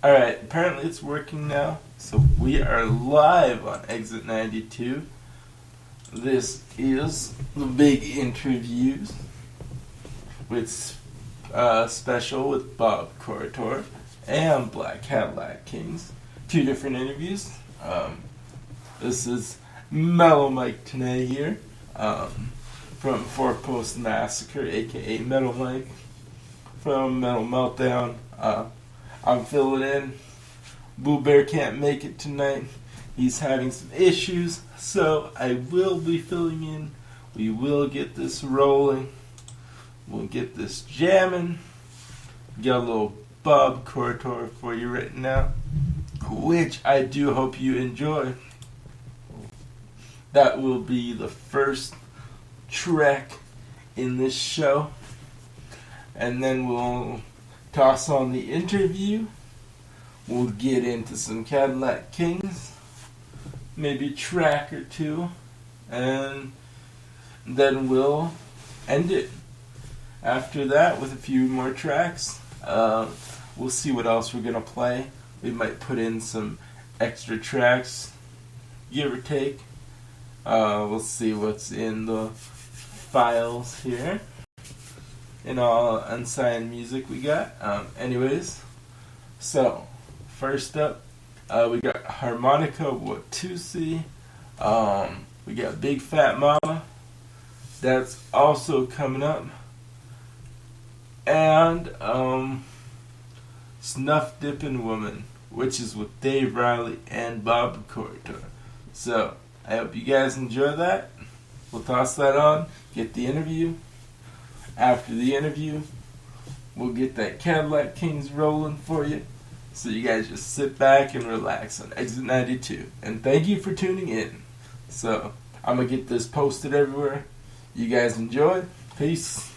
Alright, apparently it's working now. So we are live on Exit 92. This is the big interviews with special with Bob Corritor and Black Cadillac Kings. Two different interviews. This is Mellow Mike Tanay here from Four Post Massacre, aka Metal Mike from Metal Meltdown. I'm filling in. Boo Bear can't make it tonight. He's having some issues, so I will be filling in. We will get this rolling. We'll get this jamming. Got a little Bob Corritor for you right now, which I do hope you enjoy. That will be the first track in this show, and then we'll toss on the interview. We'll get into some Cadillac Kings, maybe a track or two, and then we'll end it. After that, with a few more tracks, we'll see what else we're going to play. We might put in some extra tracks, give or take. We'll see what's in the files here. In all unsigned music we got. Anyways, so first up, we got Harmonica Watusi. We got Big Fat Mama. That's also coming up. And Snuff Dippin' Woman, which is with Dave Riley and Bob Corritor. So I hope you guys enjoy that. We'll toss that on, get the interview. After the interview, we'll get that Cadillac Kings rolling for you. So you guys just sit back and relax on Exit 92. And thank you for tuning in. So I'm going to get this posted everywhere. You guys enjoy. Peace.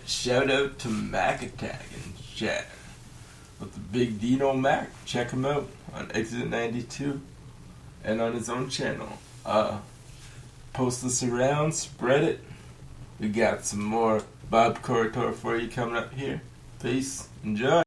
Shout out to Mac Attack in chat with the big Dino Mac. Check him out on Exit 92 and on his own channel. Post this around, spread it. We got some more Bob Corritor for you coming up here. Peace. Enjoy.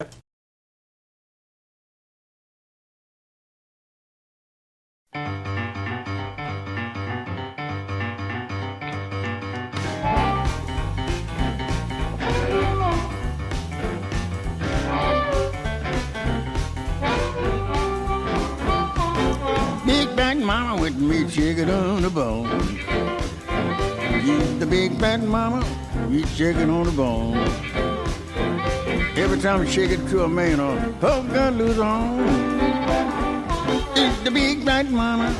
Big bad mama with me chicken on the bone. She's the big bad mama, we chicken on the bone. Every time we shake it to a man, oh God, lose on. It's the big bad mama,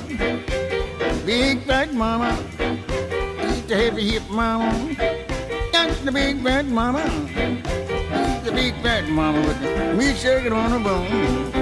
big bad mama. It's the heavy hip mama. That's the big bad mama. It's the big bad mama with me chicken on the bone.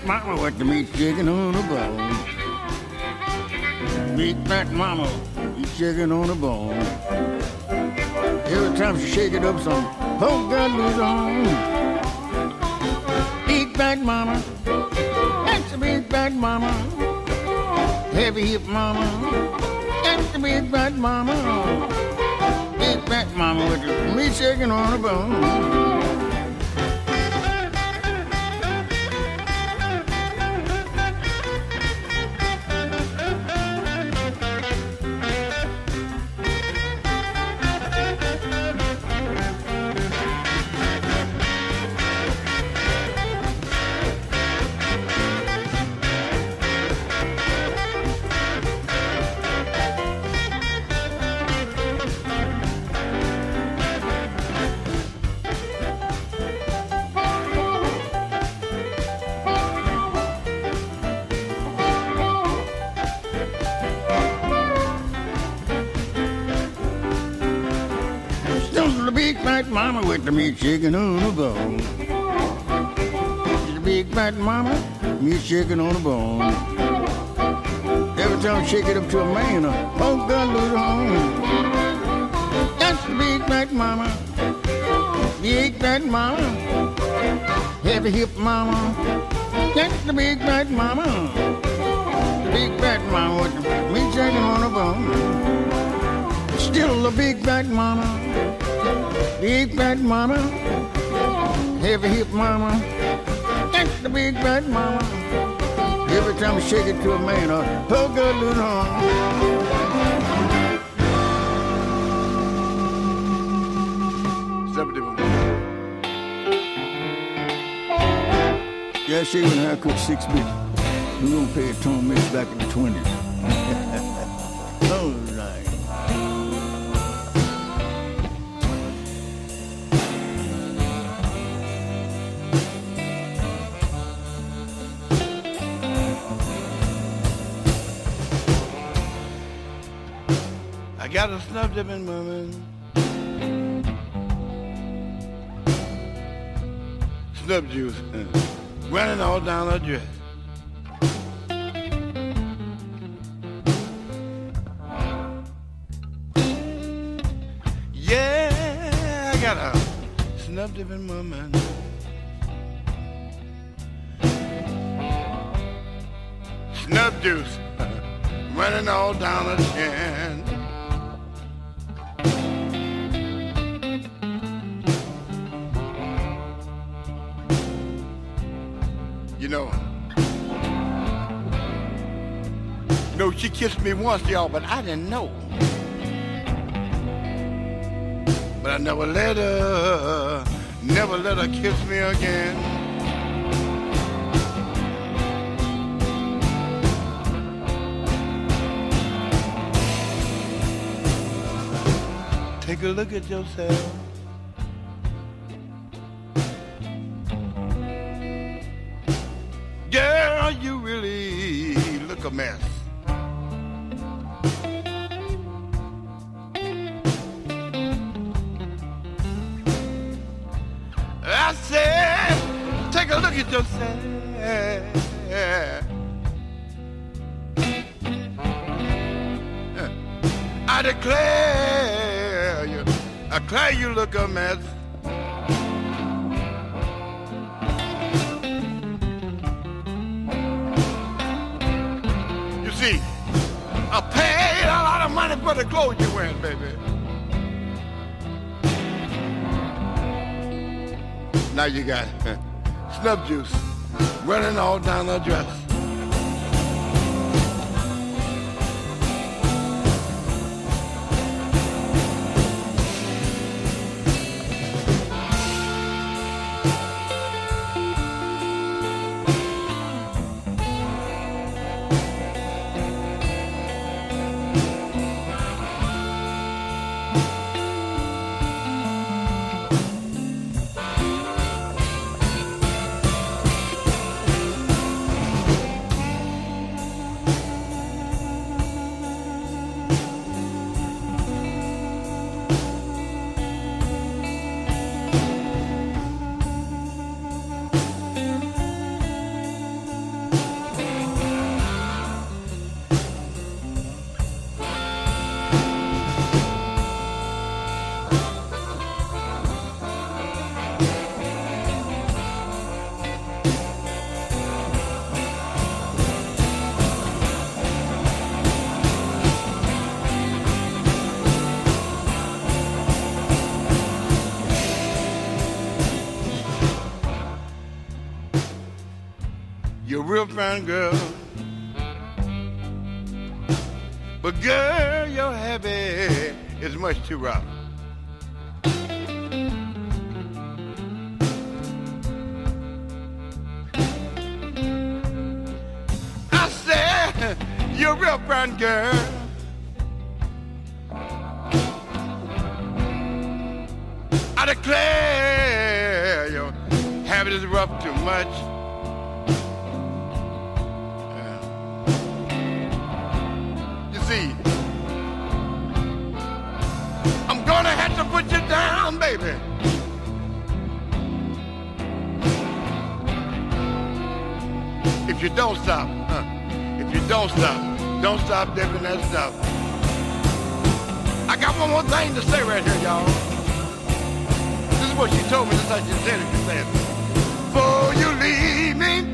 Mama with the meat chicken on the bone. Big fat mama, eat chicken on the bone. Every time she shake it up some, oh God, lose on. Big fat mama, that's a big fat mama. Heavy hip mama, that's a big fat mama. Big fat mama with the meat chicken on the bone. The big fat mama with the meat chicken on the bone. The big fat mama, meat chicken on the bone. Every time I shake it up to a man, oh God, lose on. That's the big fat mama, big fat mama, heavy hip mama. That's the big fat mama, the big fat mama with the meat chicken on the bone. Still the big fat mama. Big fat mama, heavy hip mama, that's the big fat mama. Every time I shake it to a man, oh God, lose on. Yeah, she when I cooked 6 bit. We gonna pay a ton mix back in the 20s. All right. I got a snub dipping woman. Snub juice running all down her dress. Yeah, I got a snub dipping woman. Snub juice running all down her chin. You know, she kissed me once, y'all, but I didn't know. But I never let her kiss me again. Take a look at yourself. Girl, you really look a mess. I said, take a look at yourself. I declare you look a mess. You see, I paid a lot of money for the clothes you're wearing, baby. Now you got snub juice running all down her dress. You're a real fine girl, but girl, your habit is much too rough. I said, you're a real fine girl, I declare your habit is rough too much. See, I'm gonna have to put you down, baby. If you don't stop, if you don't stop dipping that stuff. I got one more thing to say right here, y'all. This is what she told me, this is how she said it. She said, before you leave me,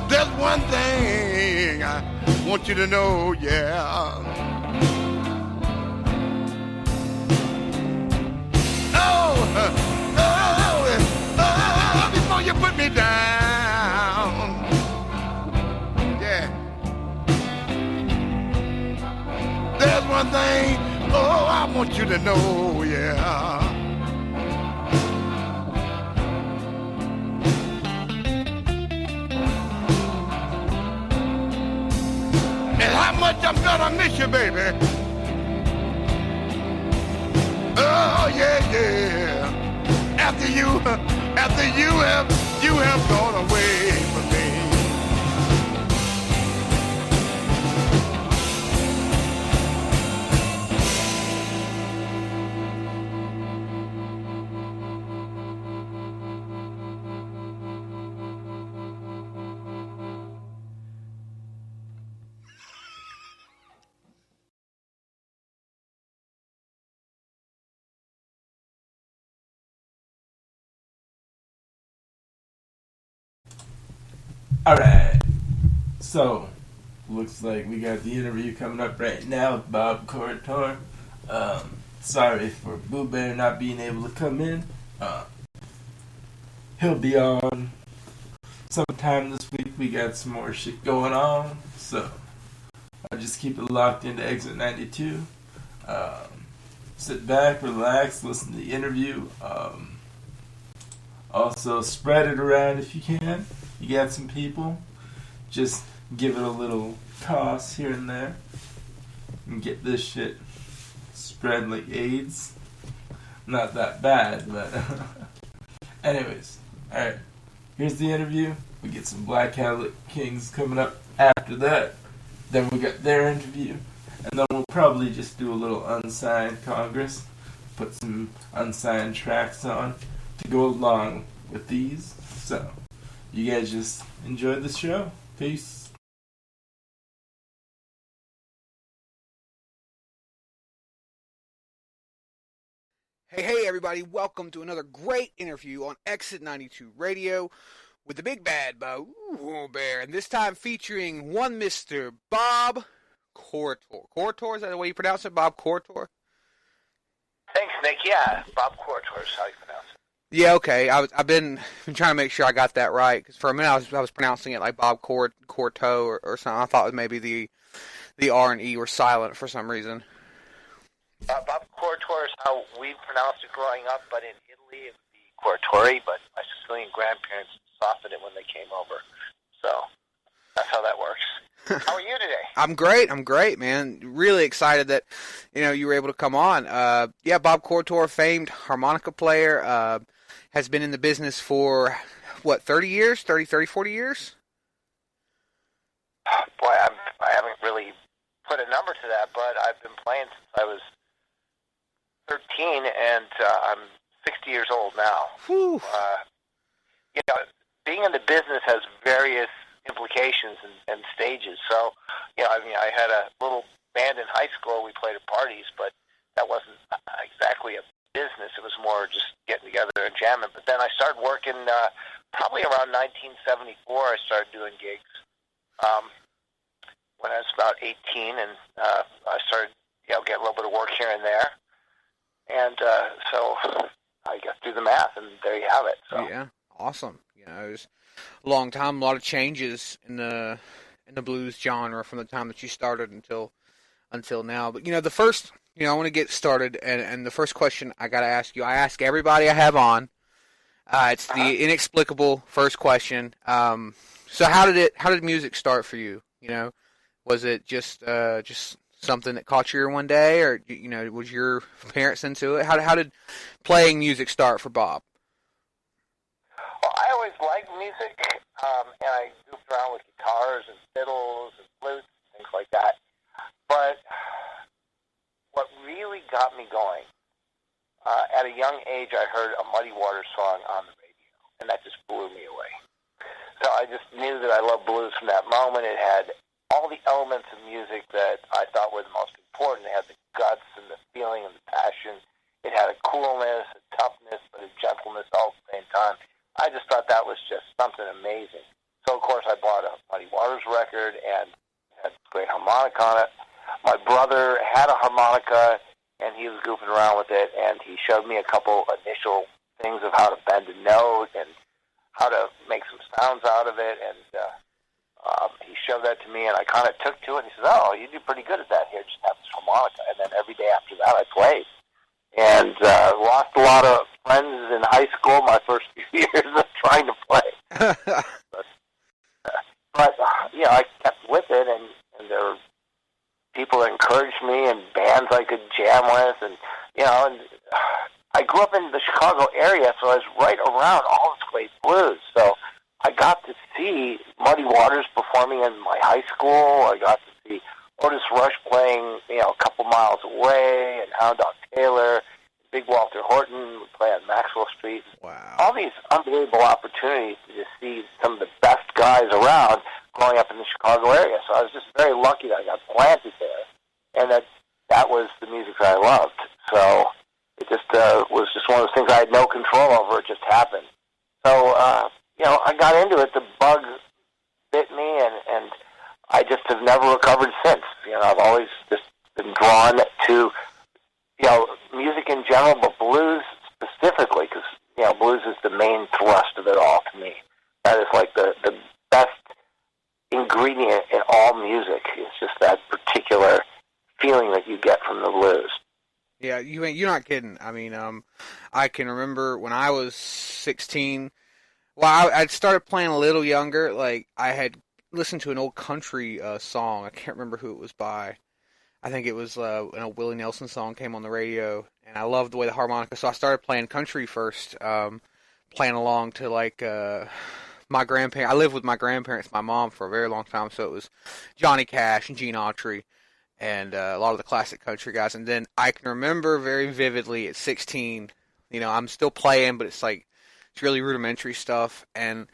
there's one thing I want you to know, yeah. Oh, before you put me down, yeah. There's one thing, oh, I want you to know, yeah. And how much I'm gonna miss you, baby. Oh yeah, yeah. After you have gone away from me. Alright, so looks like we got the interview coming up right now with Bob Corritor. sorry for Boo Bear not being able to come in. He'll be on sometime this week. We got some more shit going on, so I'll just keep it locked into Exit 92. Sit back, relax, listen to the interview. Also, spread it around if you can. You got some people. Just give it a little toss here and there. And get this shit spread like AIDS. Not that bad, but... Anyways, alright. Here's the interview. We get some Black Cadillac Kings coming up after that. Then we got their interview. And then we'll probably just do a little unsigned Congress. Put some unsigned tracks on to go along with these. So, you guys just enjoy the show. Peace. Hey, everybody. Welcome to another great interview on Exit 92 Radio with the big bad Boo Bear. And this time featuring one Mr. Bob Corritor. Corritor, is that the way you pronounce it? Bob Corritor? Thanks, Nick. Yeah, Bob Corritor is how you pronounce it. Yeah, okay. I've been trying to make sure I got that right. Because for a minute I was pronouncing it like Bob Corto or something. I thought maybe the R and E were silent for some reason. Bob Corritor is how we pronounced it growing up, but in Italy it would be Corritori, but my Sicilian grandparents softened it when they came over. So that's how that works. How are you today? I'm great, man. Really excited that, you were able to come on. Bob Corritor, famed harmonica player, has been in the business for, 30 years? 40 years? Boy, I haven't really put a number to that, but I've been playing since I was 13, and I'm 60 years old now. Whew. Being in the business has various implications and stages. So, I had a little band in high school. We played at parties, but that wasn't exactly a business. It was more just getting together and jamming. But then I started working probably around 1974. I started doing gigs when I was about 18, and I started getting a little bit of work here and there. And so I got through the math, and there you have it. So. Yeah, awesome. It was a long time, a lot of changes in the blues genre from the time that you started until now. But the first, I want to get started, and the first question I got to ask you, I ask everybody I have on. It's the inexplicable first question. So how did music start for you? Was it just something that caught your ear one day, or was your parents into it? How did playing music start for Bob? Well, I always liked music, and I goofed around with guitars and fiddles and flutes and things like that. But what really got me going, at a young age, I heard a Muddy Waters song on the radio, and that just blew me away. So I just knew that I loved blues from that moment. It had all the elements of music that I thought were the most important. It had the guts and the feeling and the passion. It had a coolness, a toughness, but a gentleness all at the same time. I just thought that was just something amazing. So, of course, I bought a Muddy Waters record and had a great harmonica on it. My brother had a harmonica, and he was goofing around with it, and he showed me a couple initial things of how to bend a note and how to make some sounds out of it, and he showed that to me, and I kind of took to it, and he said, "Oh, you do pretty good at that. Here, just have this harmonica." And then every day after that, I played. And lost a lot of friends in high school my first few years of trying to play. but I kept with it, and there were people that encouraged me and bands I could jam with. And, and I grew up in the Chicago area, so I was right around all this great blues. So I got to see Muddy Waters performing in my high school. I got to see Otis Rush playing, a couple miles away, and Hound Dog Taylor, Big Walter Horton would play on Maxwell Street. Wow. All these unbelievable opportunities to just see some of the best guys around growing up in the Chicago area. So I was just very lucky that I got planted there, and that was the music that I loved. So it just was just one of those things I had no control over. It just happened. So, I got into it. The bug bit me, and I just have never recovered since. I've always just been drawn to, general, but blues specifically, because blues is the main thrust of it all to me. That is like the best ingredient in all music. It's just that particular feeling that you get from the blues. Yeah, you're not kidding. I mean, I can remember when I was 16. Well, I'd started playing a little younger. Like, I had listened to an old country song. I can't remember who it was by. I think it was a Willie Nelson song came on the radio, and I loved the way the harmonica. So I started playing country first, playing along to like my grandparents. I lived with my grandparents, my mom, for a very long time. So it was Johnny Cash and Gene Autry, and a lot of the classic country guys. And then I can remember very vividly at 16. I'm still playing, but it's really rudimentary stuff. And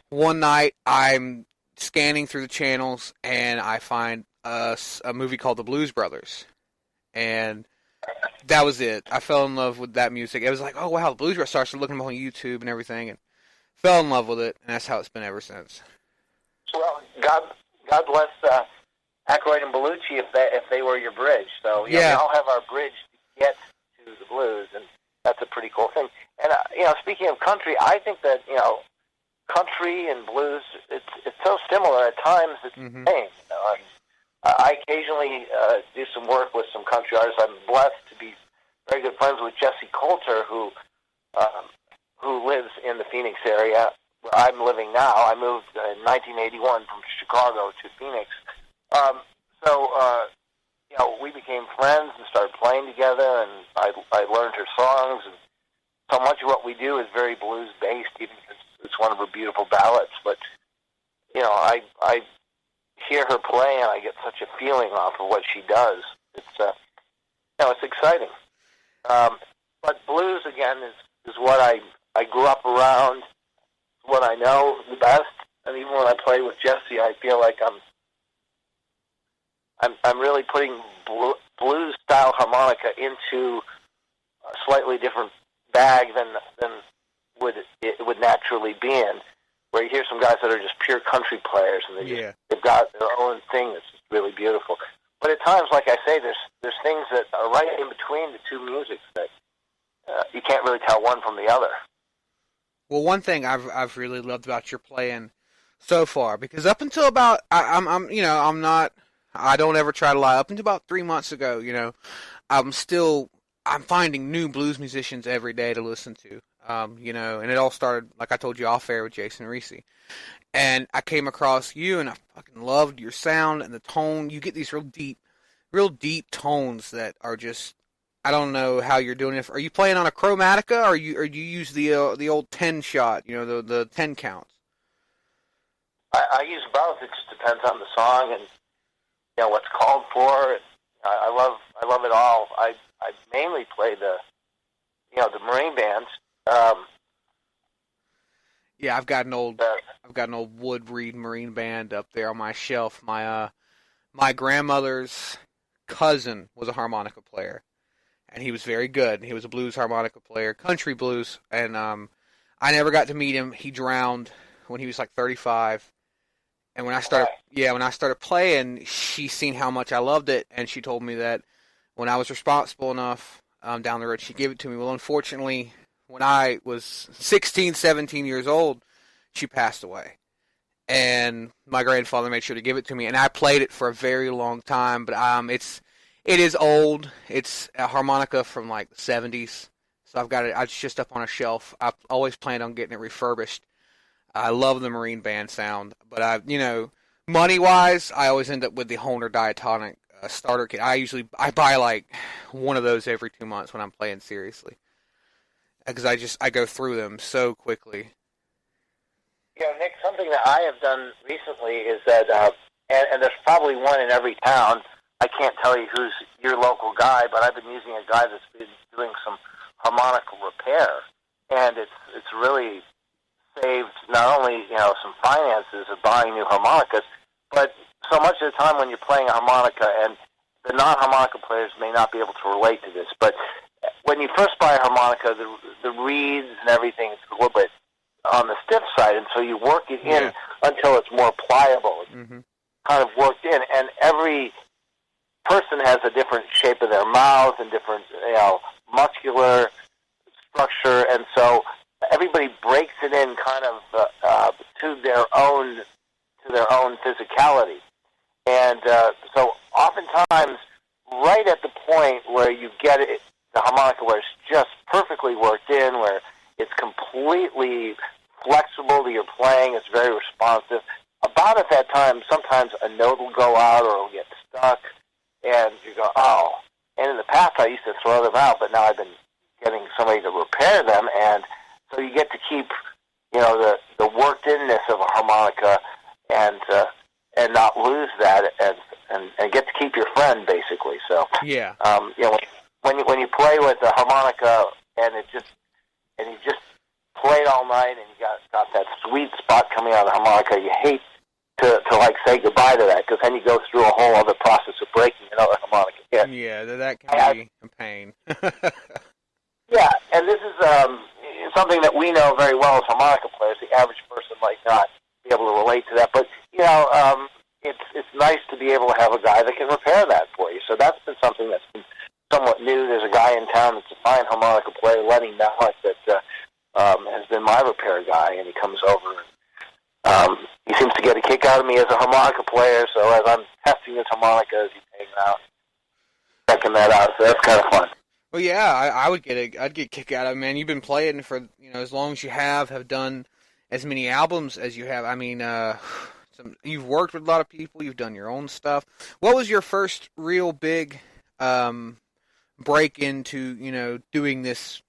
one night I'm scanning through the channels, and I find a movie called The Blues Brothers, and that was it. I fell in love with that music. It was like, oh wow, The Blues Brothers. So I started looking them on YouTube and everything, and fell in love with it, and that's how it's been ever since. Well, God bless Aykroyd and Bellucci if they were your bridge. So we all have our bridge to get to the blues, and that's a pretty cool thing. And speaking of country, I think that country and blues, it's so similar. At times, it's the same. I occasionally do some work with some country artists. I'm blessed to be very good friends with Jesse Coulter, who lives in the Phoenix area where I'm living now. I moved in 1981 from Chicago to Phoenix. We became friends and started playing together, and I learned her songs. And so much of what we do is very blues-based, even if it's one of her beautiful ballads. But, I hear her play, and I get such a feeling off of what she does. It's exciting. But blues, again, is what I grew up around, what I know the best. And even when I play with Jesse, I feel like I'm really putting blues style harmonica into a slightly different bag than it would naturally be in. Where you hear some guys that are just pure country players, and they've got their own thing that's just really beautiful. But at times, like I say, there's things that are right in between the two musics that you can't really tell one from the other. Well, one thing I've really loved about your playing so far, because up until about I don't ever try to lie. Up until about 3 months ago, I'm finding new blues musicians every day to listen to. And it all started, like I told you, off air with Jason Reese. And I came across you, and I fucking loved your sound and the tone. You get these real deep tones that are just, I don't know how you're doing it. Are you playing on a chromatica, or do you use the old 10 shot, the 10 counts? I use both. It just depends on the song and what's called for. I love it all. I mainly play the marine bands. Yeah, I've got an old wood reed marine band up there on my shelf. My grandmother's cousin was a harmonica player, and he was very good. He was a blues harmonica player, country blues, and I never got to meet him. He drowned when he was like 35. And when I started playing, she seen how much I loved it, and she told me that when I was responsible enough down the road, she'd give it to me. Well, unfortunately, when I was 16, 17 years old, she passed away. And my grandfather made sure to give it to me, and I played it for a very long time. But it is old. It's a harmonica from like the 70s, so I've got it. It's just up on a shelf. I've always planned on getting it refurbished. I love the marine band sound, but money-wise, I always end up with the Hohner diatonic starter kit. I buy like one of those every 2 months when I'm playing seriously, because I go through them so quickly. Nick, something that I have done recently is that, and there's probably one in every town. I can't tell you who's your local guy, but I've been using a guy that's been doing some harmonica repair, and it's really saved not only some finances of buying new harmonicas, but so much of the time when you're playing a harmonica, and the non-harmonica players may not be able to relate to this, but when you first buy a harmonica, the reeds and everything is a little bit on the stiff side, and so you work it in until it's more pliable. It's kind of worked in, and every person has a different shape of their mouth and different muscular particular structure, and so everybody breaks it in kind of to their own physicality. And so oftentimes, right at the point where you get it, the harmonica where it's just perfectly worked in, where it's completely flexible to your playing, it's very responsive. About at that time, sometimes a note will go out or it'll get stuck, and you go, oh. And in the past, I used to throw them out, but now I've been getting somebody to repair them, and so you get to keep, the worked-inness of a harmonica, and not lose that, and get to keep your friend, basically. So yeah, when you play with a harmonica and you just played all night and you got that sweet spot coming out of the harmonica, you hate to like say goodbye to that, because then you go through a whole other process of breaking another harmonica. Yeah, that can be a pain. Yeah, and this is something that we know very well as harmonica players. The average person might not be able to relate to that, but it's nice to be able to have a guy that can repair that for you. So that's been something that's been somewhat new. There's a guy in town that's a fine harmonica player, Lenny Malik, that has been my repair guy, and he comes over. He seems to get a kick out of me as a harmonica player, so as I'm testing his harmonica, as he's hanging out, checking that out, so that's kind of fun. Well, yeah, I'd get a kick out of it, man. You've been playing for as long as you have done as many albums as you have. I mean, you've worked with a lot of people. You've done your own stuff. What was your first real big break into doing this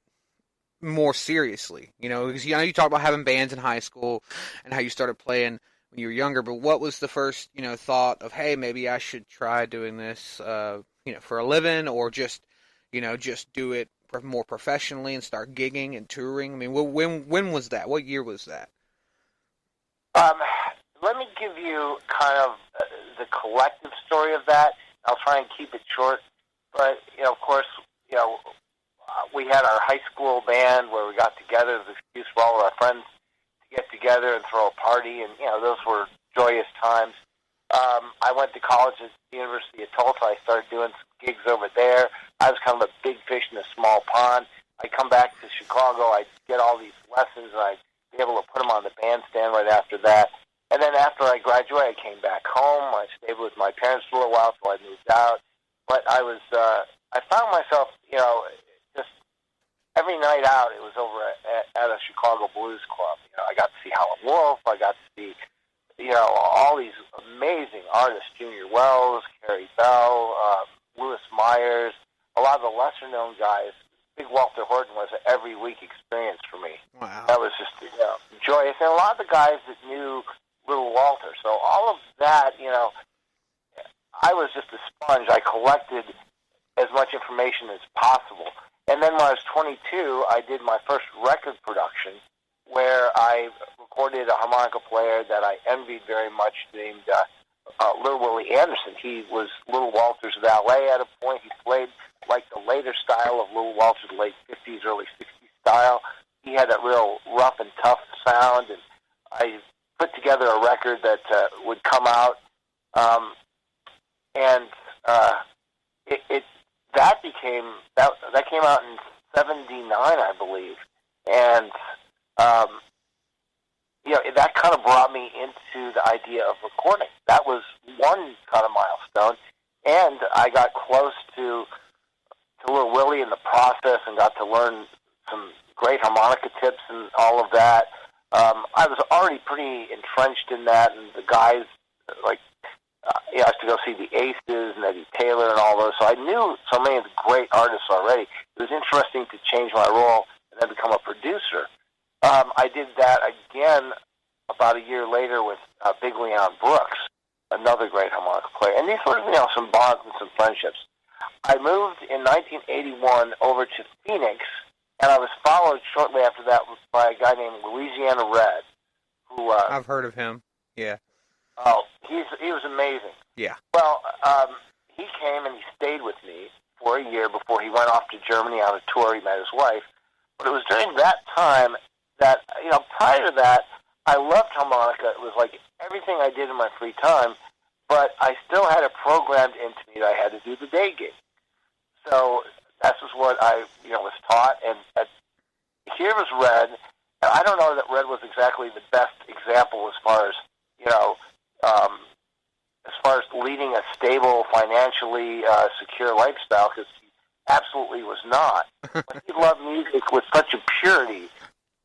more seriously? Because you talk about having bands in high school and how you started playing when you were younger. But what was the first thought of, hey, maybe I should try doing this for a living, or just do it more professionally and start gigging and touring? I mean, when was that? What year was that? Let me give you kind of the collective story of that. I'll try and keep it short. But, of course, we had our high school band where we got together as an excuse for all of our friends to get together and throw a party, and, those were joyous times. I went to college at the University of Tulsa. I started doing some gigs over there. I was kind of a big fish in a small pond. I'd come back to Chicago. I'd get all these lessons, and I'd be able to put them on the bandstand right after that. And then after I graduated, I came back home. I stayed with my parents for a while, so I moved out. But I found myself, just every night out, it was over at a Chicago blues club. I got to see Howlin' Wolf. I got to see all these amazing artists, Junior Wells, Carrie Bell, Louis Myers, a lot of the lesser-known guys. Big Walter Horton was an every-week experience for me. Wow. That was just joyous. And a lot of the guys that knew Little Walter. So all of that, I was just a sponge. I collected as much information as possible. And then when I was 22, I did my first record production where I recorded a harmonica player that I envied very much named Little Willie Anderson. He was Little Walter's valet at a point. He played like the later style of Little Walter's late 50s, early 60s style. He had that real rough and tough sound, and I put together a record that would come out, and that came out in '79, I believe, and that kind of brought me into the idea of recording. That was one kind of milestone, and I got close to Little Willie in the process and got to learn some great harmonica tips and all of that. I was already pretty entrenched in that, and the guys, I used to go see the Aces and Eddie Taylor and all those, so I knew so many of the great artists already. It was interesting to change my role and then become a producer. I did that again about a year later with Big Leon Brooks, another great harmonica player. And these were, some bonds and some friendships. I moved in 1981 over to Phoenix, and I was followed shortly after that by a guy named Louisiana Red, who I've heard of him. Yeah. Oh, he was amazing. Yeah. Well, he came and he stayed with me for a year before he went off to Germany on a tour. He met his wife. But it was during that time that, prior to that, I loved harmonica. It was like everything I did in my free time, but I still had it programmed into me that I had to do the day gig. So That's just what I was taught. And here was Red. And I don't know that Red was exactly the best example as far as leading a stable, financially secure lifestyle, because he absolutely was not. But he loved music with such a purity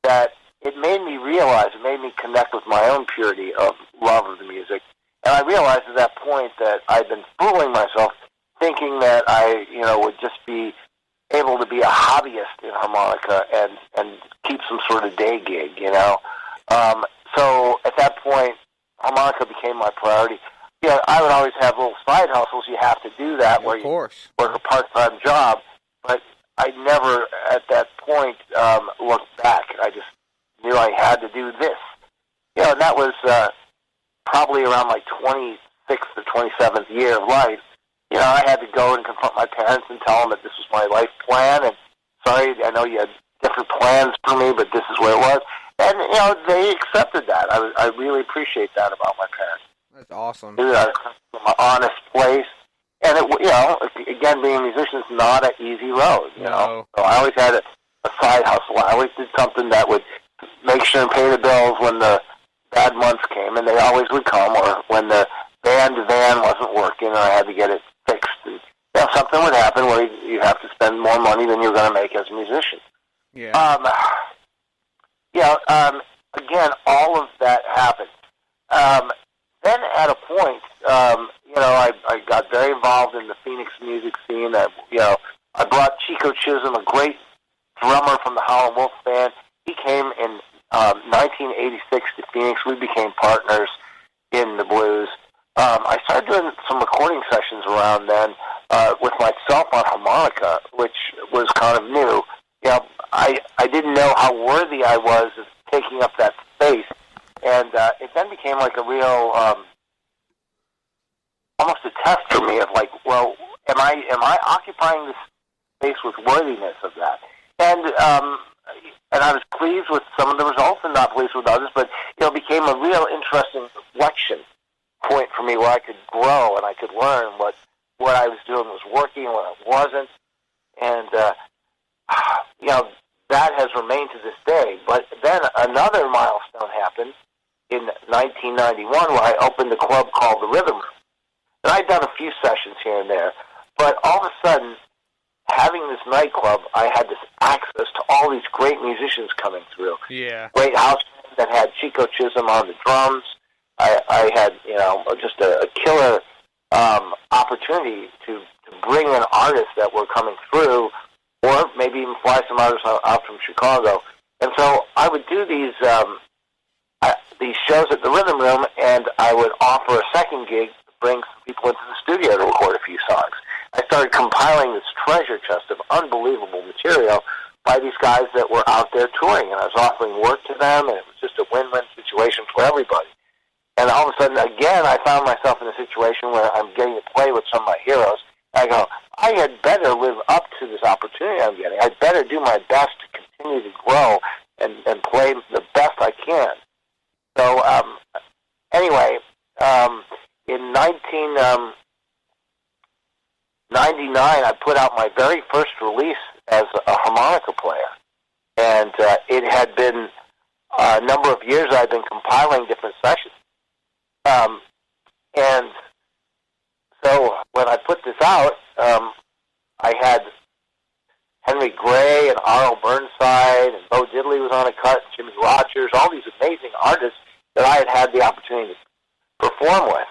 that it made me realize, it made me connect with my own purity of love of the music. And I realized at that point that I'd been fooling myself, thinking that I, would just be able to be a hobbyist in harmonica and keep some sort of day gig, So at that point, harmonica became my priority. I would always have little side hustles. You have to do that, where you work a part-time job. But I never, at that point, looked back. I just knew I had to do this. And that was probably around my 26th or 27th year of life. I had to go and confront my parents and tell them that this was my life plan. And sorry, I know you had different plans for me, but this is what it was. And, they accepted that. I really appreciate that about my parents. That's awesome. It was from an honest place. And, again, being a musician is not an easy road, No. So I always had a side hustle. I always did something that would make sure and pay the bills when the bad months came, and they always would come, or when the van wasn't working and I had to get it fixed. And, something would happen where you have to spend more money than you're going to make as a musician. Yeah. Again, all of that happened. Then at a point, I got very involved in the Phoenix music scene. I brought Chico Chisholm, a great drummer from the Howlin' Wolf band. He came in 1986 to Phoenix. We became partners in the blues. I started doing some recording sessions around then with myself on harmonica, which was kind of new. I didn't know how worthy I was of taking up that space. And it then became like a real, almost a test for me of like, well, am I occupying this space with worthiness of that? And I was pleased with some of the results and not pleased with others, but it became a real interesting reflection point for me where I could grow and I could learn what I was doing was working and what it wasn't. And, that has remained to this day. But then another milestone happened in 1991 where I opened a club called the Rhythm Room. And I'd done a few sessions here and there, but all of a sudden, having this nightclub, I had this access to all these great musicians coming through. Yeah. Great house band that had Chico Chisholm on the drums. I had, just a killer opportunity to bring in artists that were coming through, or maybe even fly some artists out from Chicago. And so I would do these shows at the Rhythm Room, and I would offer a second gig to bring some people into the studio to record a few songs. I started compiling this treasure chest of unbelievable material by these guys that were out there touring, and I was offering work to them, and it was just a win-win situation for everybody. And all of a sudden, again, I found myself in a situation where I'm getting to play with some of my heroes. I go, I had better live up to this opportunity I'm getting. I'd better do my best to continue to grow and play the best I can. So, anyway, in 1999, I put out my very first release as a harmonica player. And it had been a number of years I'd been compiling different sessions. And so when I put this out, I had Henry Gray and Arlo Burnside and Bo Diddley was on a cut, Jimmy Rogers, all these amazing artists that I had the opportunity to perform with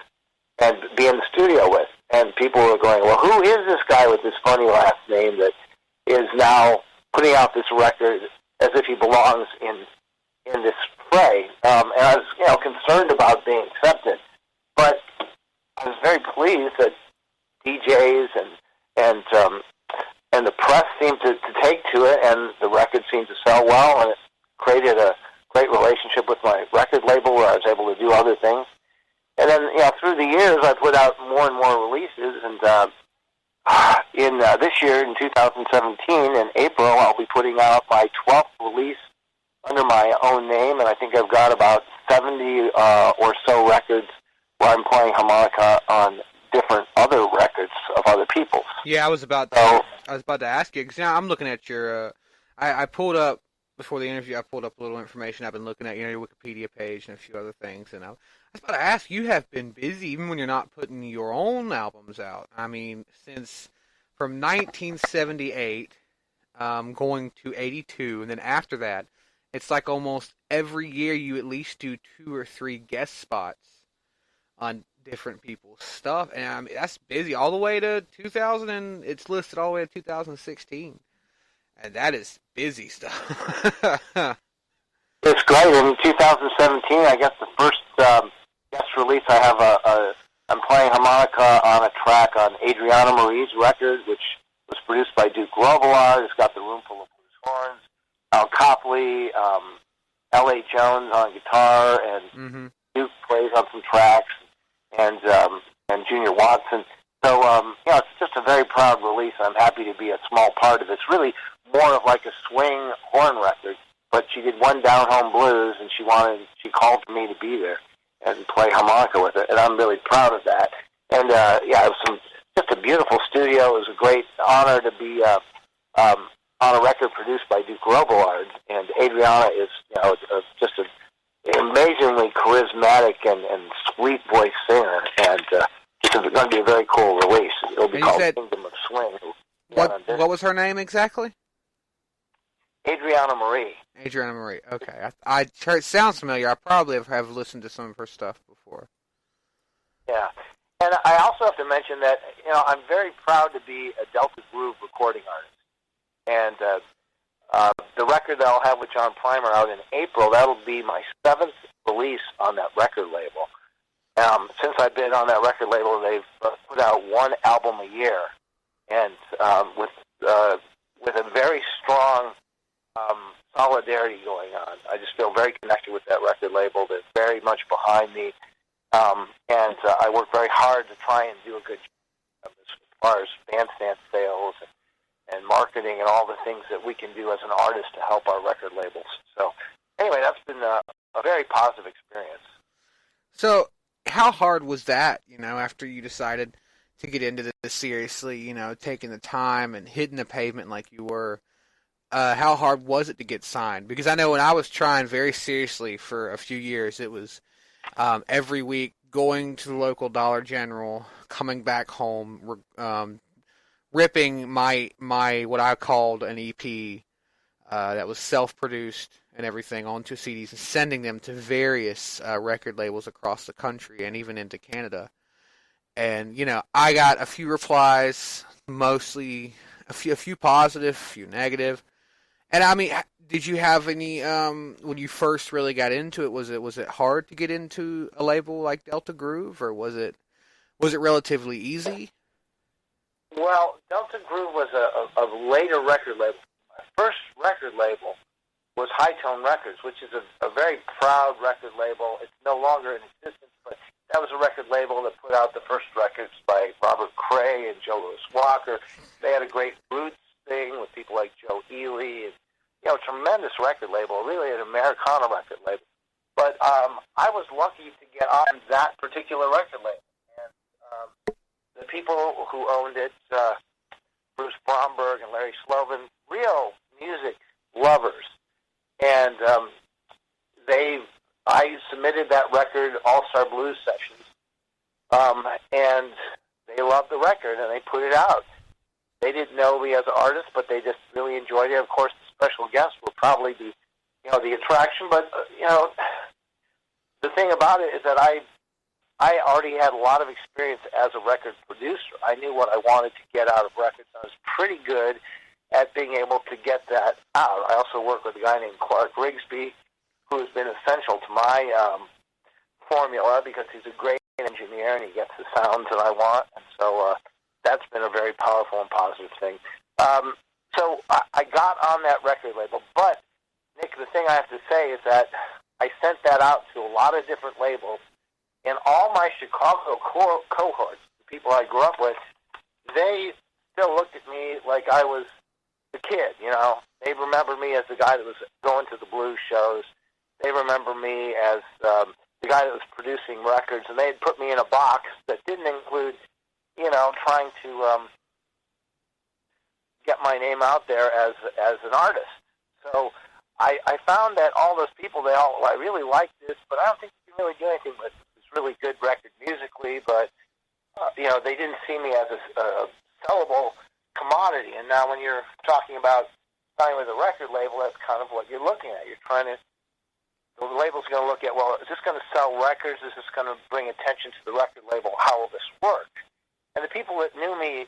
and be in the studio with. And people were going, well, who is this guy with this funny last name that is now putting out this record as if he belongs in this fray? And I was, concerned about being accepted. But I was very pleased that DJs and the press seemed to take to it, and the record seemed to sell well, and it created a great relationship with my record label where I was able to do other things. And then, through the years, I put out more and more releases, and in this year, in 2017, in April, I'll be putting out my 12th release under my own name, and I think I've got about 70 or so records where I'm playing harmonica on different other records of other people's. Yeah, I was about to ask you, because now I'm looking at your. I pulled up before the interview. I pulled up a little information. I've been looking at your Wikipedia page and a few other things, and I was about to ask. You have been busy, even when you're not putting your own albums out. I mean, since from 1978, going to 82, and then after that, it's like almost every year you at least do 2 or 3 guest spots on different people's stuff, and I mean, that's busy all the way to 2000, and it's listed all the way to 2016, and that is busy stuff. It's great. In 2017, I guess the first guest release I have I'm playing harmonica on a track on Adriana Marie's record, which was produced by Duke Robillard. It's got the Room Full of Blues Horns, Al Copley, L.A. Jones on guitar, and Duke plays on some tracks, and Junior Watson. So, it's just a very proud release. I'm happy to be a small part of it. It's really more of like a swing horn record, but she did one down-home blues, and she called for me to be there and play harmonica with it, and I'm really proud of that. And, it was just a beautiful studio. It was a great honor to be on a record produced by Duke Robillard, and Adriana is, just an amazingly charismatic and sweet voice singer, and it's going to be a very cool release. It'll be called Kingdom of Swing. What was her name exactly? Adriana Marie. Adriana Marie. Okay, I it sounds familiar. I probably have listened to some of her stuff before. Yeah, and I also have to mention that I'm very proud to be a Delta Groove recording artist. And the record that I'll have with John Primer out in April, that'll be my 7th release on that record label. Since I've been on that record label, they've put out 1 album a year, and with a very strong solidarity going on. I just feel very connected with that record label. They're very much behind me, and I work very hard to try and do a good job as far as bandstand sales and marketing and all the things that we can do as an artist to help our record labels. So anyway, that's been a very positive experience. So how hard was that, after you decided to get into this seriously, taking the time and hitting the pavement like you were? How hard was it to get signed? Because I know when I was trying very seriously for a few years, it was every week going to the local Dollar General, coming back home, ripping my what I called an EP that was self-produced and everything onto CDs and sending them to various record labels across the country and even into Canada. And I got a few replies, mostly a few positive, a few negative. And I mean, did you have any when you first really got into it? Was it hard to get into a label like Delta Groove, or was it relatively easy? Well, Delta Groove was a later record label. My first record label was High Tone Records, which is a very proud record label. It's no longer in existence, but that was a record label that put out the first records by Robert Cray and Joe Louis Walker. They had a great roots thing with people like Joe Ely, and tremendous record label, really an Americana record label. But I was lucky to get on that particular record label, and the people who owned it, Bruce Bromberg and Larry Slovin, real music lovers, and I submitted that record, All Star Blues Sessions, and they loved the record, and they put it out. They didn't know me as an artist, but they just really enjoyed it. Of course, the special guests will probably be, the attraction. But the thing about it is that I already had a lot of experience as a record producer. I knew what I wanted to get out of records. I was pretty good at being able to get that out. I also worked with a guy named Clark Rigsby, who has been essential to my formula because he's a great engineer and he gets the sounds that I want. And so that's been a very powerful and positive thing. So I got on that record label. But, Nick, the thing I have to say is that I sent that out to a lot of different labels. And all my Chicago cohorts, the people I grew up with, they still looked at me like I was the kid, They remember me as the guy that was going to the blues shows. They remember me as the guy that was producing records. And they had put me in a box that didn't include trying to get my name out there as an artist. So I found that all those people, I really like this, but I don't think you can really do anything with it. It's really good record musically, but they didn't see me as a sellable commodity. And now when you're talking about signing with a record label, that's kind of what you're looking at. You're trying to, the label's going to look at, well, is this going to sell records? Is this going to bring attention to the record label? How will this work? And the people that knew me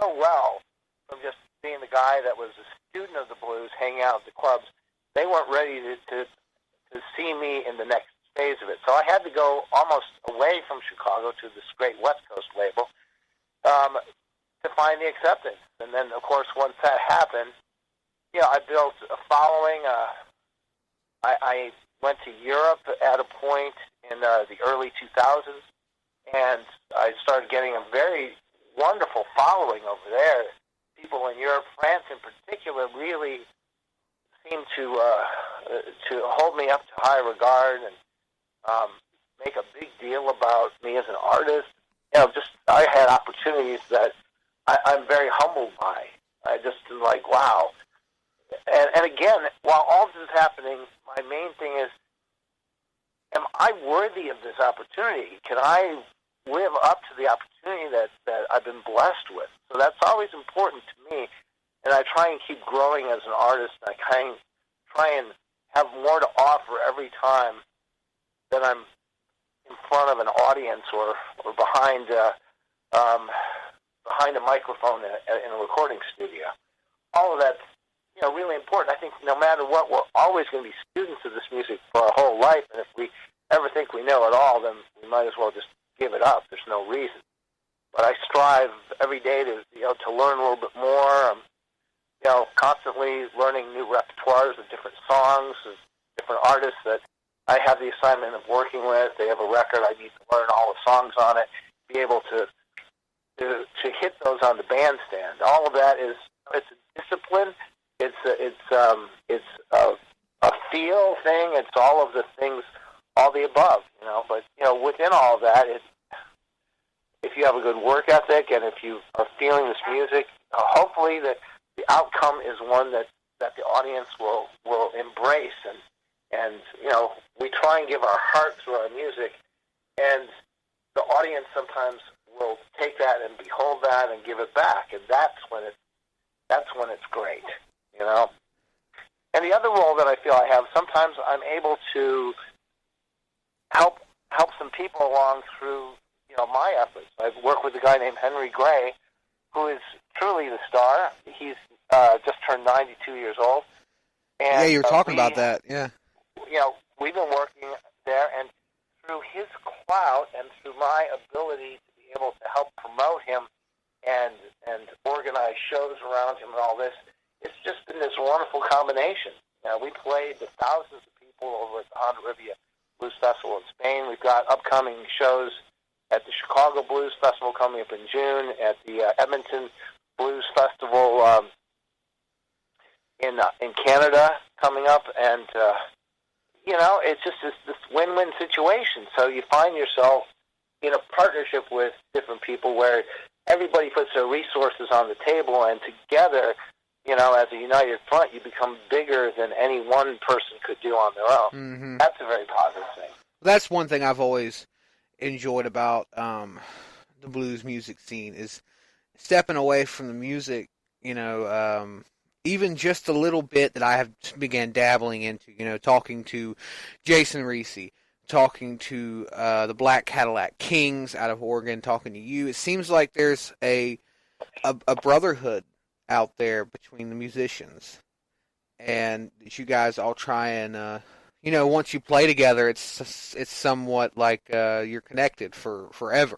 so well from just being the guy that was a student of the blues, hanging out at the clubs, they weren't ready to see me in the next phase of it. So I had to go almost away from Chicago to this great West Coast label to find the acceptance. And then, of course, once that happened, I built a following. I went to Europe at a point in the early 2000s, and I started getting a very wonderful following over there. People in Europe, France in particular, really seemed to hold me up to high regard and make a big deal about me as an artist. I had opportunities that I'm very humbled by. I just am like, wow. And again, while all this is happening, my main thing is, am I worthy of this opportunity? Can I live up to the opportunity that I've been blessed with? So that's always important to me. And I try and keep growing as an artist. And I try and have more to offer every time that I'm in front of an audience or behind a microphone in a recording studio. All of that's really important. I think no matter what, we're always going to be students of this music for our whole life. And if we ever think we know it all, then we might as well just give it up. There's no reason. But I strive every day to learn a little bit more. Constantly learning new repertoires of different songs, of different artists that I have the assignment of working with. They have a record. I need to learn all the songs on it, be able to hit those on the bandstand. All of that it's a discipline. It's a feel thing. It's all of the things, all the above. But within all of that, if you have a good work ethic and if you are feeling this music, hopefully the outcome is one that the audience will embrace. And we try and give our heart through our music, and the audience sometimes will take that and behold that and give it back, and that's when it's great. And the other role that I feel I have, sometimes I'm able to help some people along through my efforts. I've worked with a guy named Henry Gray, who is truly the star. He's just turned 92 years old. And, yeah, you were talking about that. Yeah. We've been working there, and through his clout and through my ability to be able to help promote him and organize shows around him and all this, it's just been this wonderful combination. We played to thousands of people over at the Hondarribia Blues Festival in Spain. We've got upcoming shows at the Chicago Blues Festival coming up in June, at the Edmonton Blues Festival in Canada coming up, and it's just this win-win situation. So you find yourself in a partnership with different people where everybody puts their resources on the table, and together, as a united front, you become bigger than any one person could do on their own. Mm-hmm. That's a very positive thing. That's one thing I've always enjoyed about the blues music scene is stepping away from the music, even just a little bit that I have began dabbling into, talking to Jason Reese, talking to the Black Cadillac Kings out of Oregon, talking to you. It seems like there's a brotherhood out there between the musicians, and that you guys all try and once you play together, it's somewhat like you're connected for forever.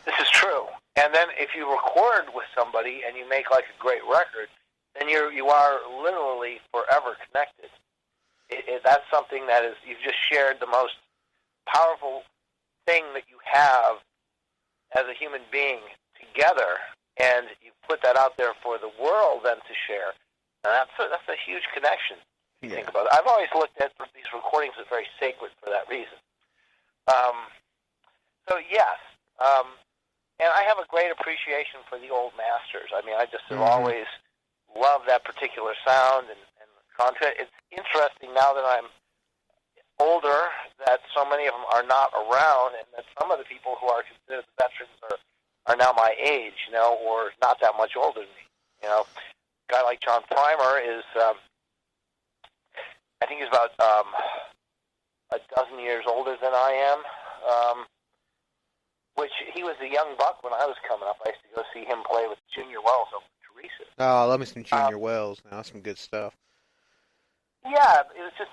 This is true. And then if you record with somebody and you make like a great record, then you are literally forever connected. That's something that is, you've just shared the most powerful thing that you have as a human being together, and you put that out there for the world then to share. And that's a huge connection. If you think about it. I've always looked at these recordings as very sacred for that reason. So yes, and I have a great appreciation for the old masters. I mean, I just have Mhm. always loved that particular sound and content. It's interesting now that I'm older that so many of them are not around, and that some of the people who are considered the veterans are now my age, you know, or not that much older than me. You know, a guy like John Primer is, I think he's about a dozen years older than I am. Which he was a young buck when I was coming up. I used to go see him play with Junior Wells over at Teresa. Oh, I love me some Junior Wells now. Some good stuff. Yeah, it's just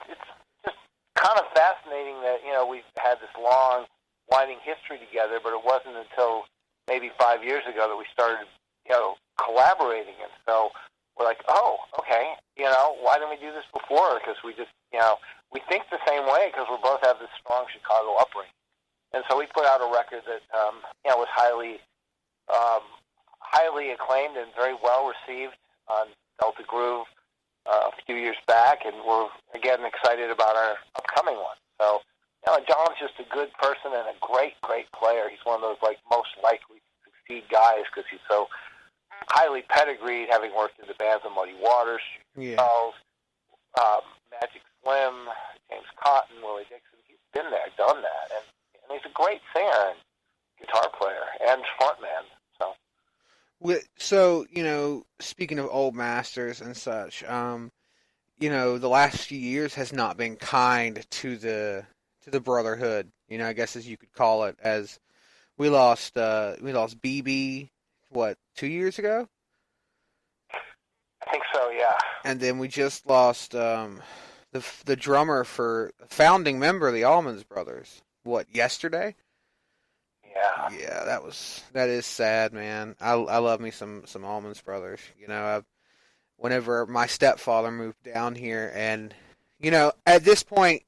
kind of fascinating that, you know, we've had this long, winding history together, but it wasn't until maybe 5 years ago that we started, you know, collaborating. And so we're like, oh, okay, you know, why didn't we do this before? Because we just, you know, we think the same way because we both have this strong Chicago upbringing. And so we put out a record that, you know, was highly acclaimed and very well received on Delta Groove a few years back, and we're, again, excited about our upcoming one. So, you know, John's just a good person and a great, great player. He's one of those, like, most likely to succeed guys because he's so highly pedigreed, having worked in the bands of Muddy Waters, Charles, Magic Slim, James Cotton, Willie Dixon. He's been there, done that, and he's a great singer and guitar player and frontman. So, you know, speaking of old masters and such, you know, the last few years has not been kind to the brotherhood. You know, I guess as you could call it, as we lost BB, what, 2 years ago? I think so, yeah. And then we just lost the drummer for founding member of the Allman Brothers. What, yesterday? Yeah, that is sad, man. I love me some Allman Brothers. You know, whenever my stepfather moved down here, and you know, at this point,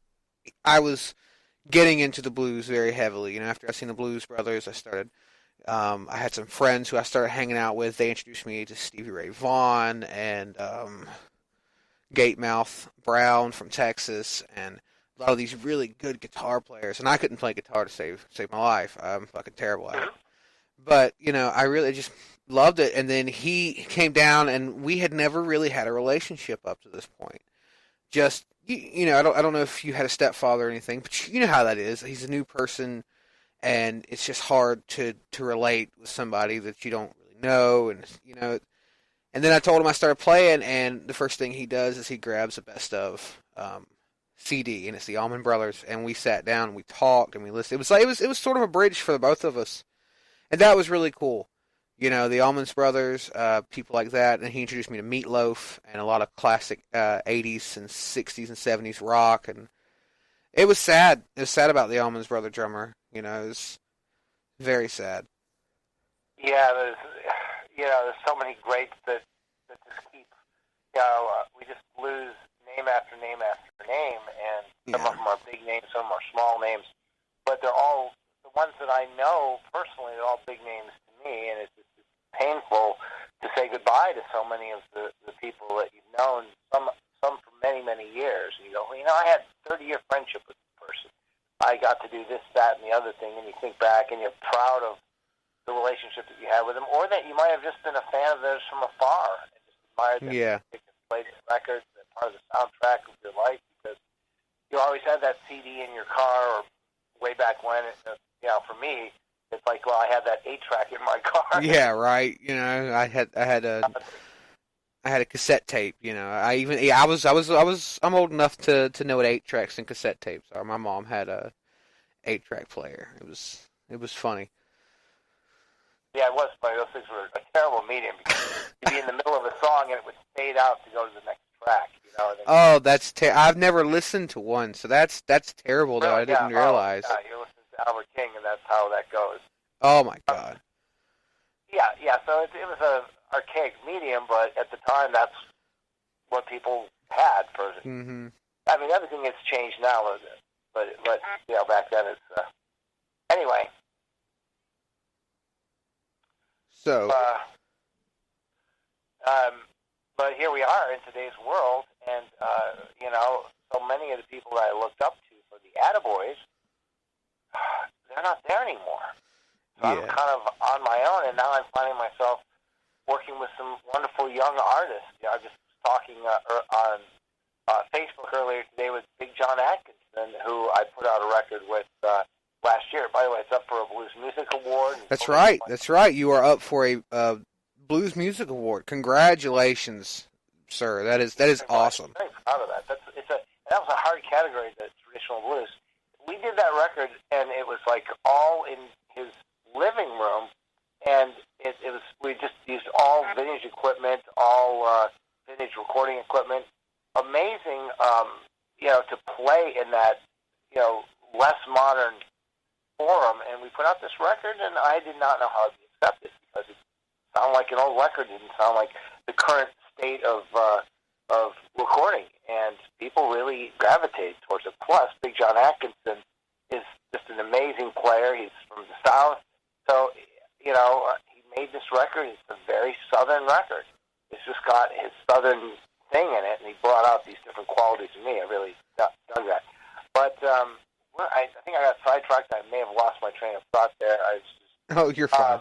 I was getting into the blues very heavily. You know, after I seen the Blues Brothers, I started. I had some friends who I started hanging out with. They introduced me to Stevie Ray Vaughan and Gatemouth Brown from Texas, and a lot of these really good guitar players, and I couldn't play guitar to save my life. I'm fucking terrible at it. But, you know, I really just loved it. And then he came down, and we had never really had a relationship up to this point. Just, you know, I don't know if you had a stepfather or anything, but you know how that is. He's a new person, and it's just hard to relate with somebody that you don't really know, and, you know. And then I told him I started playing, and the first thing he does is he grabs a best of CD, and it's the Allman Brothers, and we sat down and we talked and we listened. It was sort of a bridge for the both of us, and that was really cool. You know, the Allman Brothers, people like that, and he introduced me to Meatloaf and a lot of classic 80s and 60s and 70s rock, and it was sad. It was sad about the Allman Brother drummer. You know, it was very sad. Yeah, there's so many greats that just keep, you know, we just lose name after name after name, and some of them are big names, some of them are small names, but they're all, the ones that I know personally, they're all big names to me, and it's just painful to say goodbye to so many of the people that you've known, some for many, many years. And you go, well, you know, I had 30-year friendship with this person. I got to do this, that, and the other thing, and you think back, and you're proud of the relationship that you had with them, or that you might have just been a fan of theirs from afar and just admired them. Yeah. Played records and part of the soundtrack of your life, because you always had that CD in your car, or way back when. You know, for me, it's like, well, I had that 8-track in my car. Yeah, right. You know, I had a cassette tape. You know, I'm old enough to know what 8-tracks and cassette tapes are. My mom had a 8-track player. It was funny. Yeah, it was funny. Those things were a terrible medium, because you'd be in the middle of a song and it would fade out to go to the next track. You know. Oh, that's I've never listened to one, so that's terrible. Though I didn't realize. Yeah, you're listening to Albert King, and that's how that goes. Oh my God. Yeah. So it was a archaic medium, but at the time, that's what people had for. Mm-hmm. I mean, everything has changed now, but you know, back then it's anyway. So. But here we are in today's world, and you know, so many of the people that I looked up to for the Attaboys, they're not there anymore. So I'm kind of on my own, and now I'm finding myself working with some wonderful young artists. I was just talking on Facebook earlier today with Big John Atkinson, who I put out a record with last year. By the way, it's up for a Blues Music Award. That's right. That's right. You are up for a Blues Music Award. Congratulations, sir. That is awesome. I'm very proud of that. That was a hard category, the traditional blues. We did that record, and it was like all in his living room, and we just used all vintage equipment, all vintage recording equipment. Amazing, to play in that, less modern forum. And we put out this record, and I did not know how it would be accepted because it sounded like an old record. It didn't sound like the current state of recording, and people really gravitated towards it. Plus, Big John Atkinson is just an amazing player. He's from the South, so he made this record. It's a very Southern record. It's just got his Southern thing in it, and he brought out these different qualities in me. I really dug that. But I think I got sidetracked. I may have lost my train of thought there. You're fine.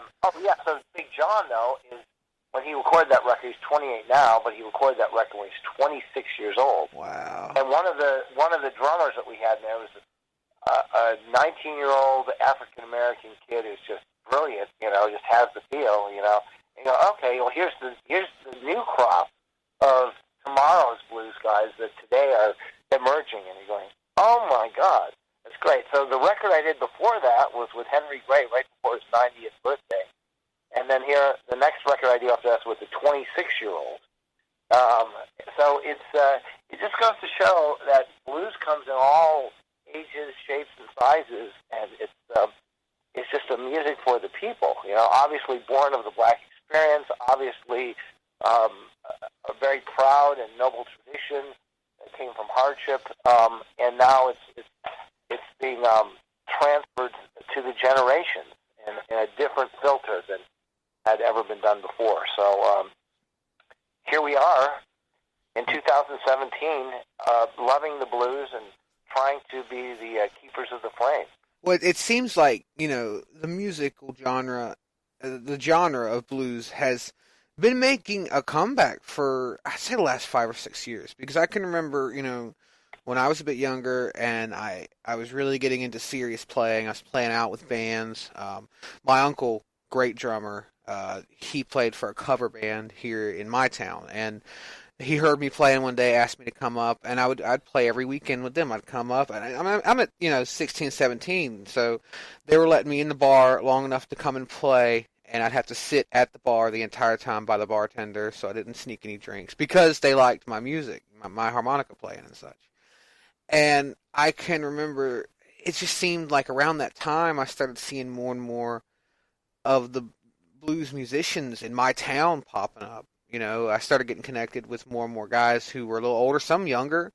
So Big John, though, is when he recorded that record, he's 28 now, but he recorded that record when he's 26 years old. Wow. And one of the drummers that we had there was a 19-year-old African-American kid who's just brilliant, just has the feel, And you go, okay, well, here's the new crop of tomorrow's blues guys that today are emerging. And you're going, oh, my God, that's great. So the record I did before that was with Henry Gray right before his 90th birthday. And then here, the next record I do after that was with a 26-year-old. So it just goes to show that blues comes in all ages, shapes, and sizes, and it's just a music for the people. Obviously born of the black experience, obviously a very proud and noble tradition that came from hardship, and now it's being transferred to the generations in a different filter than had ever been done before. So here we are in 2017, loving the blues and trying to be the keepers of the flame. Well, it seems like, the musical genre, the genre of blues has been making a comeback for, I'd say, the last 5 or 6 years. Because I can remember, when I was a bit younger and I was really getting into serious playing, I was playing out with bands. My uncle, great drummer, he played for a cover band here in my town. And he heard me playing one day, asked me to come up, and I'd play every weekend with them. I'd come up, and I'm at 16, 17, so they were letting me in the bar long enough to come and play, and I'd have to sit at the bar the entire time by the bartender, so I didn't sneak any drinks because they liked my music, my harmonica playing and such. And I can remember it just seemed like around that time I started seeing more and more of the blues musicians in my town popping up. I started getting connected with more and more guys who were a little older, some younger.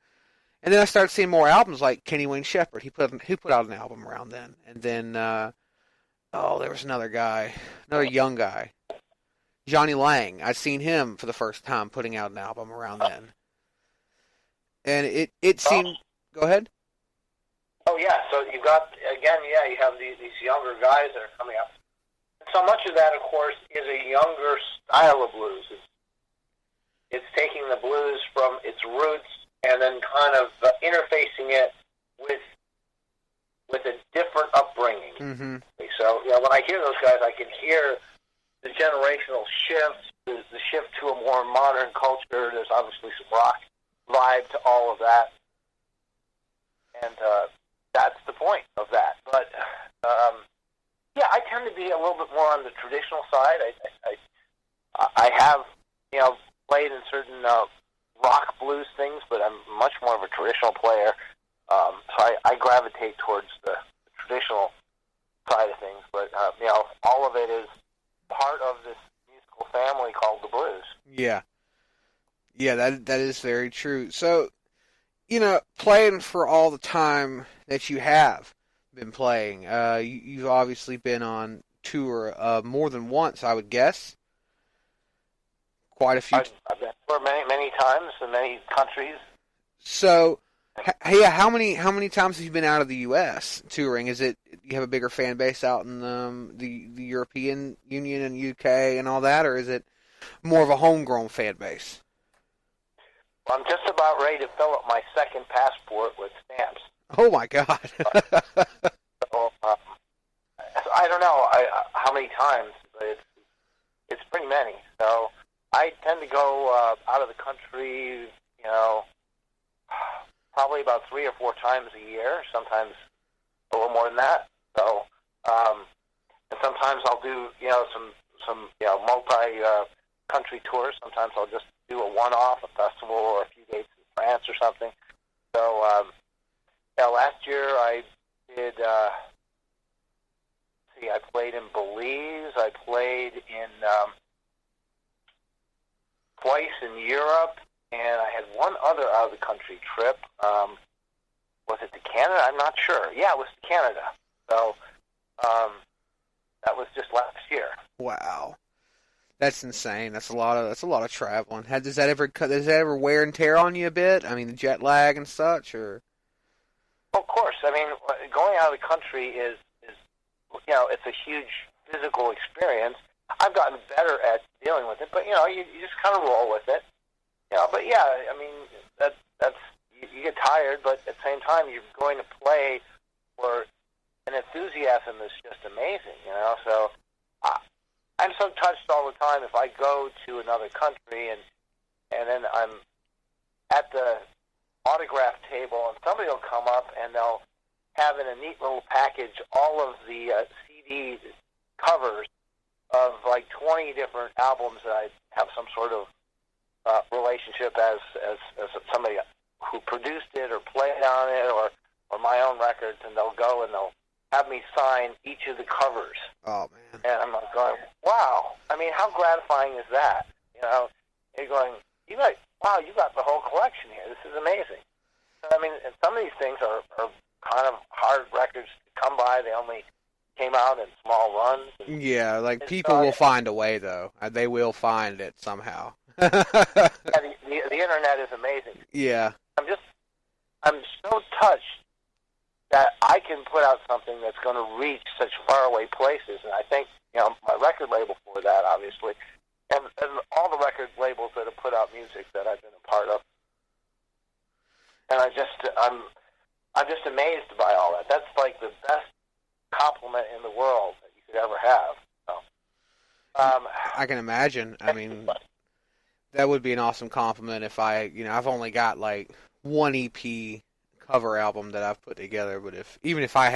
And then I started seeing more albums like Kenny Wayne Shepherd. He put out an album around then. And then, there was another young guy, Johnny Lang. I'd seen him for the first time putting out an album around then. And it seemed... Go ahead. Oh, yeah. So you have these younger guys that are coming up. And so much of that, of course, is a younger style of blues. It's taking the blues from its roots and then kind of interfacing it with a different upbringing. Mm-hmm. So, when I hear those guys, I can hear the generational shift, the shift to a more modern culture. There's obviously some rock vibe to all of that. And that's the point of that. But, I tend to be a little bit more on the traditional side. I have, played in certain rock blues things, but I'm much more of a traditional player. So I gravitate towards the traditional side of things. But, all of it is part of this musical family called the blues. Yeah. Yeah, that is very true. So, playing for all the time that you have been playing, you've obviously been on tour more than once, I would guess. Quite a few. I've been for many times in many countries. So, how many times have you been out of the U.S. touring? Is it you have a bigger fan base out in the European Union and UK and all that, or is it more of a homegrown fan base? Well, I'm just about ready to fill up my second passport with stamps. Oh my God! So, I don't know how many times, but it's pretty many. So I tend to go out of the country, probably about 3 or 4 times a year. Sometimes a little more than that. So, and sometimes I'll do some multi-country tours. Sometimes I'll just do a one-off, a festival, or a few dates in France or something. So, last year I did. I played in Belize. I played in twice in Europe, and I had one other out-of-the-country trip. Was it to Canada? I'm not sure. Yeah, it was to Canada. So that was just last year. Wow, that's insane. That's a lot of traveling. Does that ever wear and tear on you a bit? I mean, the jet lag and such, or? Of course. I mean, going out of the country is it's a huge physical experience. I've gotten better at dealing with it, but you just kind of roll with it. But yeah, I mean that's you get tired, but at the same time you're going to play where an enthusiasm is just amazing. So I'm so touched all the time if I go to another country and then I'm at the autograph table and somebody will come up and they'll have in a neat little package all of the CD covers of like 20 different albums that I have some sort of relationship as somebody who produced it or played on it or my own records, and they'll go and they'll have me sign each of the covers. Oh man! And I'm like going, wow! I mean, how gratifying is that? You're going, wow, you got the whole collection here. This is amazing. I mean, and some of these things are kind of hard records to come by. They only came out in small runs. Yeah, like people will find a way, though. They will find it somehow. Yeah, the internet is amazing. Yeah. I'm so touched that I can put out something that's going to reach such faraway places, and I think my record label for that, obviously, and all the record labels that have put out music that I've been a part of, and I'm just amazed by all that. That's like the best compliment in the world that you could ever have. So, I can imagine. I mean, that would be an awesome compliment if I've only got like one EP cover album that I've put together, but even if I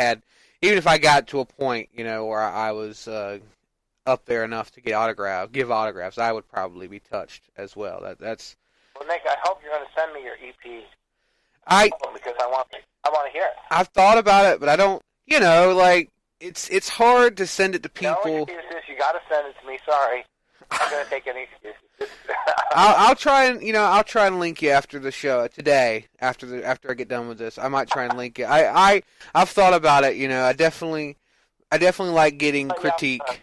got to a point, where I was up there enough to give autographs, I would probably be touched as well. That's. Well, Nick, I hope you're going to send me your EP. Because I want to hear it. I've thought about it, but I don't. It's hard to send it to people. No excuses. You got to send it to me. Sorry, I'm not going to take any excuses. I'll try and link you after the show today. After I get done with this, I might try and link you. I've thought about it. I definitely like getting critique.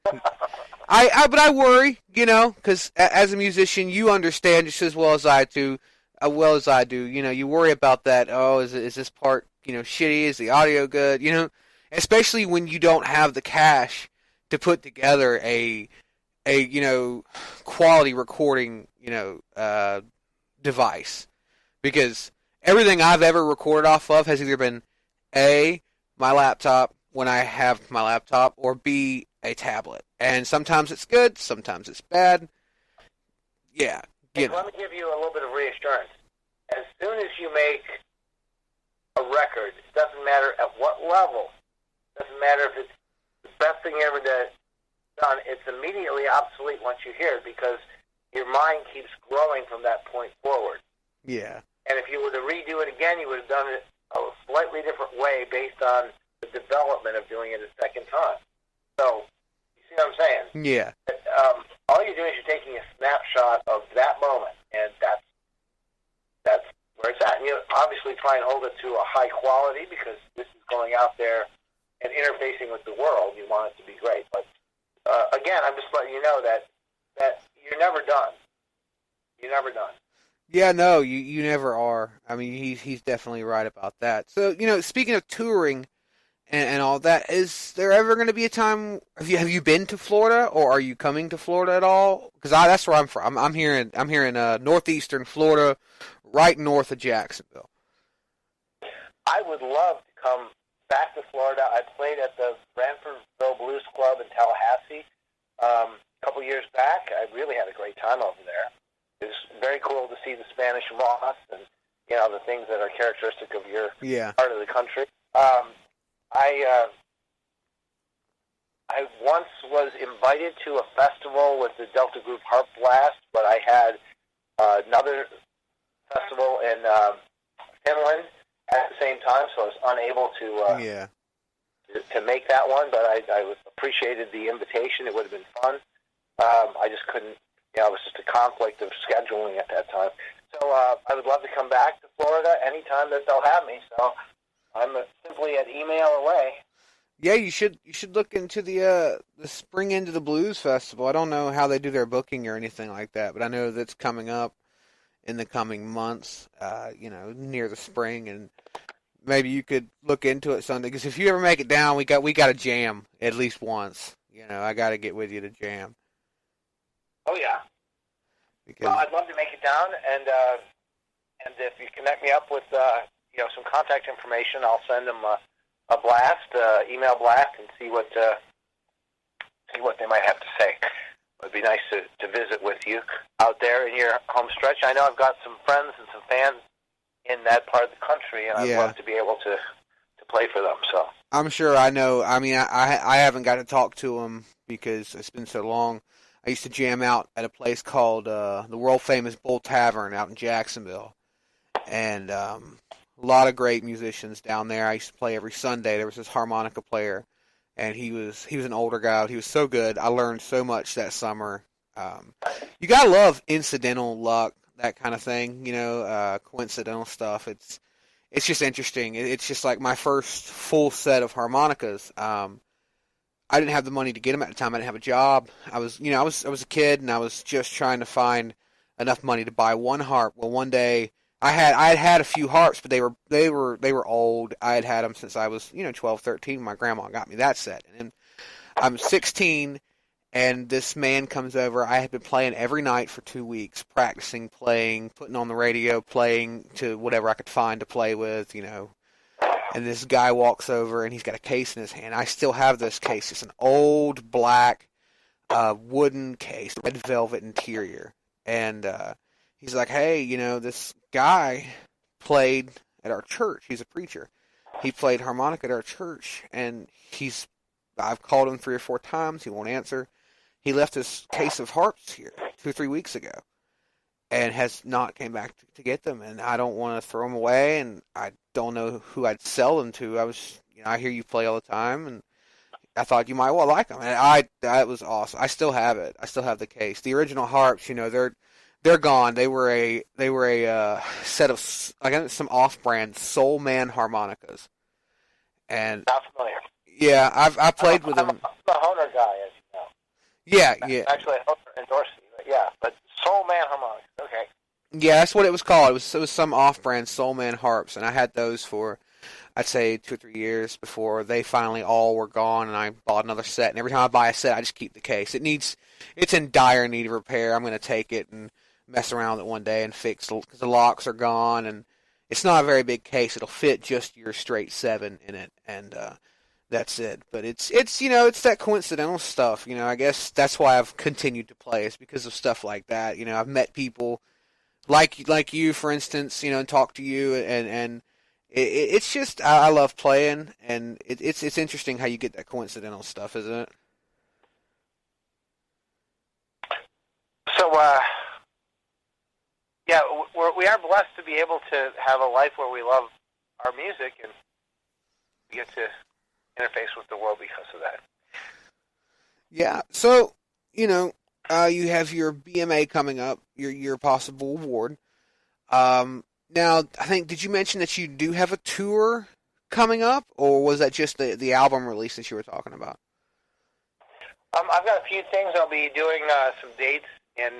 But I worry, because as a musician, you understand just as well as I do. You worry about that. Oh, is this part, shitty? Is the audio good? Especially when you don't have the cash to put together a quality recording, device. Because everything I've ever recorded off of has either been A, my laptop when I have my laptop, or B, a tablet. And sometimes it's good, sometimes it's bad. Yeah. Let me give you a little bit of reassurance. As soon as you make a record, it doesn't matter at what level, it doesn't matter if it's the best thing ever done, it's immediately obsolete once you hear it because your mind keeps growing from that point forward. Yeah. And if you were to redo it again, you would have done it a slightly different way based on the development of doing it a second time. So, you see what I'm saying? Yeah. All you're doing is you're taking a snapshot of that moment, and that's where it's at. And you obviously try and hold it to a high quality because this is going out there and interfacing with the world. You want it to be great. But again, I'm just letting you know that you're never done. You're never done. Yeah, no, you never are. I mean, he's definitely right about that. So, speaking of touring, and all that. Is there ever going to be a time? Have you been to Florida, or are you coming to Florida at all? Because that's where I'm from. I'm here in northeastern Florida, right north of Jacksonville. I would love to come back to Florida. I played at the Branfordville Blues Club in Tallahassee a couple years back. I really had a great time over there. It was very cool to see the Spanish moss and the things that are characteristic of your part of the country. I once was invited to a festival with the Delta Group Harp Blast, but I had another festival in Finland at the same time, so I was unable to make that one. But I appreciated the invitation. It would have been fun. I just couldn't. It was just a conflict of scheduling at that time. So I would love to come back to Florida anytime that they'll have me. So I'm simply an email away. Yeah, you should look into the Spring Into the Blues Festival. I don't know how they do their booking or anything like that, but I know that's coming up in the coming months, near the spring, and maybe you could look into it someday. Because if you ever make it down, we got to jam at least once. I got to get with you to jam. Oh yeah. Because I'd love to make it down, and if you connect me up with some contact information, I'll send them a blast, email blast, and see what they might have to say. It'd be nice to visit with you out there in your home stretch. I know I've got some friends and some fans in that part of the country, and I'd love to be able to play for them. So I'm sure I know. I mean, I haven't got to talk to them because it's been so long. I used to jam out at a place called the world-famous Bull Tavern out in Jacksonville. And a lot of great musicians down there. I used to play every Sunday. There was this harmonica player, and he was an older guy. He was so good. I learned so much that summer. You got to love incidental luck, that kind of thing, coincidental stuff. It's just interesting. It's just like my first full set of harmonicas. I didn't have the money to get them at the time. I didn't have a job. I was a kid, and I was just trying to find enough money to buy one harp. Well, one day I had a few harps, but they were old. I had them since I was 12, 13. My grandma got me that set, and I'm 16, and this man comes over. I had been playing every night for 2 weeks, practicing, playing, putting on the radio, playing to whatever I could find to play with, And this guy walks over, and he's got a case in his hand. I still have this case. It's an old black wooden case, red velvet interior. And he's like, hey, this guy played at our church. He's a preacher. He played harmonica at our church, and I've called him 3 or 4 times. He won't answer. He left his case of harps here 2 or 3 weeks ago and has not came back to get them. And I don't want to throw them away, and I don't know who I'd sell them to. I hear you play all the time, and I thought you might well like them. And that was awesome. I still have it. I still have the case. The original harps, they're gone. They were a set of some off-brand Soul Man harmonicas. And not familiar. Yeah, I played with them. I'm a Honer guy, as you know. Yeah. Actually, Honer endorsed me, but Soul Man harmonica. Okay. Yeah, that's what it was called. It was some off-brand Soul Man harps, and I had those for, I'd say, 2 or 3 years before they finally all were gone, and I bought another set. And every time I buy a set, I just keep the case. It's in dire need of repair. I'm going to take it and mess around with it one day and fix it because the locks are gone, and it's not a very big case. It'll fit just your straight 7 in it, and that's it. But it's that coincidental stuff. I guess that's why I've continued to play. It's because of stuff like that. I've met people like you, for instance, and talk to you, and it's just I love playing, and it's interesting how you get that coincidental stuff, isn't it? So, we are blessed to be able to have a life where we love our music, and we get to interface with the world because of that. Yeah. So, you have your BMA coming up, your possible award. Now, I think, did you mention that you do have a tour coming up, or was that just the album release that you were talking about? I've got a few things. I'll be doing some dates in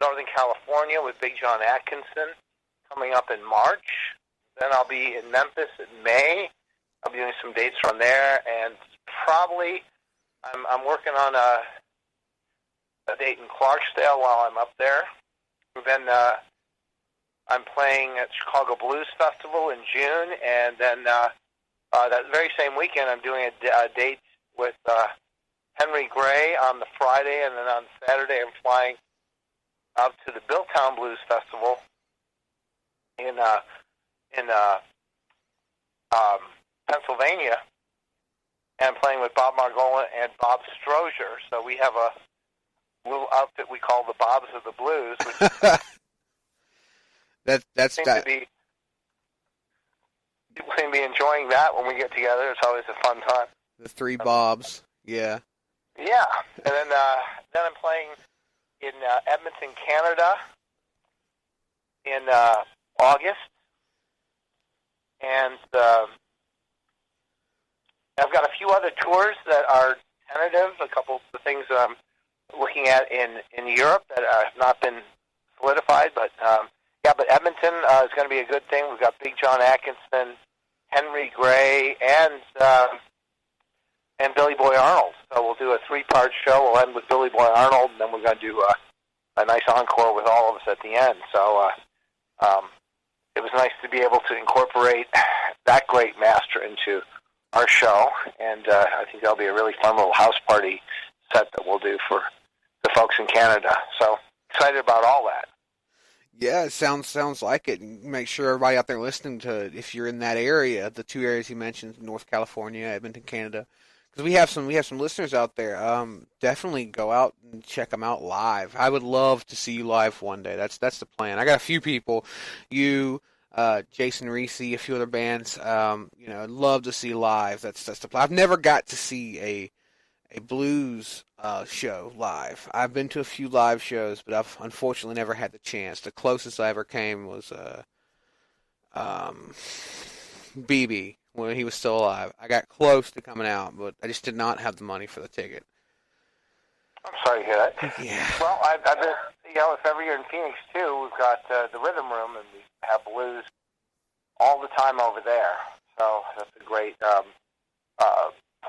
Northern California with Big John Atkinson coming up in March. Then I'll be in Memphis in May I'll be doing some dates from there, and probably I'm working on a date in Clarksdale while I'm up there. And then I'm playing at Chicago Blues Festival in June, and then that very same weekend I'm doing a date with Henry Gray on the Friday, and then on Saturday I'm flying out to the Billtown Blues Festival in Pennsylvania, and I'm playing with Bob Margola and Bob Strozier. So we have a little outfit we call the Bobs of the Blues, which that's seems to be people seem to be enjoying that when we get together. It's always a fun time. the three Bobs. Yeah. Yeah, and then I'm playing in Edmonton, Canada, in August, and I've got a few other tours that are tentative. A couple of the things that I'm looking at in Europe that have not been solidified, but but Edmonton is going to be a good thing. We've got Big John Atkinson, Henry Gray, and Billy Boy Arnold. So we'll do a 3-part show. We'll end with Billy Boy Arnold, and then we're going to do a nice encore with all of us at the end. So it was nice to be able to incorporate that great master into our show, and I think that'll be a really fun little house party set that we'll do for the folks in Canada. So excited about all that. Yeah, it sounds like it. Make sure everybody out there listening to, if you're in that area, the 2 areas you mentioned, North California, Edmonton, Canada, because we have some listeners out there. Definitely go out and check them out live. I would love to see you live one day. That's the plan. I got a few people, Jason Reese, a few other bands. I'd love to see live. That's the plan. I've never got to see a blues show live. I've been to a few live shows, but I've unfortunately never had the chance. The closest I ever came was BB when he was still alive. I got close to coming out, but I just did not have the money for the ticket. I'm sorry to hear that. Yeah. Well, I've been, if ever you're in Phoenix too, we've got the Rhythm Room, and we have blues all the time over there. So that's a great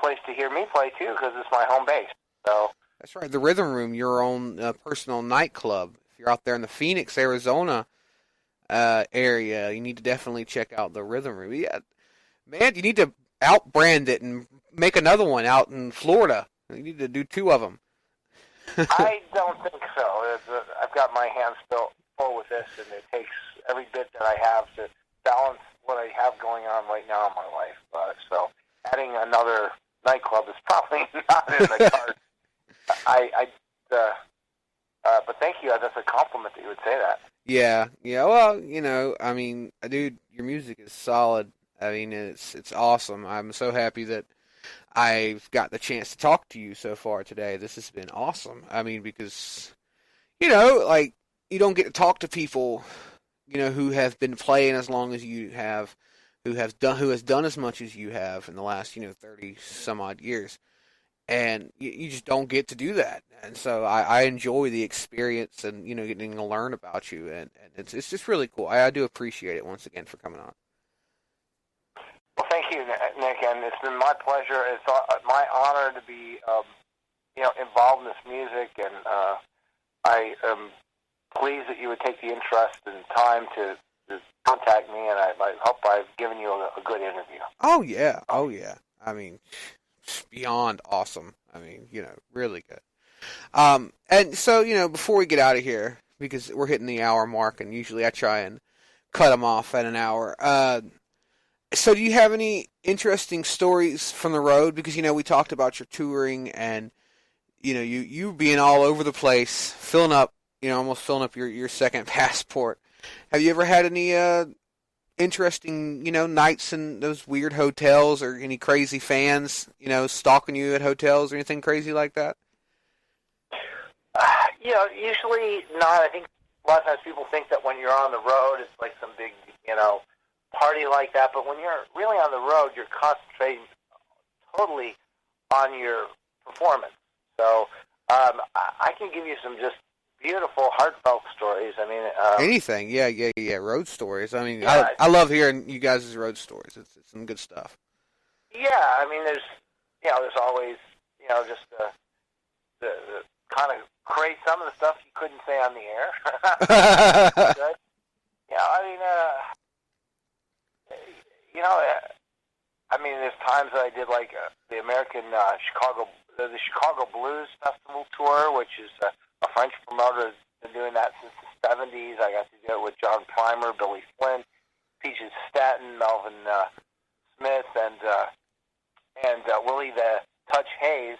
place to hear me play too, because it's my home base. So that's right. The Rhythm Room, your own personal nightclub. If you're out there in the Phoenix, Arizona area, you need to definitely check out the Rhythm Room. Yeah, man, you need to outbrand it and make another one out in Florida. You need to do 2 of them. I don't think so. I've got my hands full with this, and it takes every bit that I have to balance what I have going on right now in my life. So adding another nightclub is probably not in the cards. But thank you. That's a compliment that you would say that. Yeah. Well, I mean, dude, your music is solid. I mean, it's awesome. I'm so happy that I've got the chance to talk to you so far today. This has been awesome. I mean, because, you don't get to talk to people, who have been playing as long as you have, who has done as much as you have in the last, 30 some odd years. And you just don't get to do that. And so I enjoy the experience and, getting to learn about you. And it's just really cool. I do appreciate it once again for coming on. Well, thank you, Nick, and it's been my pleasure. It's my honor to be, involved in this music, and I am pleased that you would take the interest and time to contact me, and I hope I've given you a good interview. Oh, yeah. I mean, beyond awesome. I mean, really good. And so, before we get out of here, because we're hitting the hour mark, and usually I try and cut them off at an hour, so do you have any interesting stories from the road? Because, we talked about your touring and, you being all over the place, filling up, almost filling up your second passport. Have you ever had any interesting, nights in those weird hotels, or any crazy fans, stalking you at hotels or anything crazy like that? Usually not. I think a lot of times people think that when you're on the road, it's like some big, party like that, but when you're really on the road, you're concentrating totally on your performance. So I can give you some just beautiful, heartfelt stories. I mean, anything, yeah, road stories. I mean, I love hearing you guys' road stories. It's some good stuff. Yeah, I mean, there's always, just the kind of crazy, some of the stuff you couldn't say on the air. Good. I mean, there's times that I did like the American the Chicago Blues Festival tour, which is a French promoter has been doing that since the 70s. I got to do it with John Primer, Billy Flynn, Peaches Staton, Melvin Smith, and Willie the Touch Hayes.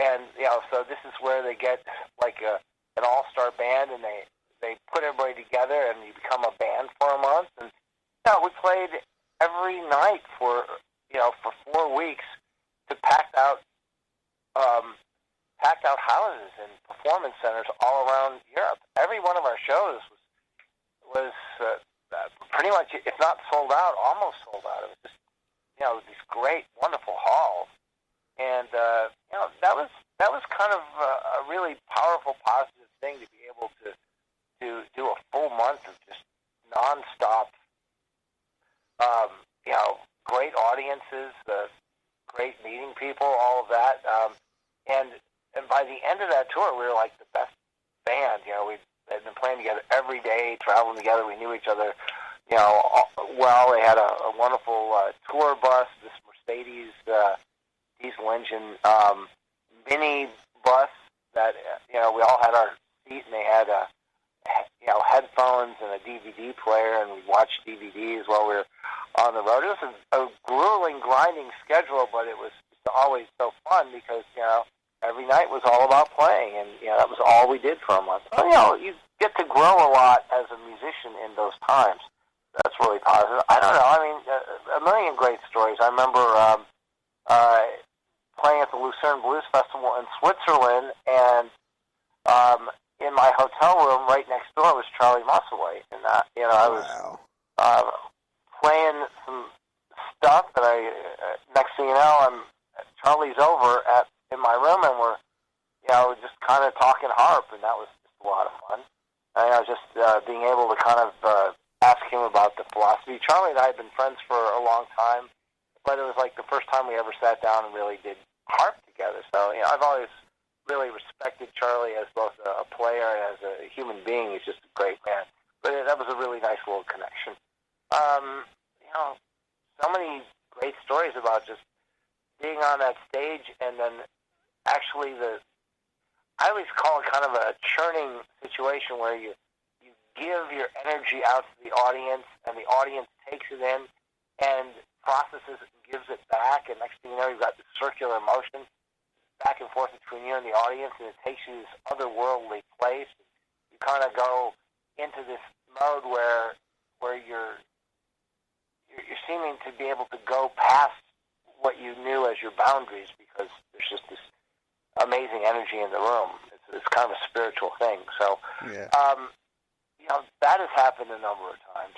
And so this is where they get like an all-star band, and they put everybody together, and you become a band for a month. And we played every night for 4 weeks to packed out houses and performance centers all around Europe. Every one of our shows was pretty much, if not sold out, almost sold out. It was just these great, wonderful halls, and that was kind of a really powerful, positive thing to be able to do a full month of just nonstop, great audiences, great meeting people, all of that, and by the end of that tour, we were like the best band. We had been playing together every day, traveling together. We knew each other, well. They had a wonderful tour bus, this Mercedes diesel engine mini bus that we all had our seat, and they had headphones and a DVD player, and we watched DVDs while we were on the road. It was a grueling, grinding schedule, but it was always so fun because every night was all about playing, and that was all we did for a month. So, you get to grow a lot as a musician in those times. That's really positive. I don't know. I mean, a million great stories. I remember playing at the Lucerne Blues Festival in Switzerland, and in my hotel room right next door was Charlie Musselwhite, and I was playing some stuff, and next thing you know, Charlie's over in my room, and we're just kind of talking harp, and that was just a lot of fun. And just being able to kind of ask him about the philosophy. Charlie and I had been friends for a long time, but it was like the first time we ever sat down and really did harp together. So I've always really respected Charlie as both a player and as a human being. He's just a great man. But that was a really nice little connection. So many great stories about just being on that stage, and then actually I always call it kind of a churning situation where you give your energy out to the audience, and the audience takes it in and processes it and gives it back, and next thing you know, you've got this circular motion back and forth between you and the audience, and it takes you to this otherworldly place. You kind of go into this mode where you're seeming to be able to go past what you knew as your boundaries, because there's just this amazing energy in the room. It's kind of a spiritual thing. So, Yeah. That has happened a number of times.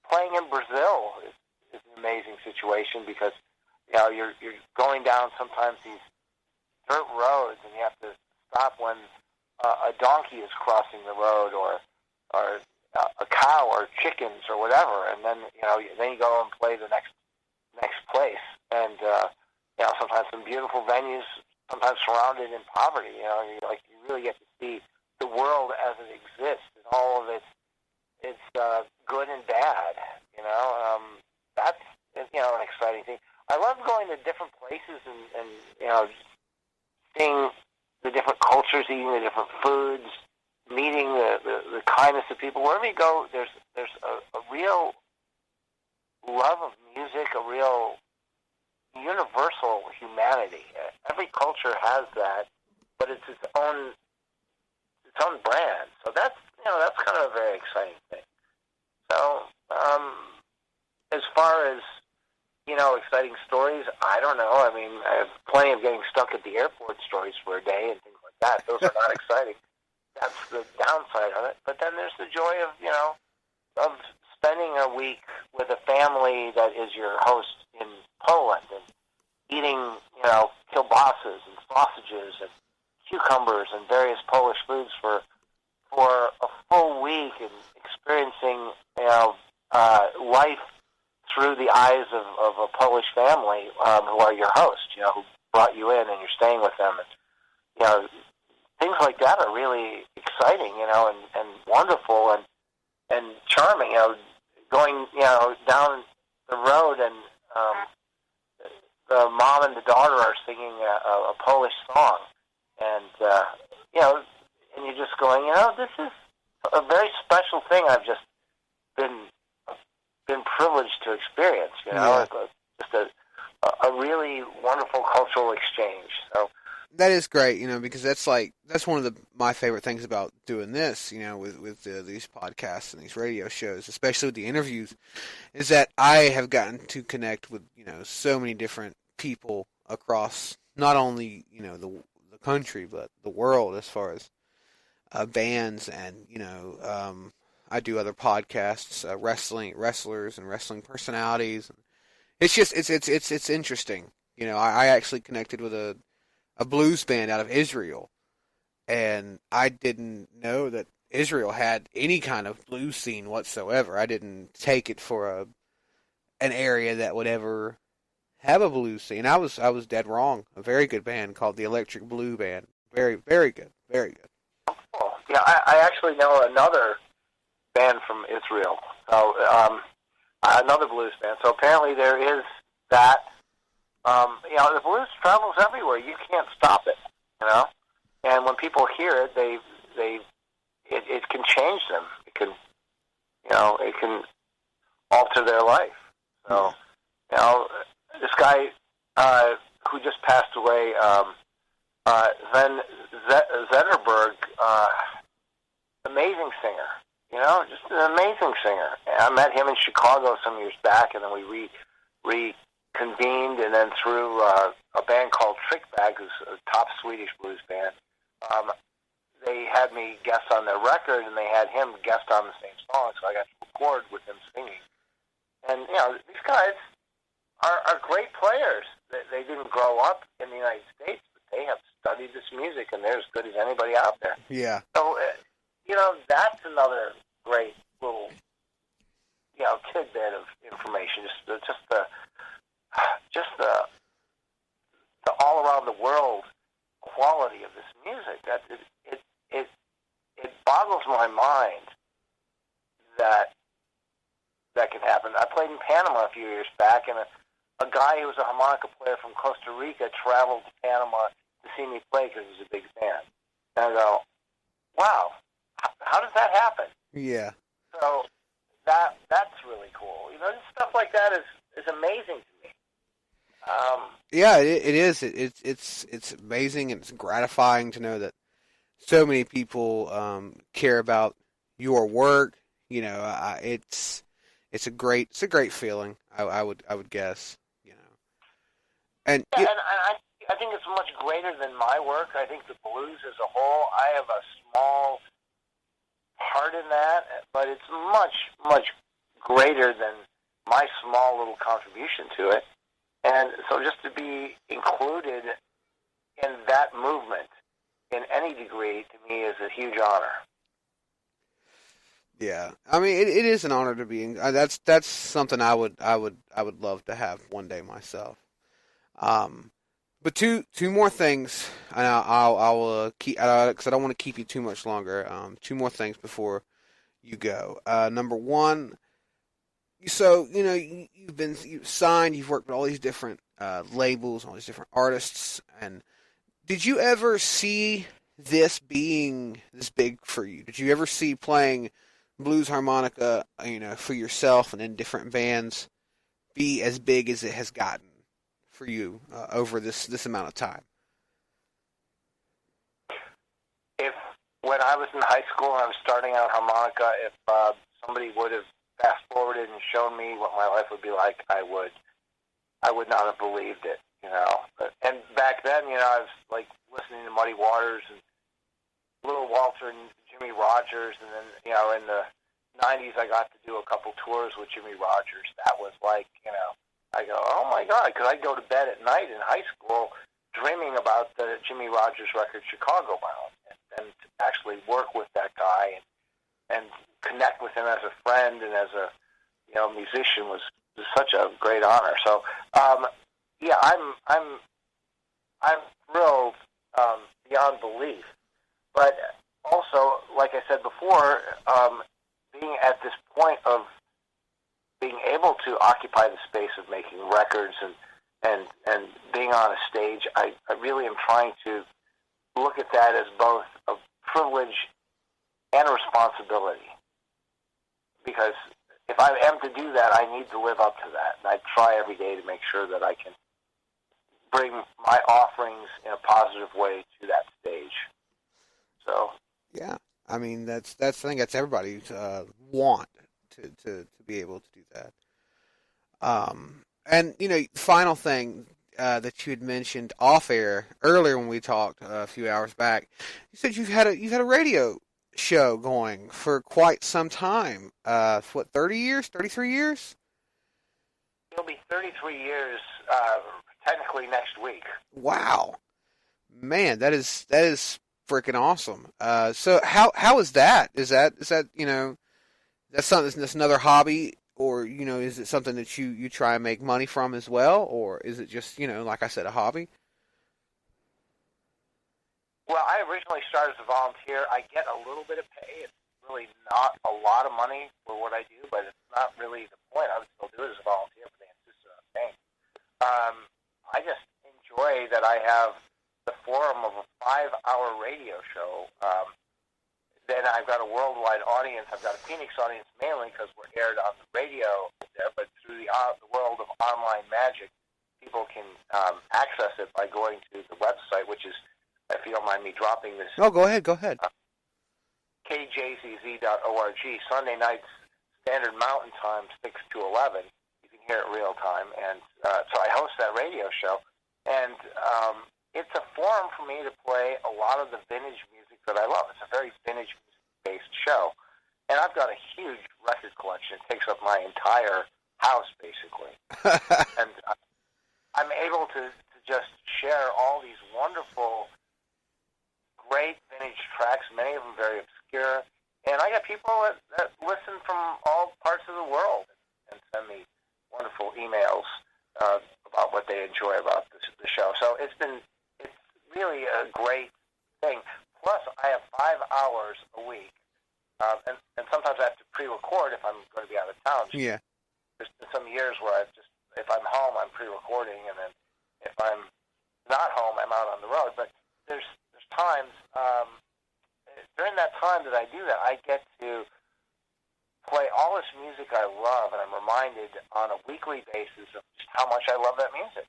Playing in Brazil is an amazing situation because you're going down sometimes these dirt roads, and you have to stop when a donkey is crossing the road, or a cow, or chickens, or whatever, and then you go and play the next place, and sometimes some beautiful venues, sometimes surrounded in poverty. You really get to see the world as it exists, and all of its good and bad. That's an exciting thing. I love going to different places and seeing the different cultures, eating the different foods, meeting the kindness of people. Wherever you go, there's a real love of music, a real universal humanity. Every culture has that, but it's its own brand. So that's kind of a very exciting thing. So as far as exciting stories, I don't know. I mean, I have plenty of getting stuck at the airport stories for a day and things like that. Those are not exciting. That's the downside of it. But then there's the joy of spending a week with a family that is your host in Poland, and eating, kielbasas and sausages and cucumbers and various Polish foods for a full week, and experiencing, life through the eyes of a Polish family who are your host, who brought you in and you're staying with them. And, things like that are really exciting, and wonderful and charming. Going, down the road and the mom and the daughter are singing a Polish song, and and you're just going, this is a very special thing. I've just been privileged to experience. Yeah. Just a really wonderful cultural exchange. So that is great, because that's one of my favorite things about doing this, with these podcasts and these radio shows, especially with the interviews, is that I have gotten to connect with, so many different people across not only, the country, but the world as far as bands and, I do other podcasts, wrestlers and wrestling personalities. It's just, it's interesting. I actually connected with a blues band out of Israel, and I didn't know that Israel had any kind of blues scene whatsoever. I didn't take it for an area that would ever have a blues scene. I was dead wrong. A very good band called the Electric Blue Band. Very, very good. Very good. Oh, yeah, I actually know another band from Israel. So another blues band. So apparently there is that. The blues travels everywhere. You can't stop it, And when people hear it, it can change them. It can, it can alter their life. So, this guy who just passed away, Sven Zetterberg, amazing singer. Just an amazing singer. I met him in Chicago some years back, and then we reconvened, and then through a band called Trickbag, who's a top Swedish blues band. They had me guest on their record, and they had him guest on the same song, so I got to record with him singing. And, these guys are great players. They didn't grow up in the United States, but they have studied this music, and they're as good as anybody out there. Yeah. So, that's another great little, tidbit of information. Just the all around the world quality of this music. That it boggles my mind that can happen. I played in Panama a few years back, and a guy who was a harmonica player from Costa Rica traveled to Panama to see me play because he was a big fan. And I go, wow, how does that happen? Yeah. So that's really cool. Just stuff like that is amazing to me. Yeah, it is. It's amazing, and it's gratifying to know that so many people care about your work. It's a great feeling. I would guess. And yeah, and I think it's much greater than my work. I think the blues as a whole, I have a small part in that, but it's much, much greater than my small little contribution to it. And so just to be included in that movement in any degree, to me, is a huge honor. Yeah, I mean, it is an honor to be. That's something I would love to have one day myself. But two more things, and I'll keep, because I don't want to keep you too much longer. Two more things before you go. Number one, so you've signed, you've worked with all these different labels, all these different artists, and did you ever see this being this big for you? Did you ever see playing blues harmonica, for yourself and in different bands, be as big as it has gotten for you over this amount of time? When I was in high school and I was starting out harmonica, if somebody would have fast forwarded and shown me what my life would be like, I would not have believed it, And back then, I was like listening to Muddy Waters and Little Walter and Jimmy Rogers, and then, in the 90s, I got to do a couple tours with Jimmy Rogers. That was like, I go, oh my God, because I'd go to bed at night in high school dreaming about the Jimmy Rogers record, Chicago Bound, and to actually work with that guy and connect with him as a friend and as a musician was is such a great honor. So, yeah, I'm thrilled beyond belief. But also, like I said before, being at this point of being able to occupy the space of making records and being on a stage, I really am trying to look at that as both a privilege and a responsibility. Because if I am to do that, I need to live up to that. And I try every day to make sure that I can bring my offerings in a positive way to that stage. So Yeah, I mean that's I think that's everybody's want to be able to do that. And final thing that you had mentioned off air earlier when we talked a few hours back, you said you've had a radio show going for quite some time. 30 years, 33 years? it'll be 33 years technically next week. Wow, man, that is freaking awesome. So how is that? Is that that's something that's another hobby, or is it something that you try and make money from as well, or is it just like I said, a hobby? Well, I originally started as a volunteer. I get a little bit of pay. It's really not a lot of money for what I do, but it's not really the point. I would still do it as a volunteer, but they insisted on paying. I just enjoy that I have the forum of a 5-hour radio show. Then I've got a worldwide audience. I've got a Phoenix audience mainly because we're aired on the radio there, but through the world of online magic, people can access it by going to the website, which is, if you don't mind me dropping this. Oh, go ahead. KJZZ.org. Sunday nights, Standard Mountain Time, 6 to 11. You can hear it real time. And so I host that radio show. And it's a forum for me to play a lot of the vintage music that I love. It's a very vintage music-based show. And I've got a huge record collection. It takes up my entire house, basically. And I'm able to just share all these wonderful, great vintage tracks, many of them very obscure. And I got people that listen from all parts of the world and send me wonderful emails about what they enjoy about the show. So it's really a great thing. Plus, I have 5 hours a week, and sometimes I have to pre-record if I'm going to be out of town. Yeah. There's been some years where if I'm home, I'm pre-recording, and then if I'm not home, I'm out on the road. But there's times during that time that I do that, I get to play all this music I love, and I'm reminded on a weekly basis of just how much I love that music.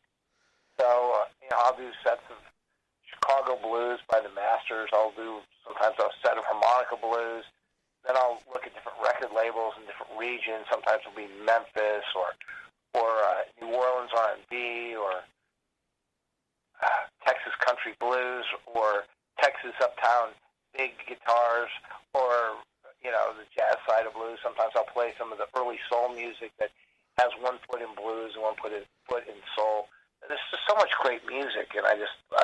So I'll do sets of Chicago blues by the Masters. I'll do sometimes a set of harmonica blues. Then I'll look at different record labels in different regions. Sometimes it'll be Memphis or New Orleans R&B or Texas country blues or Texas uptown big guitars or the jazz side of blues. Sometimes I'll play some of the early soul music that has one foot in blues and one foot in soul. There's just so much great music, and I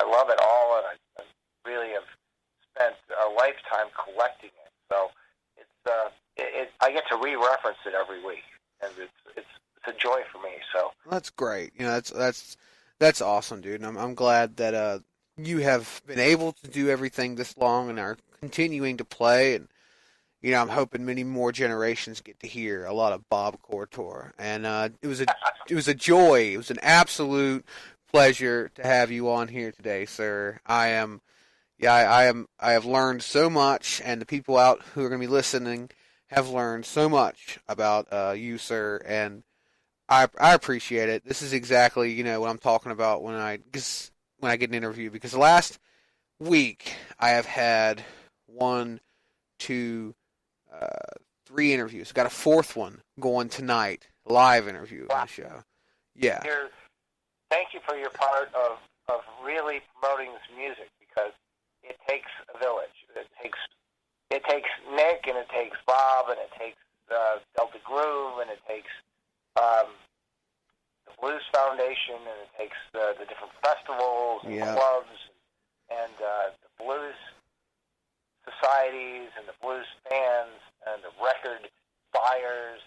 love it all, and I really have spent a lifetime collecting it. So I get to re-reference it every week, and it's a joy for me. So that's great. That's awesome, dude. And I'm glad that you have been able to do everything this long and are continuing to play. And I'm hoping many more generations get to hear a lot of Bob Corritor. And it was a joy. It was an absolute pleasure to have you on here today, sir. I have learned so much, and the people out who are going to be listening have learned so much about you, sir. And I appreciate it. This is exactly what I'm talking about when I get an interview, because last week I have had 1, 2, 3 interviews. Got a 4th one going tonight, live interview on the show. Yeah. Thank you for your part of really promoting this music, because it takes a village. It takes Nick, and it takes Bob, and it takes Delta Groove, and it takes the Blues Foundation, and it takes the different festivals and clubs and the blues societies and the blues fans and the record buyers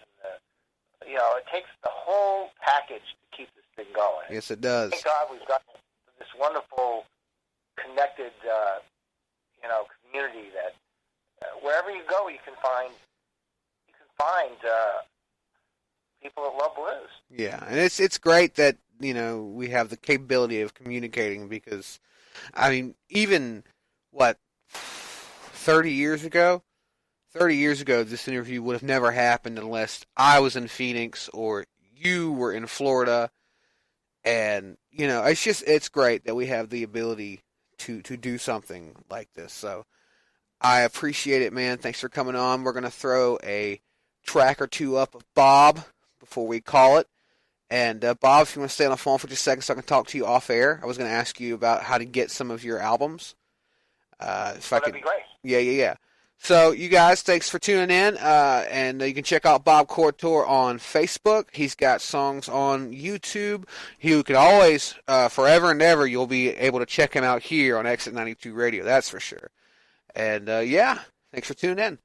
and it takes the whole package to keep this thing going. Yes, it does. Thank God we've got this wonderful, connected, community that wherever you go, you can find people that love blues. Yeah, and it's great that we have the capability of communicating because, I mean, even 30 years ago, this interview would have never happened unless I was in Phoenix or you were in Florida. And, it's great that we have the ability to do something like this. So I appreciate it, man. Thanks for coming on. We're going to throw a track or two up of Bob before we call it. And, Bob, if you want to stay on the phone for just a second so I can talk to you off air, I was going to ask you about how to get some of your albums. That'd be great. Yeah. So, you guys, thanks for tuning in, and you can check out Bob Corritor on Facebook. He's got songs on YouTube. You can always, forever and ever, you'll be able to check him out here on Exit 92 Radio, that's for sure. And, thanks for tuning in.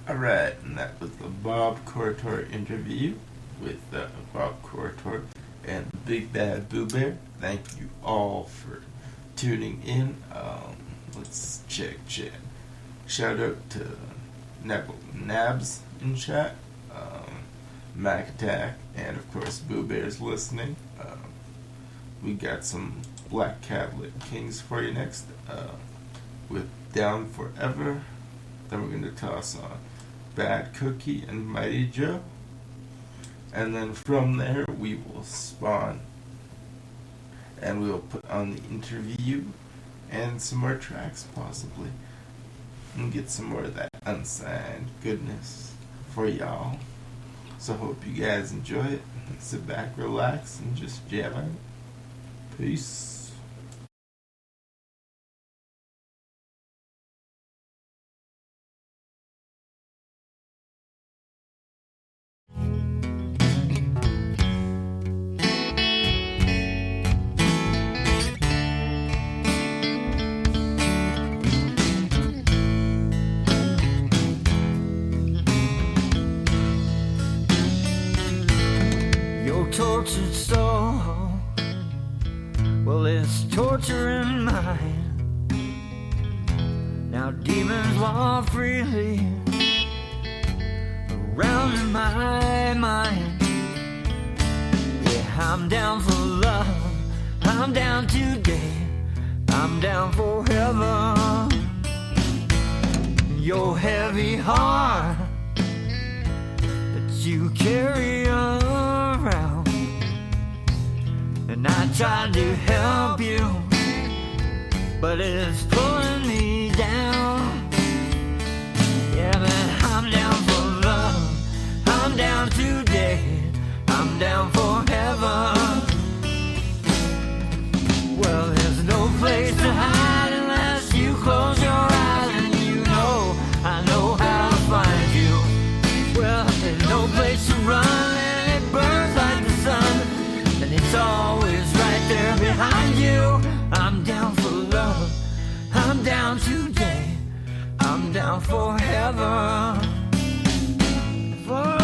All right, and that was the Bob Corritor interview with Bob Corritor and the Big Bad Boo Bear. Thank you all for tuning in. Let's check. Shout out to Nabs in chat, Mac Attack, and of course Boo Bear's listening. We got some Black Cadillac Kings for you next with Down Forever. Then we're going to toss on Bad Cookie and Mighty Joe. And then from there we will spawn and we'll put on the interview and some more tracks possibly and get some more of that unsigned goodness for y'all. So hope you guys enjoy it. Sit back, relax, and just jam out. Peace. Tortured soul, well, it's torturing mine. Now demons walk freely around in my mind. Yeah, I'm down for love, I'm down today, I'm down forever. Your heavy heart that you carry around, and I tried to help you, but it's pulling me down. Yeah, but I'm down for love, I'm down today, I'm down forever. Well, there's no place to hide unless you close your eyes, and I know how to find you. Well, there's no place to run, and it burns like the sun, and it's always right there behind you. I'm down for love, I'm down today, I'm down forever. Forever.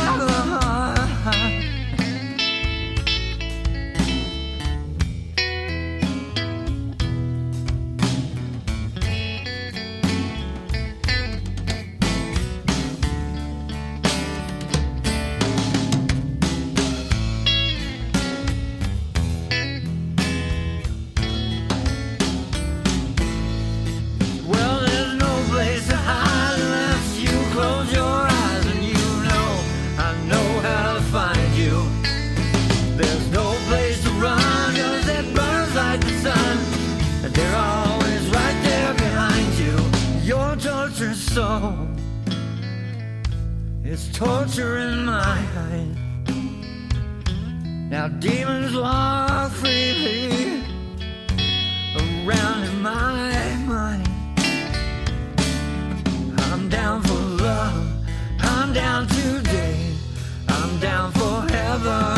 Soul, it's torturing my mind. Now demons walk freely around in my mind. I'm down for love, I'm down today, I'm down forever.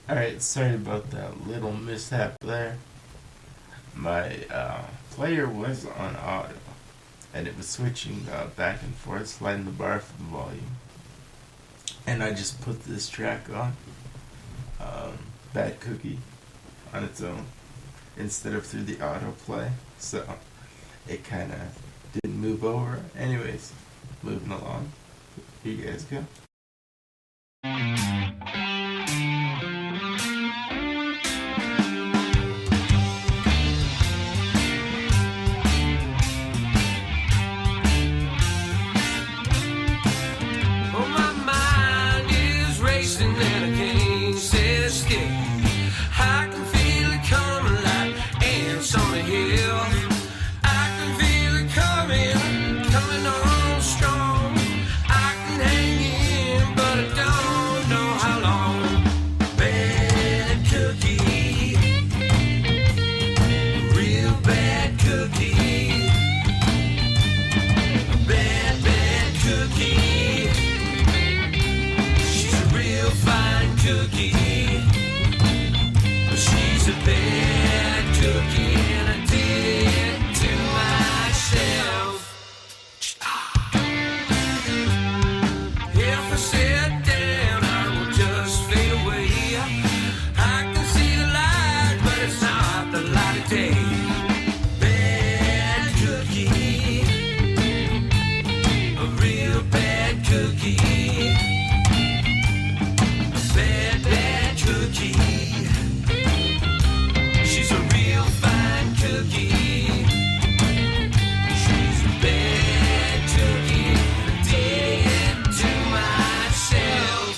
Alright, sorry about that little mishap there. My player was on auto, and it was switching back and forth, sliding the bar for the volume. And I just put this track on, Bad Cookie, on its own, instead of through the autoplay. So it kind of didn't move over. Anyways, moving along. Here you guys go. Oh, my mind is racing and I can't sit still. I can feel it coming like ants on a hill. I can feel it coming on strong. I can hang in, but I don't know how long. Bad cookie, real bad cookie. Bad cookie. She's a real fine cookie. She's a bad cookie, and I did it to myself. If I sit down, I will just fade away. I can see the light, but it's not the light of day. Bad cookie, a real bad cookie. Bad cookie. She's a real fine cookie. She's a bad cookie. I did it to myself.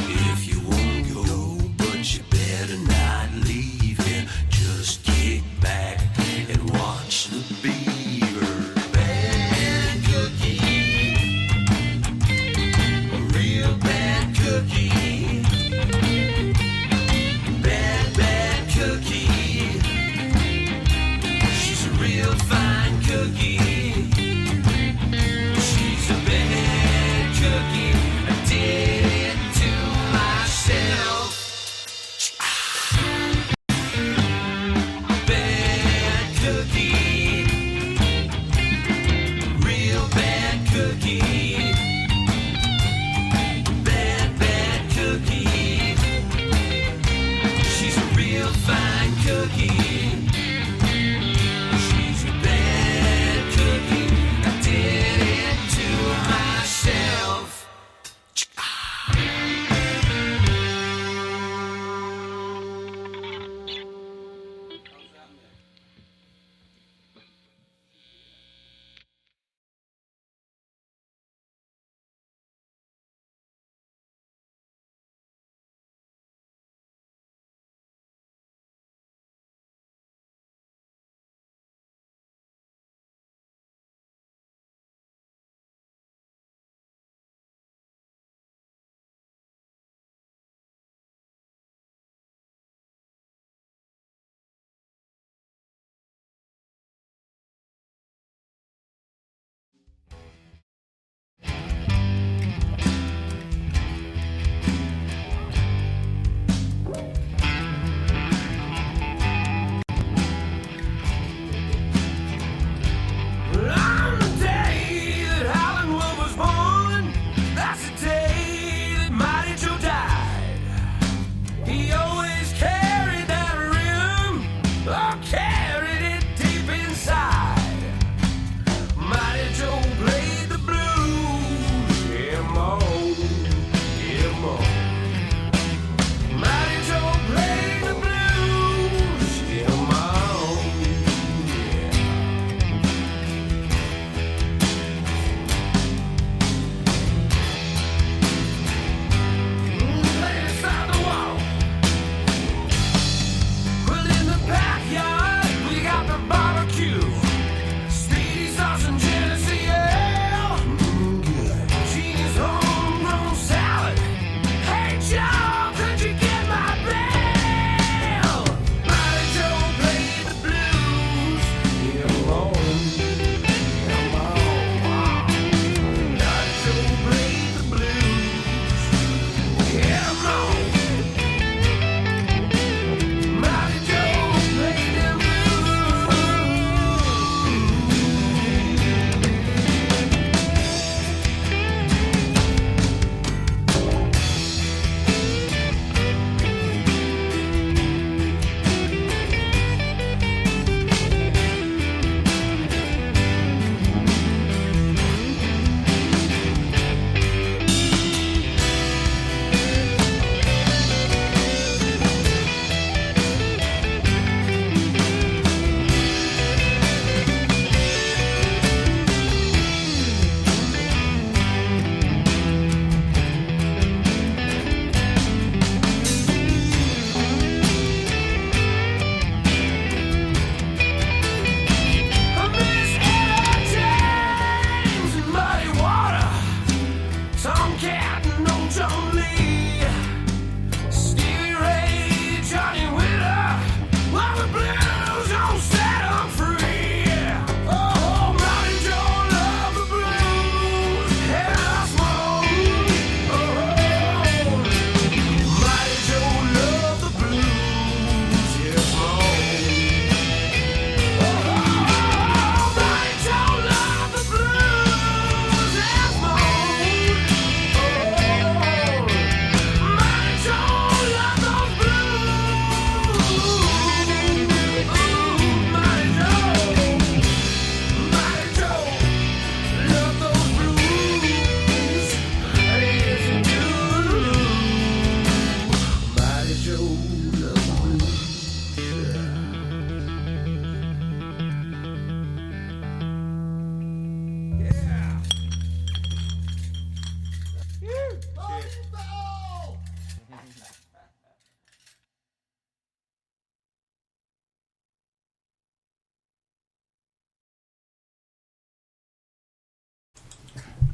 If you won't go, but you better not leave here. Just kick back and watch the beaver. Bad cookie, a real bad cookie. Bad cookie. She's a real fine cookie. She's a bad cookie. I did it to myself. Bad cookie. Real bad cookie. Bad cookie. She's a real fine cookie. She's a bad cookie. I did it to myself.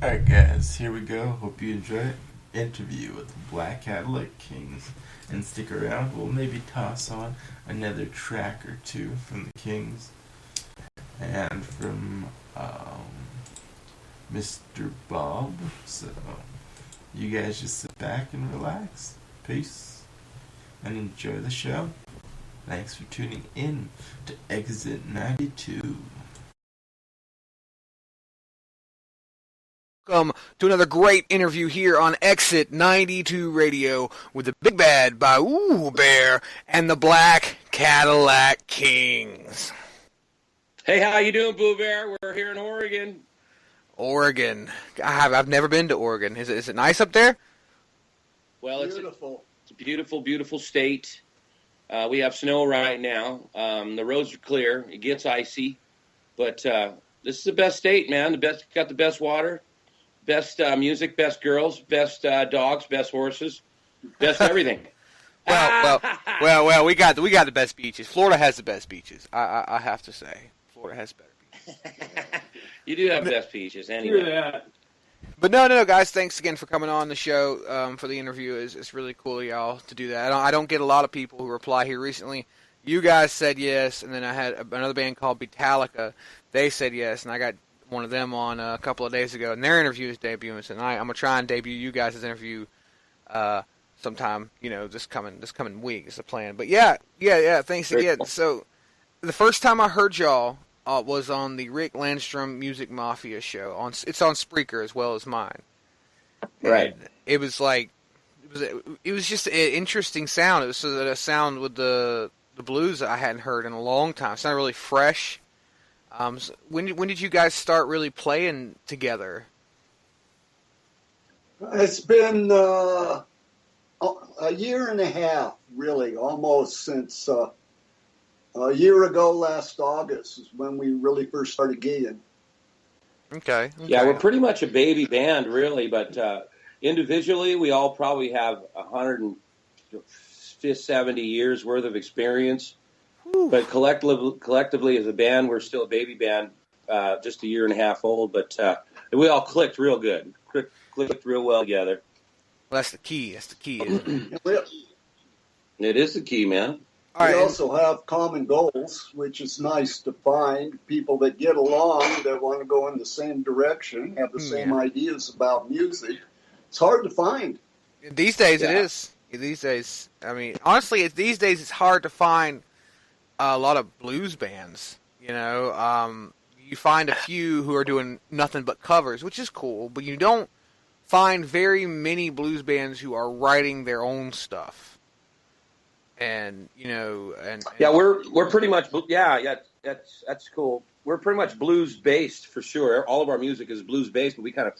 Alright, guys, here we go. Hope you enjoy it. Interview with the Black Cadillac Kings. And stick around. We'll maybe toss on another track or two from the Kings and from Mr. Bob. So, you guys just sit back and relax. Peace. And enjoy the show. Thanks for tuning in to Exit 92. Welcome to another great interview here on Exit 92 Radio with the Big Bad Boo Bear and the Black Cadillac Kings. Hey, how you doing, Boo Bear? We're here in Oregon. Oregon. I've never been to Oregon. Is it nice up there? Well, it's a beautiful, beautiful state. We have snow right now. The roads are clear. It gets icy, but this is the best state, man. Got the best water. Best music, best girls, best dogs, best horses, best everything. Well, we got the best beaches. Florida has the best beaches. I have to say, Florida has better beaches. You do have best beaches, anyway. But no, guys. Thanks again for coming on the show for the interview. It's really cool of y'all to do that. I don't get a lot of people who reply here recently. You guys said yes, and then I had another band called Metallica. They said yes, and I got one of them on a couple of days ago, and their interview is debuting tonight. I'm gonna try and debut you guys' interview sometime, this coming week is the plan. But yeah. Thanks again. So the first time I heard y'all was on the Rick Landstrom Music Mafia show. It's on Spreaker as well as mine. Right. And it was just an interesting sound. It was a sound with the blues that I hadn't heard in a long time. It sounded really fresh. So when did you guys start really playing together? It's been a year and a half, really, almost since a year ago last August is when we really first started gigging. Okay. Yeah, we're pretty much a baby band, really, but individually we all probably have 170 years worth of experience. But collectively, as a band, we're still a baby band, just a year and a half old. But we all clicked real good, clicked real well together. Well, that's the key. Isn't it? It is the key, man. We also have common goals, which is nice to find people that get along, that want to go in the same direction, have the same ideas about music. It's hard to find. These days, it is. These days, I mean, honestly, these days it's hard to find a lot of blues bands. You find a few who are doing nothing but covers, which is cool, but you don't find very many blues bands who are writing their own stuff. And we're pretty much that's cool. We're pretty much blues based for sure. All of our music is blues based, but we kind of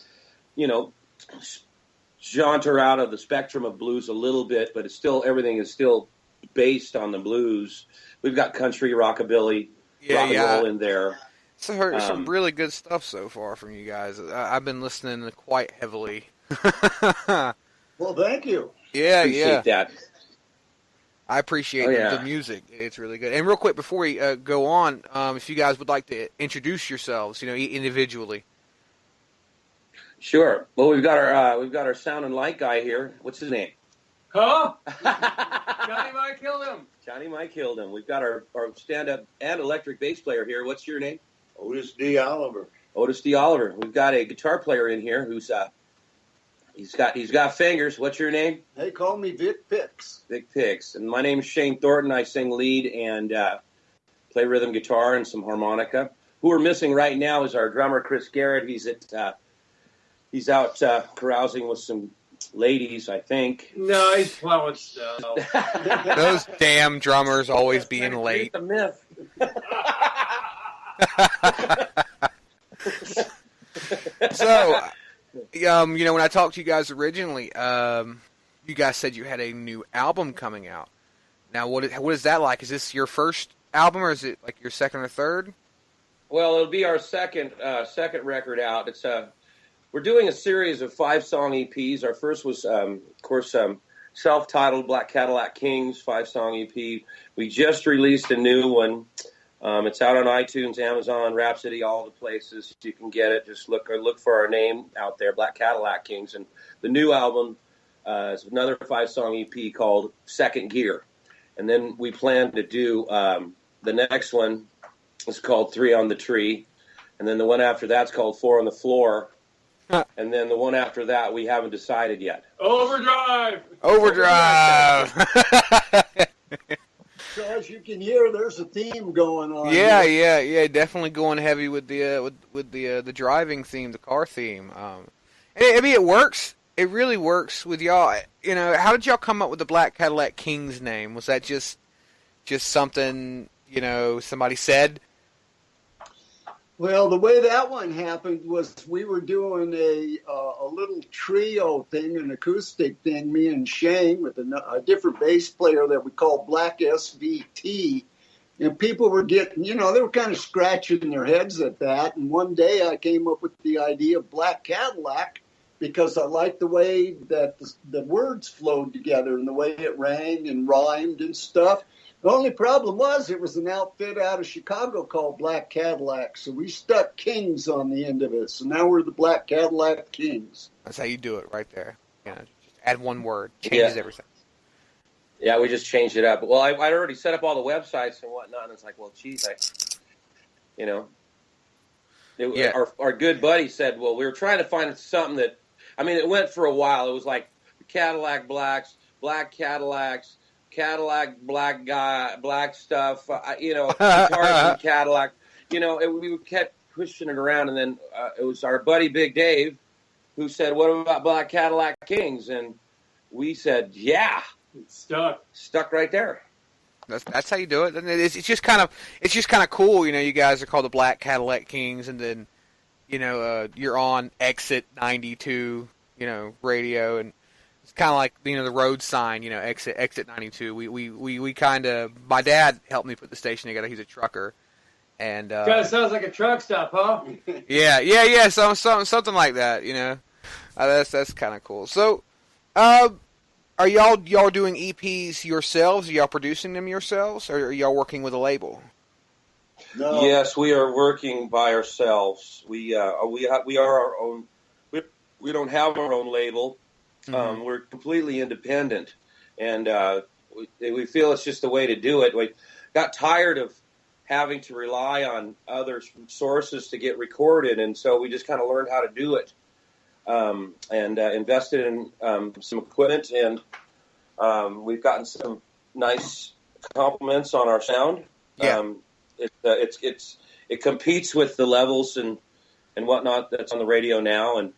jaunter out of the spectrum of blues a little bit, but everything is still based on the blues. We've got country, rockabilly, rock and roll in there. So I heard some really good stuff so far from you guys. I've been listening quite heavily. Well, thank you. Appreciate that. I appreciate the music. It's really good. And real quick before we go on, if you guys would like to introduce yourselves, individually. Sure. Well, we've got our sound and light guy here. What's his name? Huh? Johnny Mike killed him. Johnny Mike killed him. We've got our stand-up and electric bass player here. What's your name? Otis D. Oliver. Otis D. Oliver. We've got a guitar player in here who's he's got fingers. What's your name? They call me Vic Pix. Vic Pix. And my name is Shane Thornton. I sing lead and play rhythm guitar and some harmonica. Who we're missing right now is our drummer Chris Garrett. He's out carousing with some ladies, I think. No, he's plowing snow. Those damn drummers always being late. It's a myth. So, when I talked to you guys originally, you guys said you had a new album coming out. Now, what is that like? Is this your first album, or is it like your second or third? Well, it'll be our second record out. It's we're doing a series of 5-song EPs. Our first was, of course, self-titled Black Cadillac Kings 5-song EP. We just released a new one It's out on iTunes, Amazon, Rhapsody, all the places you can get it. Just look for our name out there, Black Cadillac Kings. And the new album is another 5-song EP called Second Gear. And then we plan to do the next one is called 3 on the Tree. And then the one after that's called 4 on the Floor. And then the one after that we haven't decided yet. Overdrive! So as you can hear, there's a theme going on. Yeah. Definitely going heavy with the driving theme, the car theme. I mean, it works. It really works with y'all. You know, how did y'all come up with the Black Cadillac Kings name? Was that just something, you know, somebody said? Well, the way that one happened was we were doing a little trio thing, an acoustic thing, me and Shane, with a different bass player that we call Black SVT. And people were getting, you know, they were kind of scratching their heads at that. And one day I came up with the idea of Black Cadillac because I liked the way that the words flowed together and the way it rang and rhymed and stuff. The only problem was it was an outfit out of Chicago called Black Cadillac, so we stuck Kings on the end of it. So now we're the Black Cadillac Kings. That's how you do it right there. You know, just add one word, changes everything. Yeah, we just changed it up. Well, I'd already set up all the websites and whatnot, and it's like, well, geez, our good buddy said, well, we were trying to find something that, I mean, it went for a while. It was like Cadillac Blacks, Black Cadillacs, Cadillac black guy, black stuff, guitars and Cadillac. You know, we kept pushing it around, and then it was our buddy Big Dave who said, "What about Black Cadillac Kings?" And we said, "Yeah." It's stuck right there. That's how you do it. And it's just kind of cool. You know, you guys are called the Black Cadillac Kings, and then you're on Exit 92, radio, and it's kind of like the road sign, Exit 92. We kind of, my dad helped me put the station together. He's a trucker, and kind of sounds like a truck stop, huh? yeah, something like that. That's kind of cool. So, are y'all doing EPs yourselves? Are y'all producing them yourselves, or are y'all working with a label? No. Yes, we are working by ourselves. We are our own. We don't have our own label. Mm-hmm. We're completely independent, and we feel it's just the way to do it. We got tired of having to rely on other sources to get recorded, and so we just kind of learned how to do it, and invested in some equipment, and we've gotten some nice compliments on our sound. Yeah. It competes with the levels and whatnot that's on the radio now, and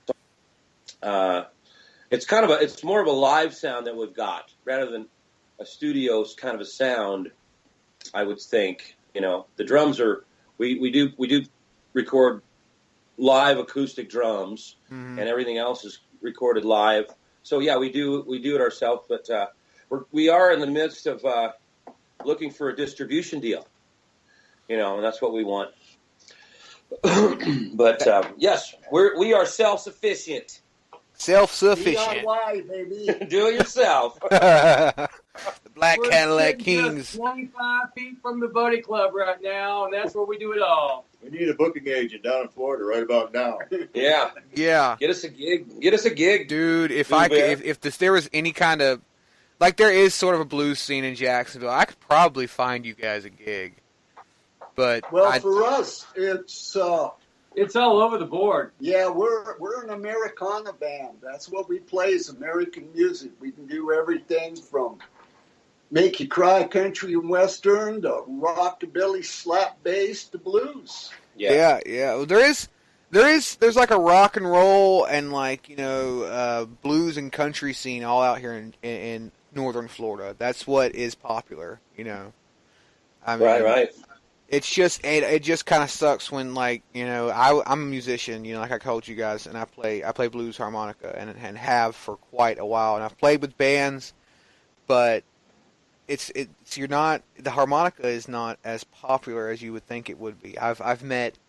it's more of a live sound that we've got rather than a studio's kind of a sound. I would think, the drums are we do record live acoustic drums, mm-hmm. and everything else is recorded live. So yeah, we do it ourselves, but we are in the midst of looking for a distribution deal. And that's what we want. But yes, we are self-sufficient. Self-sufficient. DIY, baby. Do it yourself. The Black Cadillac We're Kings. just 25 feet from the Buddy Club right now, and that's where we do it all. We need a booking agent down in Florida right about now. Yeah. Get us a gig, dude. If there was any kind of, like, there is sort of a blues scene in Jacksonville, I could probably find you guys a gig. But for us, it's all over the board. Yeah, we're an Americana band. That's what we play is American music. We can do everything from make you cry country and western to rockabilly, slap bass to blues. Yeah. Well, there's like a rock and roll and blues and country scene all out here in northern Florida. That's what is popular. I mean, right. It's just it just kind of sucks when I'm a musician, like I told you guys, and I play blues harmonica and have for quite a while, and I've played with bands, but the harmonica is not as popular as you would think it would be. I've met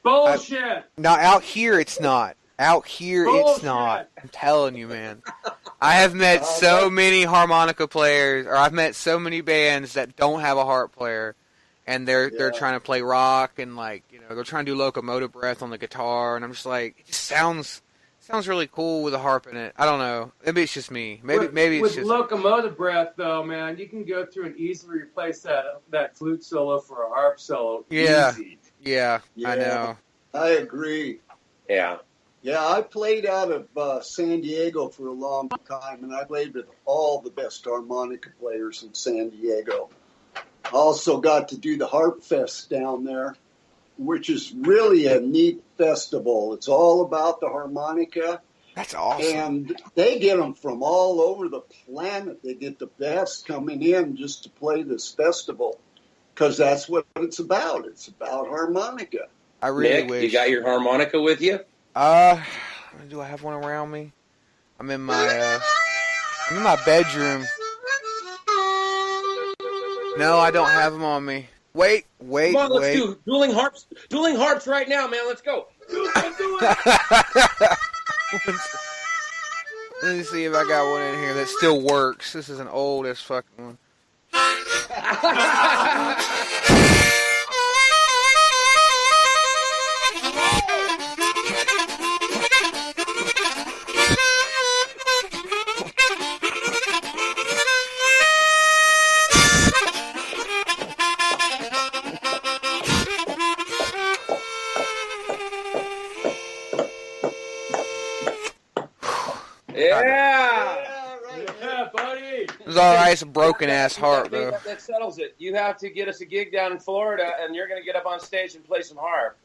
bullshit. Now out here it's not. Out here bullshit. It's not. I'm telling you, man. I have met so many harmonica players, or I've met so many bands that don't have a harp player. and they're trying to play rock, and like, you know, they're trying to do Locomotive Breath on the guitar, and I'm just like, it just sounds really cool with a harp in it. I don't know. Maybe it's just me. Maybe it's with just Locomotive Breath, though, man, you can go through and easily replace that flute solo for a harp solo. Yeah. Easy. Yeah, I know. I agree. Yeah. Yeah, I played out of San Diego for a long time, and I played with all the best harmonica players in San Diego. I also got to do the Harp Fest down there, which is really a neat festival. It's all about the harmonica. That's awesome. And they get them from all over the planet. They get the best coming in just to play this festival, because that's what it's about. It's about harmonica. I really Nick, wish. you got your harmonica with you? Do I have one around me? I'm in my bedroom. No, I don't have them on me. Wait. Come on, let's do dueling harps right now, man. Let's go. Let me see if I got one in here that still works. This is an old as fucking one. Yeah, buddy. It's alright, it's a broken ass harp though. That settles it. You have to get us a gig down in Florida, and you're going to get up on stage and play some harp.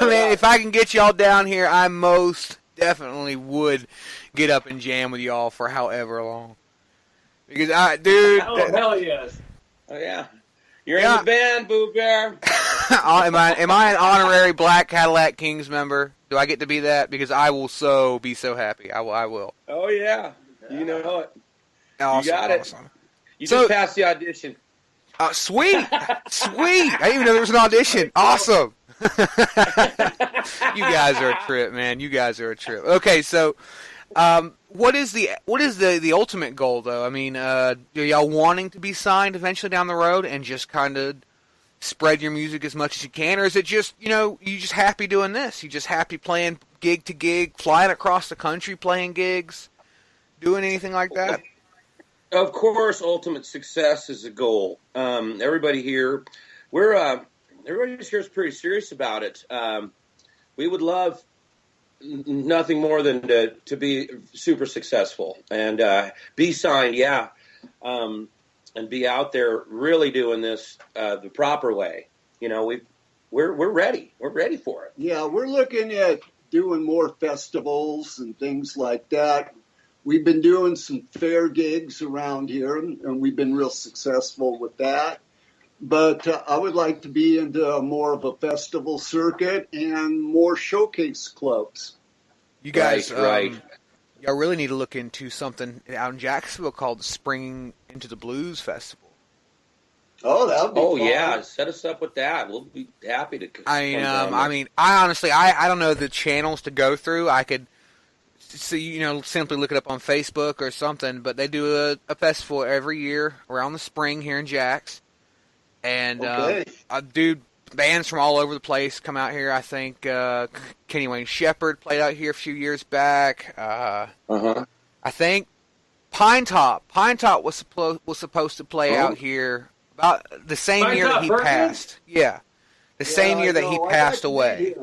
Man, if I can get y'all down here, I most definitely would get up and jam with y'all for however long. Because Oh, hell yes. Oh, yeah. You're in the band, Boo Bear. am I an honorary Black Cadillac Kings member? Do I get to be that? Because I will be so happy. I will. Oh, yeah. You know it. Awesome, you got it. awesome. You just passed the audition. Sweet. Sweet. I didn't even know there was an audition. Awesome. You guys are a trip, man. You guys are a trip. Okay, so what is the ultimate goal, though? I mean, are y'all wanting to be signed eventually down the road and just kind of spread your music as much as you can? Or is it just, you just happy doing this? You just happy playing gig to gig, flying across the country playing gigs, doing anything like that? Of course, ultimate success is a goal. Everybody here, everybody here is pretty serious about it. We would love nothing more than to be super successful and be signed, and be out there really doing this the proper way. We're ready. We're ready for it. Yeah, we're looking at doing more festivals and things like that. We've been doing some fair gigs around here, and we've been real successful with that. But I would like to be into more of a festival circuit and more showcase clubs. You guys, right. Y'all really need to look into something out in Jacksonville called the Spring Into the Blues Festival. Oh, that would be fun. Yeah, set us up with that. We'll be happy to. I honestly, I don't know the channels to go through. I could. So, simply look it up on Facebook or something, but they do a festival every year around the spring here in Jax. And, bands from all over the place come out here. I think Kenny Wayne Shepherd played out here a few years back. I think Pine Top was supposed to play out here about the same year that he passed. Yeah. The same year that he passed away.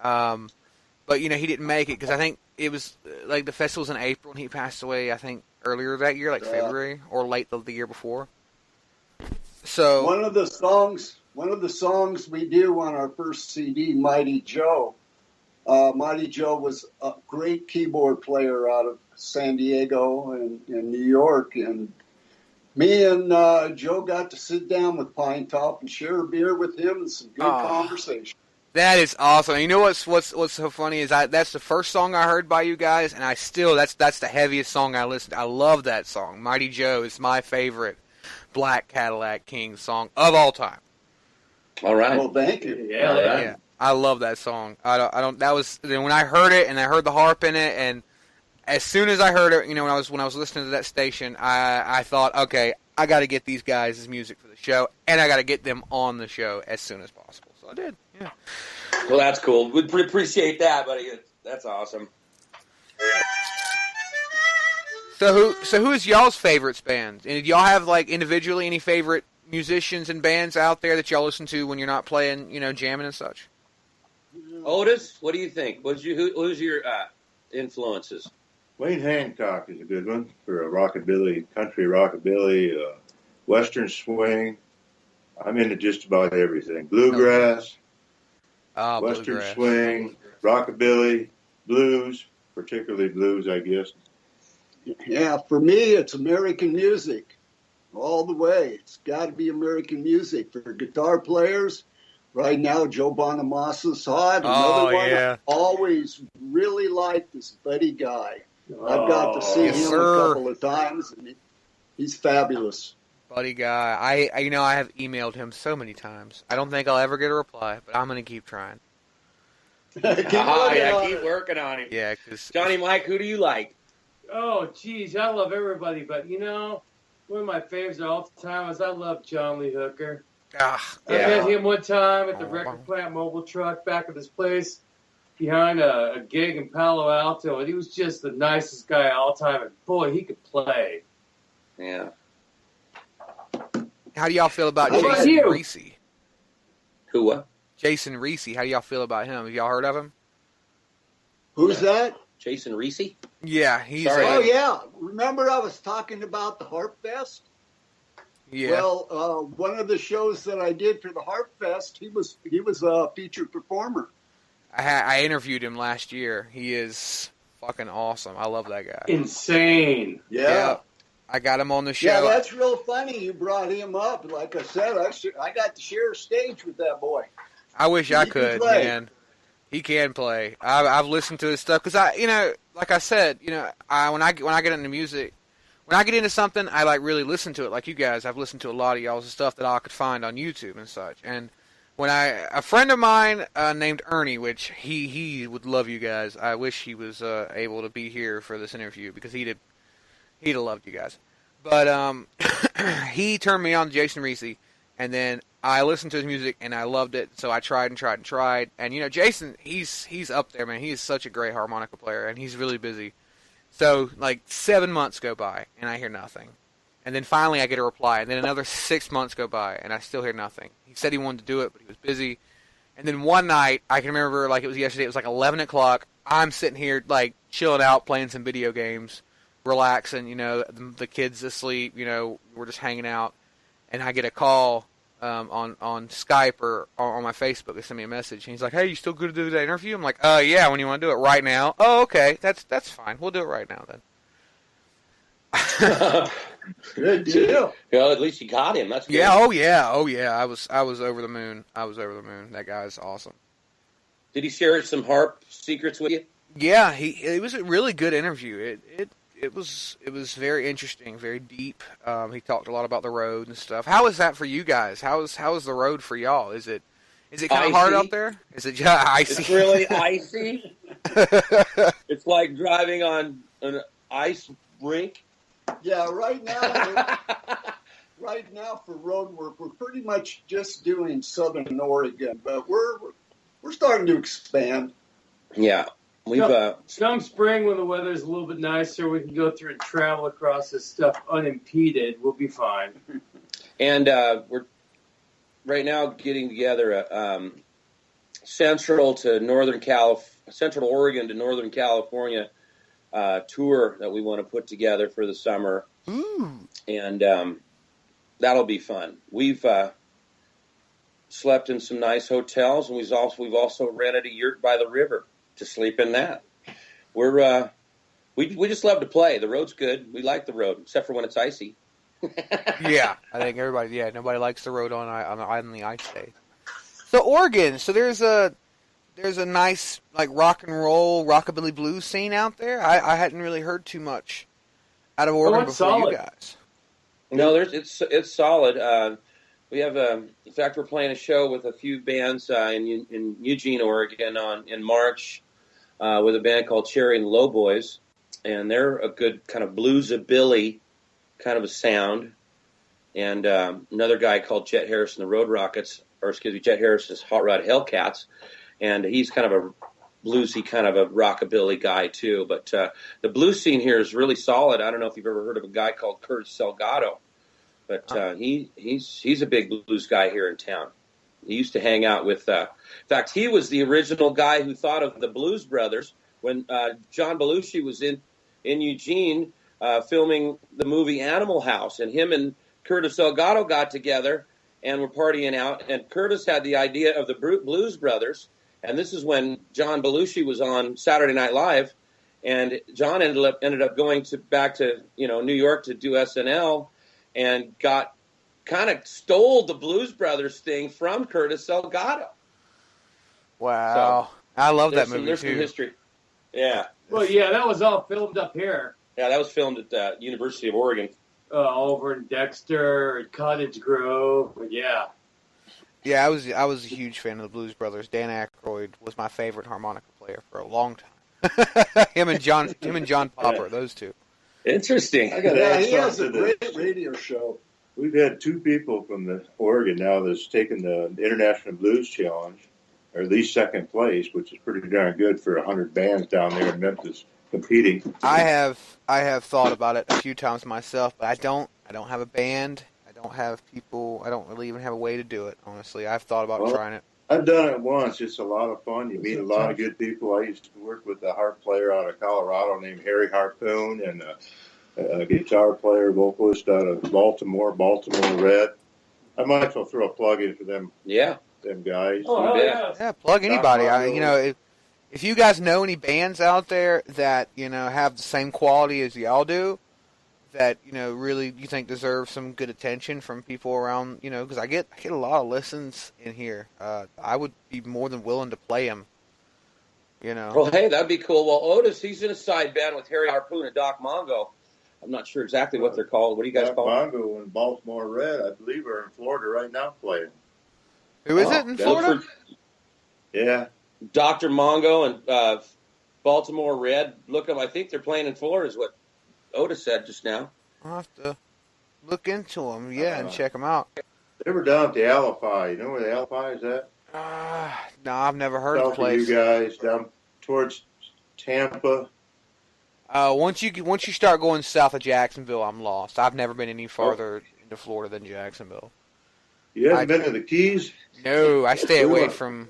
But, he didn't make it because I think it was like the festival's in April and he passed away, I think, earlier that year, like February or late the year before. So one of the songs we do on our first CD, Mighty Joe. Mighty Joe was a great keyboard player out of San Diego and New York, and me and Joe got to sit down with Pine Top and share a beer with him and some good conversation. That is awesome. You know what's so funny is that's the first song I heard by you guys, and that's the heaviest song I listened to. I love that song. Mighty Joe is my favorite Black Cadillac King song of all time. All right. Well, thank you. Yeah, I love that song. That was when I heard it and I heard the harp in it, and as soon as I heard it, when I was listening to that station, I thought, okay, I got to get these guys' music for the show, and I got to get them on the show as soon as possible. So I did, yeah. Well, that's cool. We'd appreciate that, buddy. That's awesome. So who is y'all's favorites bands? And do y'all have, like, individually any favorite musicians and bands out there that y'all listen to when you're not playing, jamming and such? Otis, what do you think? Who's your influences? Wayne Hancock is a good one for a rockabilly, country rockabilly, western swing. I'm into just about everything. Bluegrass, western bluegrass. swing, rockabilly, blues, particularly blues, I guess. Yeah, for me, it's American music all the way. It's got to be American music. For guitar players, right now, Joe Bonamassa's hot. Another one I always really liked is Buddy Guy. I've got to see him a couple of times, and he's fabulous. Buddy Guy. I have emailed him so many times. I don't think I'll ever get a reply, but I'm going to keep trying. Keep working on him. Yeah, because Johnny Mike, who do you like? Oh, geez, I love everybody, but one of my favorites of all time is I love John Lee Hooker. I met him one time at the record plant mobile truck back at this place behind a gig in Palo Alto, and he was just the nicest guy all time, and boy, he could play. Yeah. How do y'all feel about How about Jason you? Reese? Who, what? Jason Reese. How do y'all feel about him? Have y'all heard of him? Who's that? Jason Reese? Yeah, he's. Oh, yeah. Remember I was talking about the Harp Fest? Yeah. Well, one of the shows that I did for the Harp Fest, he was a featured performer. I interviewed him last year. He is fucking awesome. I love that guy. Insane. Yeah. I got him on the show. Yeah, that's real funny you brought him up. Like I said, I got to share a stage with that boy. I wish I He could, can play. man. He can play. I've listened to his stuff because like I said, when I get into music, when I get into something, I like really listen to it. Like you guys, I've listened to a lot of y'all's stuff that I could find on YouTube and such. And when a friend of mine named Ernie, which he would love you guys. I wish he was able to be here for this interview because he'd have loved you guys. But he turned me on to Jason Reese, and then I listened to his music and I loved it. So I tried and tried and tried. And Jason, he's up there, man. He is such a great harmonica player, and he's really busy. So like 7 months go by and I hear nothing. And then finally I get a reply, and then another 6 months go by and I still hear nothing. He said he wanted to do it, but he was busy. And then one night, I can remember like it was yesterday, it was like 11 o'clock. I'm sitting here like chilling out, playing some video games, relaxing, the kids asleep, we're just hanging out. And I get a call on Skype or on my Facebook. They send me a message. And he's like, hey, you still good to do that interview? I'm like, yeah, when you want to do it? Right now? Oh, okay, that's fine. We'll do it right now then. Good deal. Well, at least you got him. That's good. Yeah, oh yeah. I was over the moon. That guy's awesome. Did he share some harp secrets with you? Yeah, it was a really good interview. It was very interesting, very deep. He talked a lot about the road and stuff. How is that for you guys? How is the road for y'all? Is it kind of hard out there? Is it icy? It's really icy. It's like driving on an ice rink. Yeah, right now for road work, we're pretty much just doing Southern Oregon, but we're starting to expand. Yeah. Some spring when the weather's a little bit nicer, we can go through and travel across this stuff unimpeded. We'll be fine. And we're right now getting together Central Oregon to Northern California tour that we want to put together for the summer. Ooh. And that'll be fun. We've slept in some nice hotels, and we've also rented a yurt by the river to sleep in that. We just love to play. The road's good. We like the road, except for when it's icy. Yeah, I think everybody. Yeah, nobody likes the road on the ice day. So Oregon. So there's a nice like rock and roll, rockabilly blues scene out there. I hadn't really heard too much out of Oregon before solid. You guys. No, it's solid. We have in fact, we're playing a show with a few bands in Eugene, Oregon, in March with a band called Cherry and the Lowboys, and they're a good kind of bluesabilly kind of a sound. and another guy called Chet Harris and the Road Rockets, Chet Harris is Hot Rod Hellcats, and he's kind of a bluesy, kind of a rockabilly guy too. But the blues scene here is really solid. I don't know if you've ever heard of a guy called Curtis Salgado, but he's a big blues guy here in town. He used to hang out with. In fact, he was the original guy who thought of the Blues Brothers when John Belushi was in Eugene filming the movie Animal House, and him and Curtis Salgado got together and were partying out. And Curtis had the idea of the Blues Brothers, and this is when John Belushi was on Saturday Night Live, and John ended up going back to New York to do SNL, and kind of stole the Blues Brothers thing from Curtis Salgado. Wow. So, I love that movie, there's too. Some history. Yeah. Well, yeah, that was all filmed up here. Yeah, that was filmed at the University of Oregon. Over in Dexter, Cottage Grove, but yeah. Yeah, I was a huge fan of the Blues Brothers. Dan Aykroyd was my favorite harmonica player for a long time. him and John Popper, those two. Interesting. I got to add he has something a to great radio show. We've had two people from the Oregon now that's taken the International Blues Challenge, or at least second place, which is pretty darn good for 100 bands down there in Memphis competing. I have thought about it a few times myself, but I don't have a band. I don't have people. I don't really even have a way to do it, honestly. I've thought about trying it. I've done it once. It's a lot of fun. You meet a lot of good people. I used to work with a harp player out of Colorado named Harry Harpoon, and a guitar player, vocalist out of Baltimore Red. I might as well throw a plug in for them. Yeah, them guys. Oh, yeah, plug anybody. If you guys know any bands out there that have the same quality as y'all do, that really you think deserve some good attention from people around, because I get a lot of listens in here. I would be more than willing to play them. Well, hey, that'd be cool. Well, Otis, he's in a side band with Harry Harpoon and Doc Mongo. I'm not sure exactly what they're called. What do you guys call them? Mongo and Baltimore Red, I believe, are in Florida right now playing. Who is it in Florida? Yeah. Dr. Mongo and Baltimore Red. Look them. I think they're playing in Florida is what Otis said just now. I'll have to look into them, and check them out. They were down at the Alphi. You know where the Alphi is at? No, I've never heard of the place. You guys down towards Tampa. Once you start going south of Jacksonville, I'm lost. I've never been any farther into Florida than Jacksonville. You haven't been to the Keys? No, I stay away from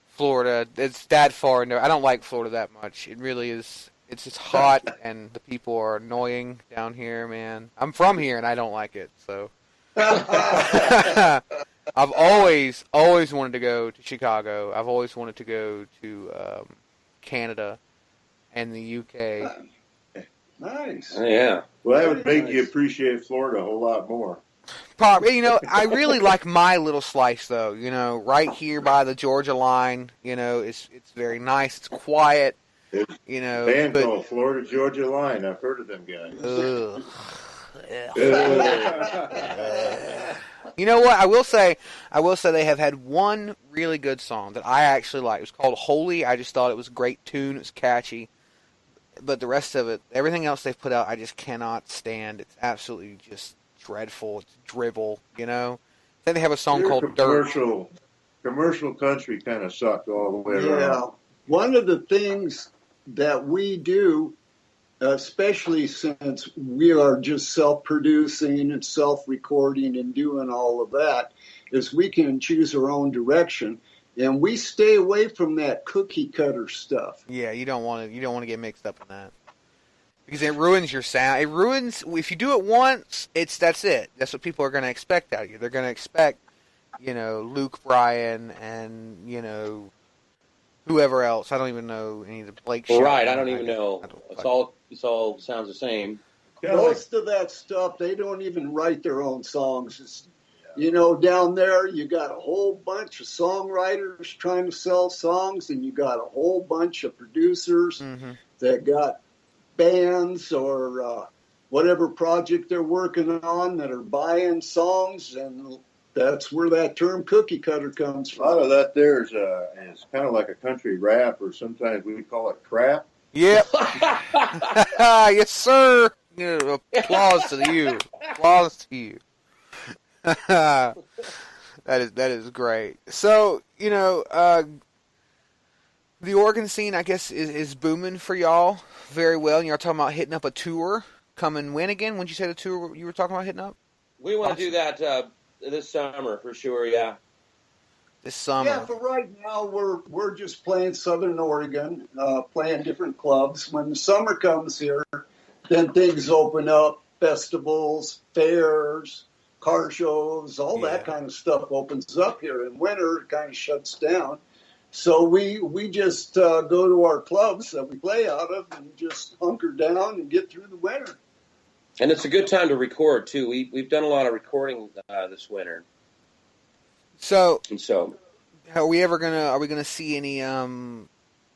Florida. It's that far. No, I don't like Florida that much. It really is. It's just hot, and the people are annoying down here, man. I'm from here, and I don't like it. So I've always wanted to go to Chicago. I've always wanted to go to Canada and the UK. Nice. Yeah. Well, that would make you appreciate Florida a whole lot more. Probably, I really like my little slice, though. Right here by the Georgia line. It's very nice. It's quiet. A band called Florida Georgia Line. I've heard of them guys. You know what? I will say they have had one really good song that I actually like. It was called Holy. I just thought it was a great tune. It was catchy. But the rest of it, everything else they've put out, I just cannot stand. It's absolutely just dreadful. It's drivel, Then they have a song called Dirt. Commercial country kind of sucked all the way around. Yeah. One of the things that we do, especially since we are just self-producing and self-recording and doing all of that, is we can choose our own direction, and we stay away from that cookie cutter stuff. Yeah, you don't want to get mixed up in that because it ruins your sound. It ruins if you do it once. That's it. That's what people are going to expect out of you. They're going to expect, Luke Bryan and whoever else. I don't even know any of the Blake. Well, right, I don't even know. It's all sounds the same. Most of that stuff, they don't even write their own songs. It's, down there, you got a whole bunch of songwriters trying to sell songs, and you got a whole bunch of producers that got bands or whatever project they're working on that are buying songs, and that's where that term cookie cutter comes from. A lot of that there is kind of like a country rap, or sometimes we call it crap. Yep. Yes, sir. Applause to you. Applause to you. That is great. So, the Oregon scene, I guess, is booming for y'all very well. You're talking about hitting up a tour. Coming when again? When did you say the tour you were talking about hitting up? We want to do that this summer for sure. Yeah. This summer. Yeah, for right now we're just playing Southern Oregon, playing different clubs. When the summer comes here, then things open up. Festivals, fairs, car shows, all that kind of stuff opens up here. In winter, it kind of shuts down. So we just go to our clubs that we play out of and just hunker down and get through the winter. And it's a good time to record too. We've done a lot of recording this winter. So are we gonna see any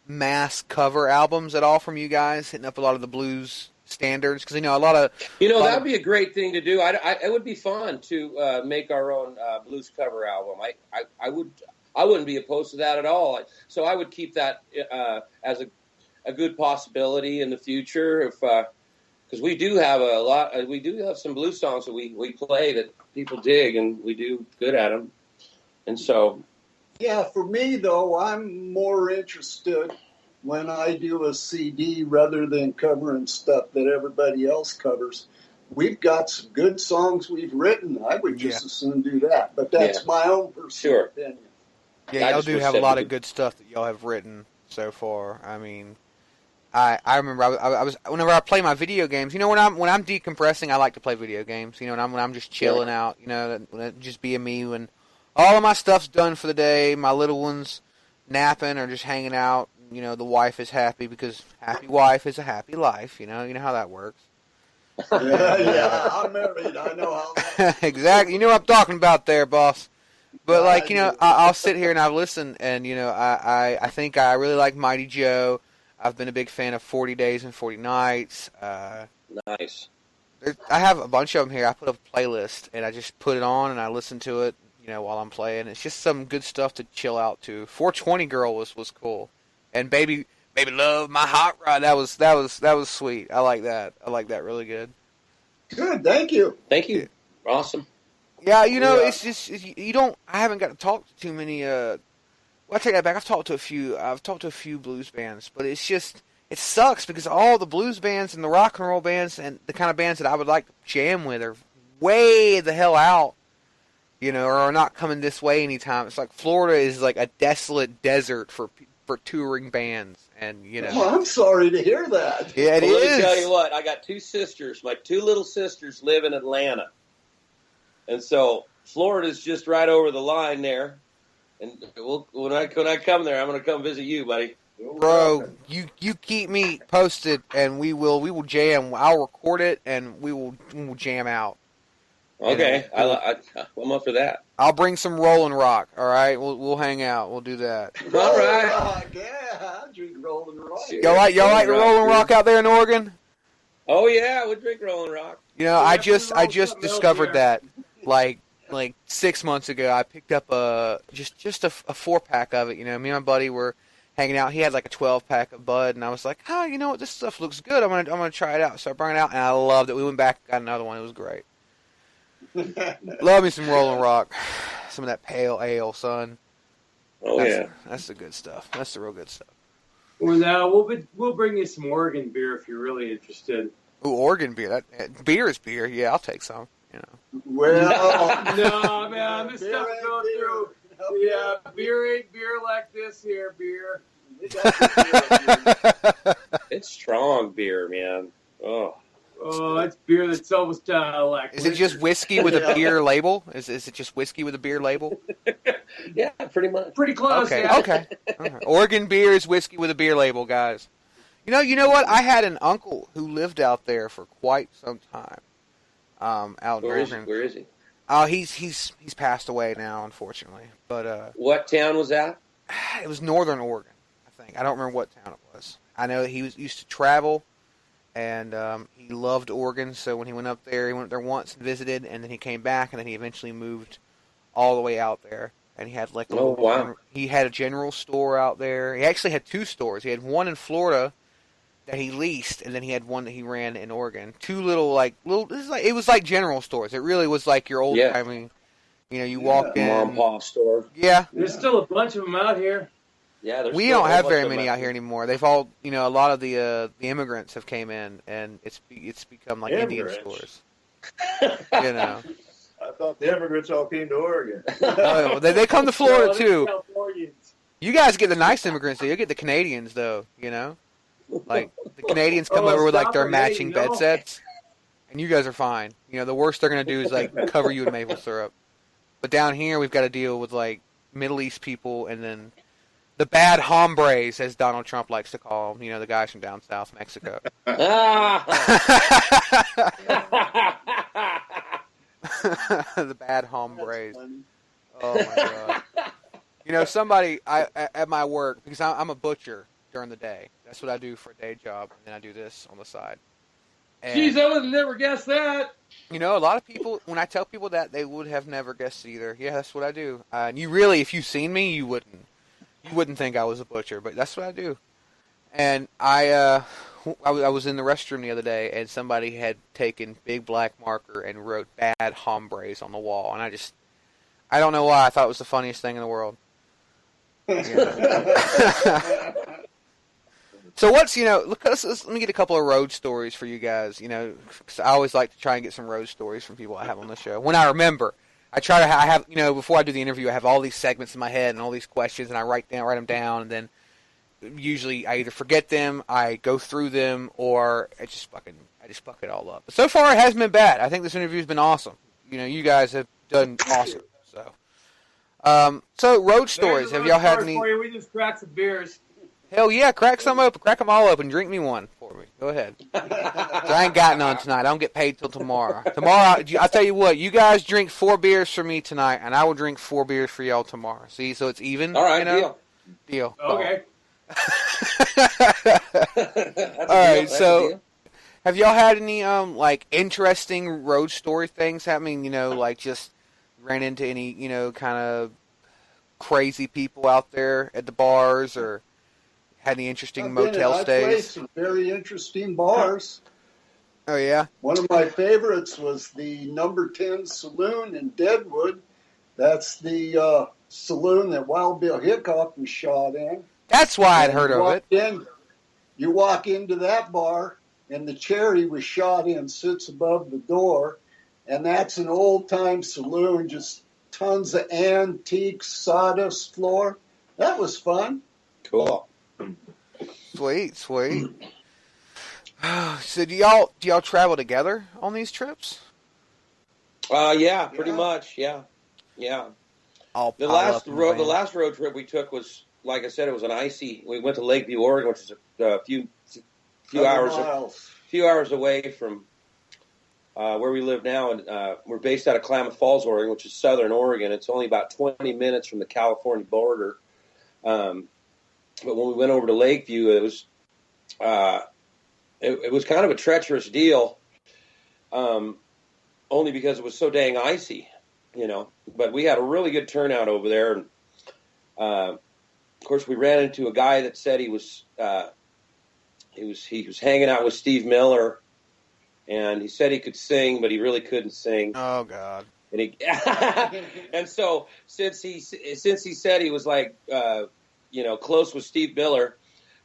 mass cover albums at all from you guys hitting up a lot of the blues standards? Because a lot of that'd be a great thing to do. It would be fun to make our own blues cover album. I wouldn't be opposed to that at all. So I would keep that as a good possibility in the future. If because we do have we do have some blues songs that we play that people dig, and we do good at them. And so, yeah, for me though, I'm more interested when I do a CD rather than covering stuff that everybody else covers. We've got some good songs we've written. I would just as soon do that. But that's my own personal opinion. Yeah, y'all do have a lot of good stuff that y'all have written so far. I mean, I remember I was whenever I play my video games, when I'm decompressing, I like to play video games. When I'm just chilling out, just being me when all of my stuff's done for the day, my little one's napping or just hanging out. The wife is happy because happy wife is a happy life. You know how that works. Yeah, I'm married. I know how that exactly. You know what I'm talking about there, boss. But I'll sit here and I'll listen, and I think I really like Mighty Joe. I've been a big fan of 40 Days and 40 Nights. Nice. I have a bunch of them here. I put up a playlist, and I just put it on, and I listen to it, while I'm playing. It's just some good stuff to chill out to. 420 Girl was cool, and Baby Love My Hot Rod. That was sweet. I like that. I like that really good. Good. Thank you. Thank you. Awesome. Yeah, it's just you don't. I haven't got to talk to too many. Well, I take that back. I've talked to a few blues bands, but it's just it sucks because all the blues bands and the rock and roll bands and the kind of bands that I would like to jam with are way the hell out, or are not coming this way anytime. It's like Florida is like a desolate desert for touring bands, and Oh, I'm sorry to hear that. Yeah, it is. Let me tell you what. I got two sisters. My two little sisters live in Atlanta. And so Florida's just right over the line there, and when I come there, I'm going to come visit you, buddy. Bro, you keep me posted, and we will jam. I'll record it, and we will jam out. Okay, I'm up for that. I'll bring some Rolling Rock. All right, we'll hang out. We'll do that. All right. Yeah, I drink Rolling Rock. Y'all like Rolling Rock out there in Oregon? Oh yeah, we drink Rolling Rock. I just discovered that. Like 6 months ago, I picked up just a 4-pack of it. Me and my buddy were hanging out. He had like a 12-pack of Bud, and I was like, you know what? This stuff looks good. I'm gonna try it out. So I brought it out, and I loved it. We went back, got another one. It was great. Love me some Rolling Rock, some of that pale ale, son. That's the good stuff. That's the real good stuff. Well, now we'll bring you some Oregon beer if you're really interested. Ooh, Oregon beer. Beer is beer. Yeah, I'll take some. Well, no, man, this stuff goes through. Yeah, beer ain't beer like this here, beer. It's strong beer, man. Oh, it's beer that's almost like. Is it just whiskey with a beer label? Is it just whiskey with a beer label? Yeah, pretty much. Pretty close. Okay, yeah. okay. Right. Oregon beer is whiskey with a beer label, guys. You know what? I had an uncle who lived out there for quite some time. Out in Oregon. Where is he? He's passed away now, unfortunately. But what town was that? It was Northern Oregon, I think. I don't remember what town it was. I know that he used to travel, and he loved Oregon. So when he went up there, he went there once and visited, and then he came back, and then he eventually moved all the way out there. And he had he had a general store out there. He actually had 2 stores. He had one in Florida that he leased, and then he had one that he ran in Oregon. 2 little it was like general stores. It really was like your old timey. You walk in. Mom and pop store. Yeah. There's still a bunch of them out here. Yeah, we don't have very many out here anymore. They've all, a lot of the immigrants have came in, and it's become like Indian stores. I thought the immigrants all came to Oregon. Oh, they come to Florida too. Californians. You guys get the nice immigrants, though. You get the Canadians, though. Like the Canadians come over with like their matching bed sets, and you guys are fine. The worst they're gonna do is like cover you in maple syrup. But down here, we've got to deal with like Middle East people, and then the bad hombres, as Donald Trump likes to call them. The guys from down south Mexico. The bad hombres. Oh my god. Somebody at my work, because I'm a butcher during the day. That's what I do for a day job, and then I do this on the side. And, Jeez, I would have never guessed that. A lot of people, when I tell people that, they would have never guessed either. Yeah, that's what I do. And you really, if you've seen me, you wouldn't think I was a butcher, but that's what I do. And I was in the restroom the other day, and somebody had taken big black marker and wrote "bad hombres" on the wall, and I don't know why, I thought it was the funniest thing in the world. So what's, let me get a couple of road stories for you guys, because I always like to try and get some road stories from people I have on the show. When I remember, I have, before I do the interview, I have all these segments in my head and all these questions, and I write them down, and then usually I either forget them, I go through them, or I just fuck it all up. But so far it hasn't been bad. I think this interview's been awesome. You guys have done awesome. So road stories. Have y'all had any? We just cracked some beers. Hell yeah, crack some open. Crack them all open. Drink me one for me. Go ahead. I ain't got none tonight. I don't get paid till tomorrow. Tomorrow, I'll tell you what. You guys drink 4 beers for me tonight, and I will drink 4 beers for y'all tomorrow. See, so it's even. All right, Deal. Okay. All right, so have y'all had any like interesting road story things happening? Like just ran into any kind of crazy people out there at the bars, or had any interesting motel I've stays? played some very interesting bars. Oh yeah. One of my favorites was the Number 10 Saloon in Deadwood. That's the saloon that Wild Bill Hickok was shot in. That's why I'd heard of it. You walk into that bar, and the chair he was shot in sits above the door, and that's an old-time saloon, just tons of antiques, sawdust floor. That was fun. Cool. Sweet. So do y'all travel together on these trips? Yeah, pretty much. Yeah. The last road trip we took was, like I said, it was an icy. We went to Lakeview, Oregon, which is a few hours away from where we live now, and we're based out of Klamath Falls, Oregon, which is southern Oregon. It's only about 20 minutes from the California border. But when we went over to Lakeview, it was kind of a treacherous deal, only because it was so dang icy, But we had a really good turnout over there, and of course, we ran into a guy that said he was hanging out with Steve Miller, and he said he could sing, but he really couldn't sing. Oh God! And so since he said he was like close with Steve Miller,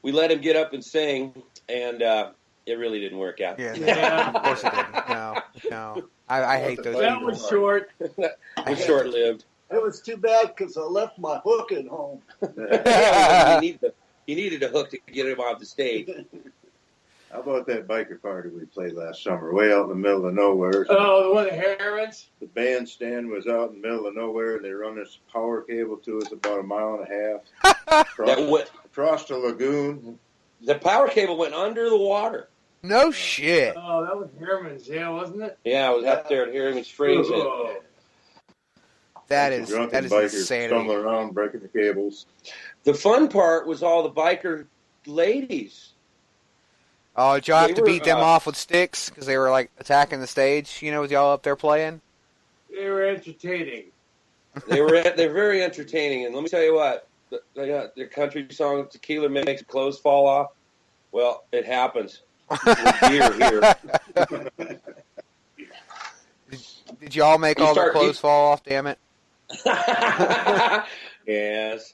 we let him get up and sing, and it really didn't work out. Yeah, of course it didn't. No. I hate those. That was short. It was short-lived. It was too bad because I left my hook at home. He needed a hook to get him off the stage. How about that biker party we played last summer, way out in the middle of nowhere? Oh, the one at Herons? The bandstand was out in the middle of nowhere. They run this power cable to us about 1.5 miles across the lagoon. The power cable went under the water. No shit. Oh, that was Herman's, wasn't it? Yeah, it was up there at Herman Springs. That is insanity. Stumbling around, breaking the cables. The fun part was all the biker ladies. Oh, did y'all have to beat them off with sticks because they were like attacking the stage? With y'all up there playing. They were entertaining. They're very entertaining, and let me tell you what, they got their country song "Tequila Makes Clothes Fall Off." Well, it happens. Here. Did y'all make all the clothes fall off? Damn it! Yes.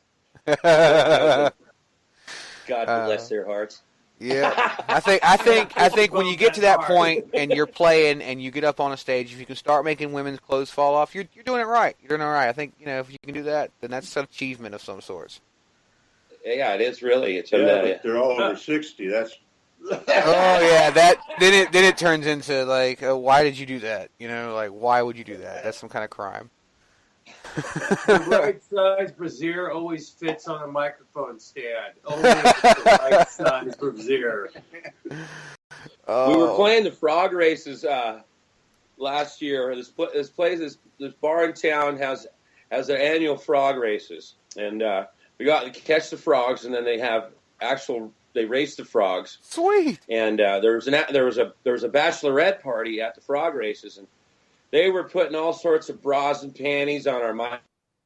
God bless their hearts. Yeah, I think when you get to that point and you're playing and you get up on a stage, if you can start making women's clothes fall off, you're doing it right. You're doing it right. I think if you can do that, then that's an achievement of some sorts. Yeah, it is really. It's but they're all over 60. That's. Oh yeah, then it turns into like, why did you do that? Like why would you do that? That's some kind of crime. The right size brassiere always fits on a microphone stand. Only the right size brassiere. We were playing the frog races last year. This bar in town has their annual frog races, and we got to catch the frogs, and then they race the frogs. Sweet. And there was a bachelorette party at the frog races, and they were putting all sorts of bras and panties on our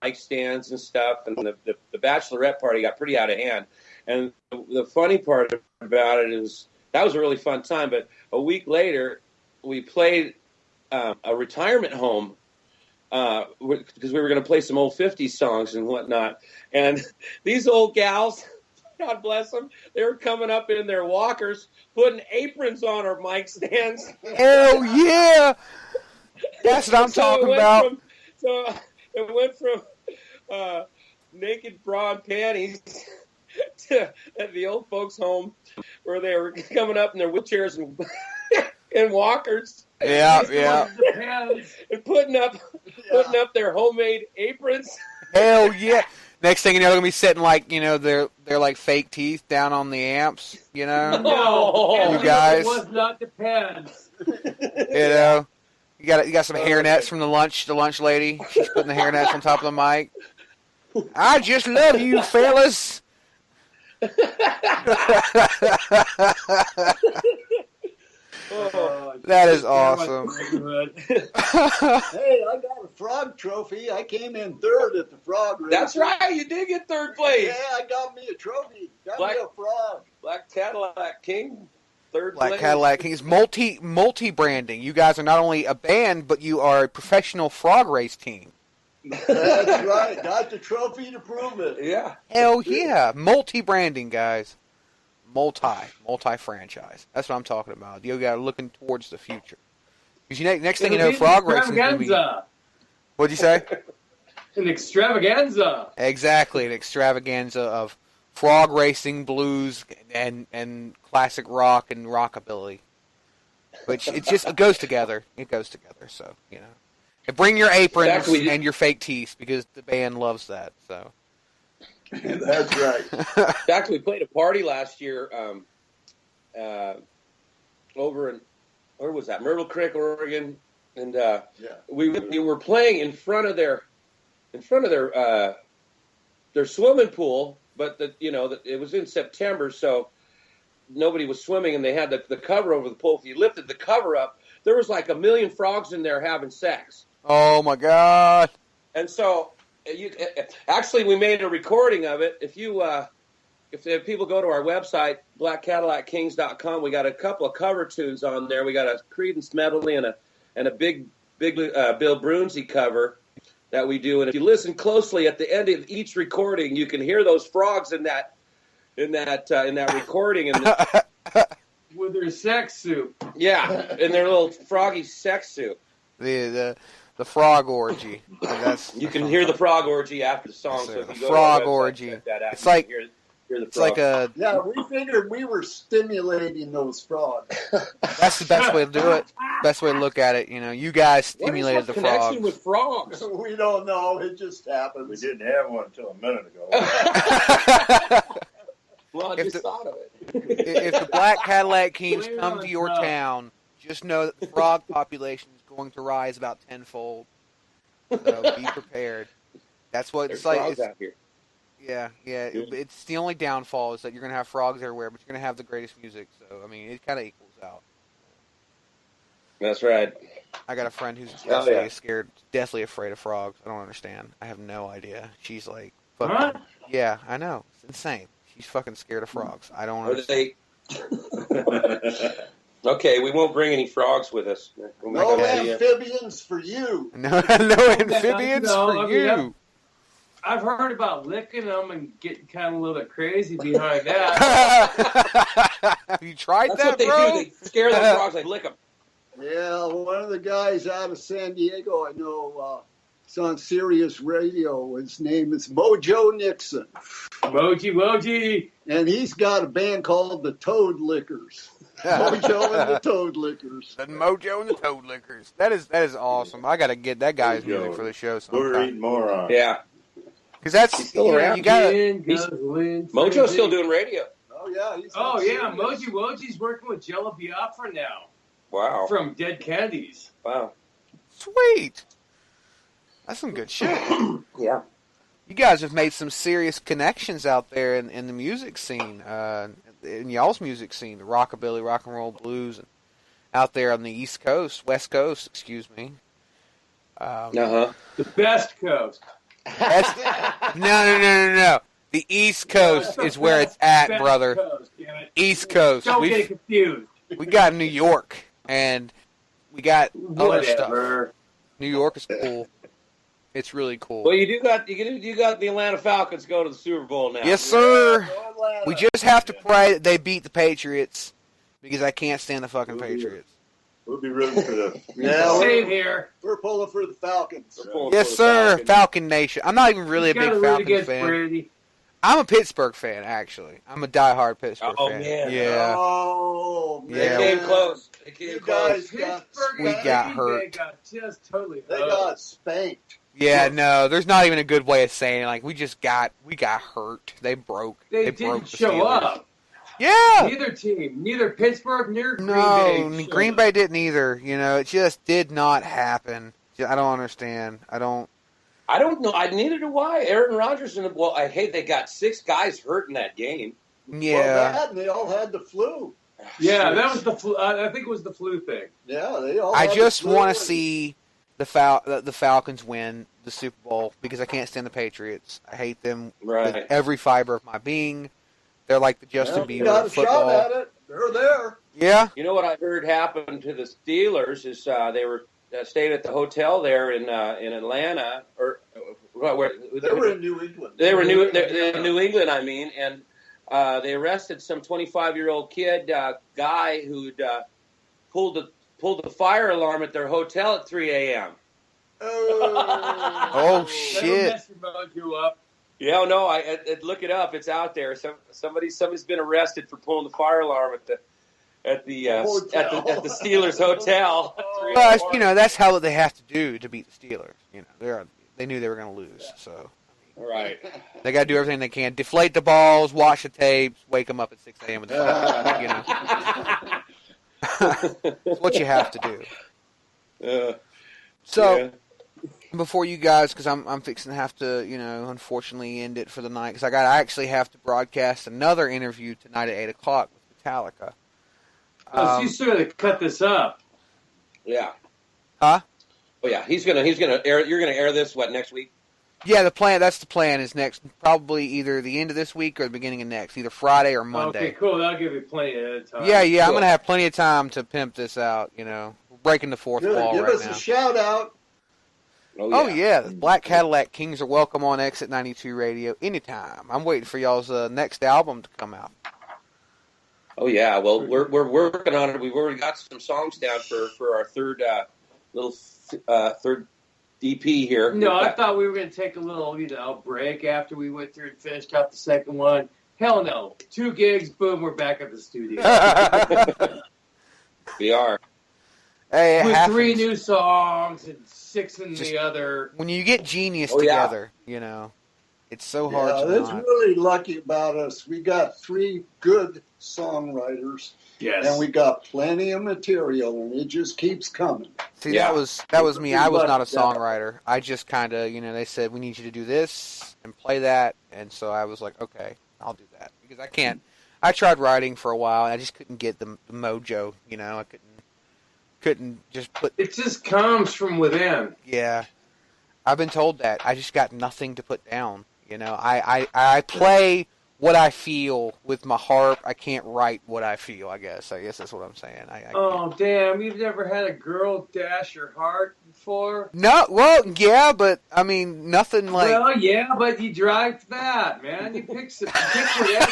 mic stands and stuff, and the bachelorette party got pretty out of hand. And the funny part about it is that was a really fun time, but a week later, we played a retirement home because we were going to play some old 50s songs and whatnot. And these old gals, God bless them, they were coming up in their walkers, putting aprons on our mic stands. Hell yeah! That's what I'm talking about. So it went from naked bra and panties to at the old folks' home where they were coming up in their wheelchairs and walkers. Yeah. And putting up their homemade aprons. Hell yeah! Next thing you know, they're gonna be sitting like they're like fake teeth down on the amps. No, you guys. It was not the pants. You got some hairnets from the lunch lady. She's putting the hairnets on top of the mic. I just love you, fellas. That is awesome. Hey, I got a frog trophy. I came in third at the frog race. That's right. You did get third place. Yeah, I got me a trophy. Got me a frog. Black Cadillac King. Black Cadillac Kings, multi-branding. You guys are not only a band, but you are a professional frog race team. That's right. Got the trophy to prove it. Yeah. Hell yeah. Multi-branding, guys. Multi-franchise. That's what I'm talking about. You got looking towards the future. Because next thing you know, frog racing is going to be... What'd you say? An extravaganza. Exactly, an extravaganza of frog racing, blues, and classic rock and rockabilly. Which it goes together. It goes together. So and bring your aprons and your fake teeth because the band loves that. So that's right. In fact, we played a party last year over in where was that? Myrtle Creek, Oregon, and we were playing in front of their swimming pool. But it was in September, so nobody was swimming, and they had the cover over the pool. If you lifted the cover up, there was like 1 million frogs in there having sex. Oh my God! And so, actually, we made a recording of it. If people go to our website, blackcadillackings.com, we got a couple of cover tunes on there. We got a Creedence medley and a big Bill Brunsey cover that we do, and if you listen closely at the end of each recording, you can hear those frogs in that recording, and with their sex suit. Yeah, in their little froggy sex suit. The frog orgy. You can hear the frog orgy after the song. So if you go frog to the website, orgy. check that out, It's like hear the it's like a. Yeah, we figured we were stimulating those frogs. That's the best way to do it. Best way to look at it. You guys stimulated the frogs. Connection with frogs? We don't know. It just happened. We didn't have one until a minute ago. Well, I just thought of it. If the Black Cadillac Kings come to your town, just know that the frog population is going to rise about tenfold. So be prepared. That's what it's like. Frogs out here. Yeah. It's the only downfall is that you're going to have frogs everywhere, but you're going to have the greatest music. So, I mean, it kind of equals out. That's right. I got a friend who's deathly afraid of frogs. I don't understand. I have no idea. She's like, fucking, yeah, I know. It's insane. She's fucking scared of frogs. I don't understand. Okay, we won't bring any frogs with us. No amphibians for you. No amphibians for you. I've heard about licking them and getting kind of a little bit crazy behind that. Have you tried That's that, what they bro? do. They scare those frogs. They lick them. Yeah, one of the guys out of San Diego I know, it's on Sirius Radio. His name is Mojo Nixon. Moji. And he's got a band called the Toad Lickers. Mojo and the Toad Lickers. The Mojo and the Toad Lickers. That is awesome. I got to get that guy's music for the show sometime. We're eating more on. Yeah. Because that's still around. You got Mojo's still doing radio. Oh, yeah. Moji's working with Jello Biafra now. Wow. From Dead Candies. Wow. Sweet. That's some good shit. Yeah. You guys have made some serious connections out there in the music scene, in y'all's music scene, the rockabilly, rock and roll, blues, and out there on the East Coast, West Coast, excuse me. The best coast. No. The East Coast is where it's at, brother. Coast, East Coast. Don't get confused. We got New York, and we got other stuff. Whatever. New York is cool. It's really cool. Well, you got the Atlanta Falcons going to the Super Bowl now. Yes, sir. We just have to pray that they beat the Patriots because I can't stand the fucking Patriots. We'll be rooting for them. Same here. We're pulling for the Falcons. Yes, sir. Falcon Nation. I'm not even really a big Falcons fan. Brady. I'm a Pittsburgh fan, actually. I'm a diehard Pittsburgh fan. Man. Yeah. Oh, man. Yeah. They came close. You guys We got hurt. They got just totally They got spanked. Yeah, no, there's not even a good way of saying it. Like, we got hurt. They broke. They broke didn't the show Steelers. up. Yeah. Neither team, neither Pittsburgh, neither Green Bay. No, Green Bay didn't either. You know, it just did not happen. I don't understand. I don't know. Neither do I. Aaron Rodgers they got 6 guys hurt in that game. Yeah. Well, that, and they all had the flu. Yeah, that was the flu. I think it was the flu thing. Yeah, they all. I had just the flu. want to see the Falcons win the Super Bowl because I can't stand the Patriots. I hate them with every fiber of my being. They're like the Justin Bieber got of a football. shot at it. They're there. Yeah. You know what I heard happened to the Steelers is they were staying at the hotel there in Atlanta or where they were in New England. They were in New England. I mean, and they arrested some 25-year-old kid guy who'd pulled the fire alarm at their hotel at 3 a.m. Oh shit! Mess your mojo up. Yeah, no, I look it up. It's out there. Somebody's been arrested for pulling the fire alarm at the Steelers hotel. Well, you know, that's how they have to do to beat the Steelers. You know, they knew they were going to lose, so right. They got to do everything they can. Deflate the balls, watch the tapes, wake them up at 6 a.m. with the phone. You know, it's what you have to do. So. Before you guys, because I'm fixing to have to, you know, unfortunately end it for the night, because I actually have to broadcast another interview tonight at 8 o'clock with Metallica. So you sort of cut this up. Yeah. Huh? Oh yeah, he's gonna air. You're gonna air this next week? Yeah, that's the plan. Is next probably either the end of this week or the beginning of next, either Friday or Monday. Okay, cool. That'll give you plenty of time. Yeah, cool. I'm gonna have plenty of time to pimp this out. You know, we're breaking the fourth wall Give right us now. a shout out. Oh yeah, the Black Cadillac Kings are welcome on Exit 92 Radio anytime. I'm waiting for y'all's next album to come out. Oh yeah, well we're working on it. We've already got some songs down for our third third EP here. No, I thought we were going to take a little break after we went through and finished up the second one. Hell no, 2 gigs, boom, we're back at the studio. We are. Hey, with 3 new songs and 6 in the other. When you get genius together, you know, it's so hard to that's not. really lucky about us. We got 3 good songwriters. Yes. And we got plenty of material, and it just keeps coming. See, that was me. I was not a songwriter. I just kind of, you know, they said, we need you to do this and play that. And so I was like, okay, I'll do that. Because I can't. I tried writing for a while, and I just couldn't get the mojo, you know. I couldn't just put... It just comes from within. Yeah. I've been told that. I just got nothing to put down. You know, I play what I feel with my heart. I can't write what I feel, I guess. That's what I'm saying. Oh, damn. You've never had a girl dash your heart before? No, well, yeah, but, I mean, nothing like... Well, yeah, but you drive that, man. You pick whatever.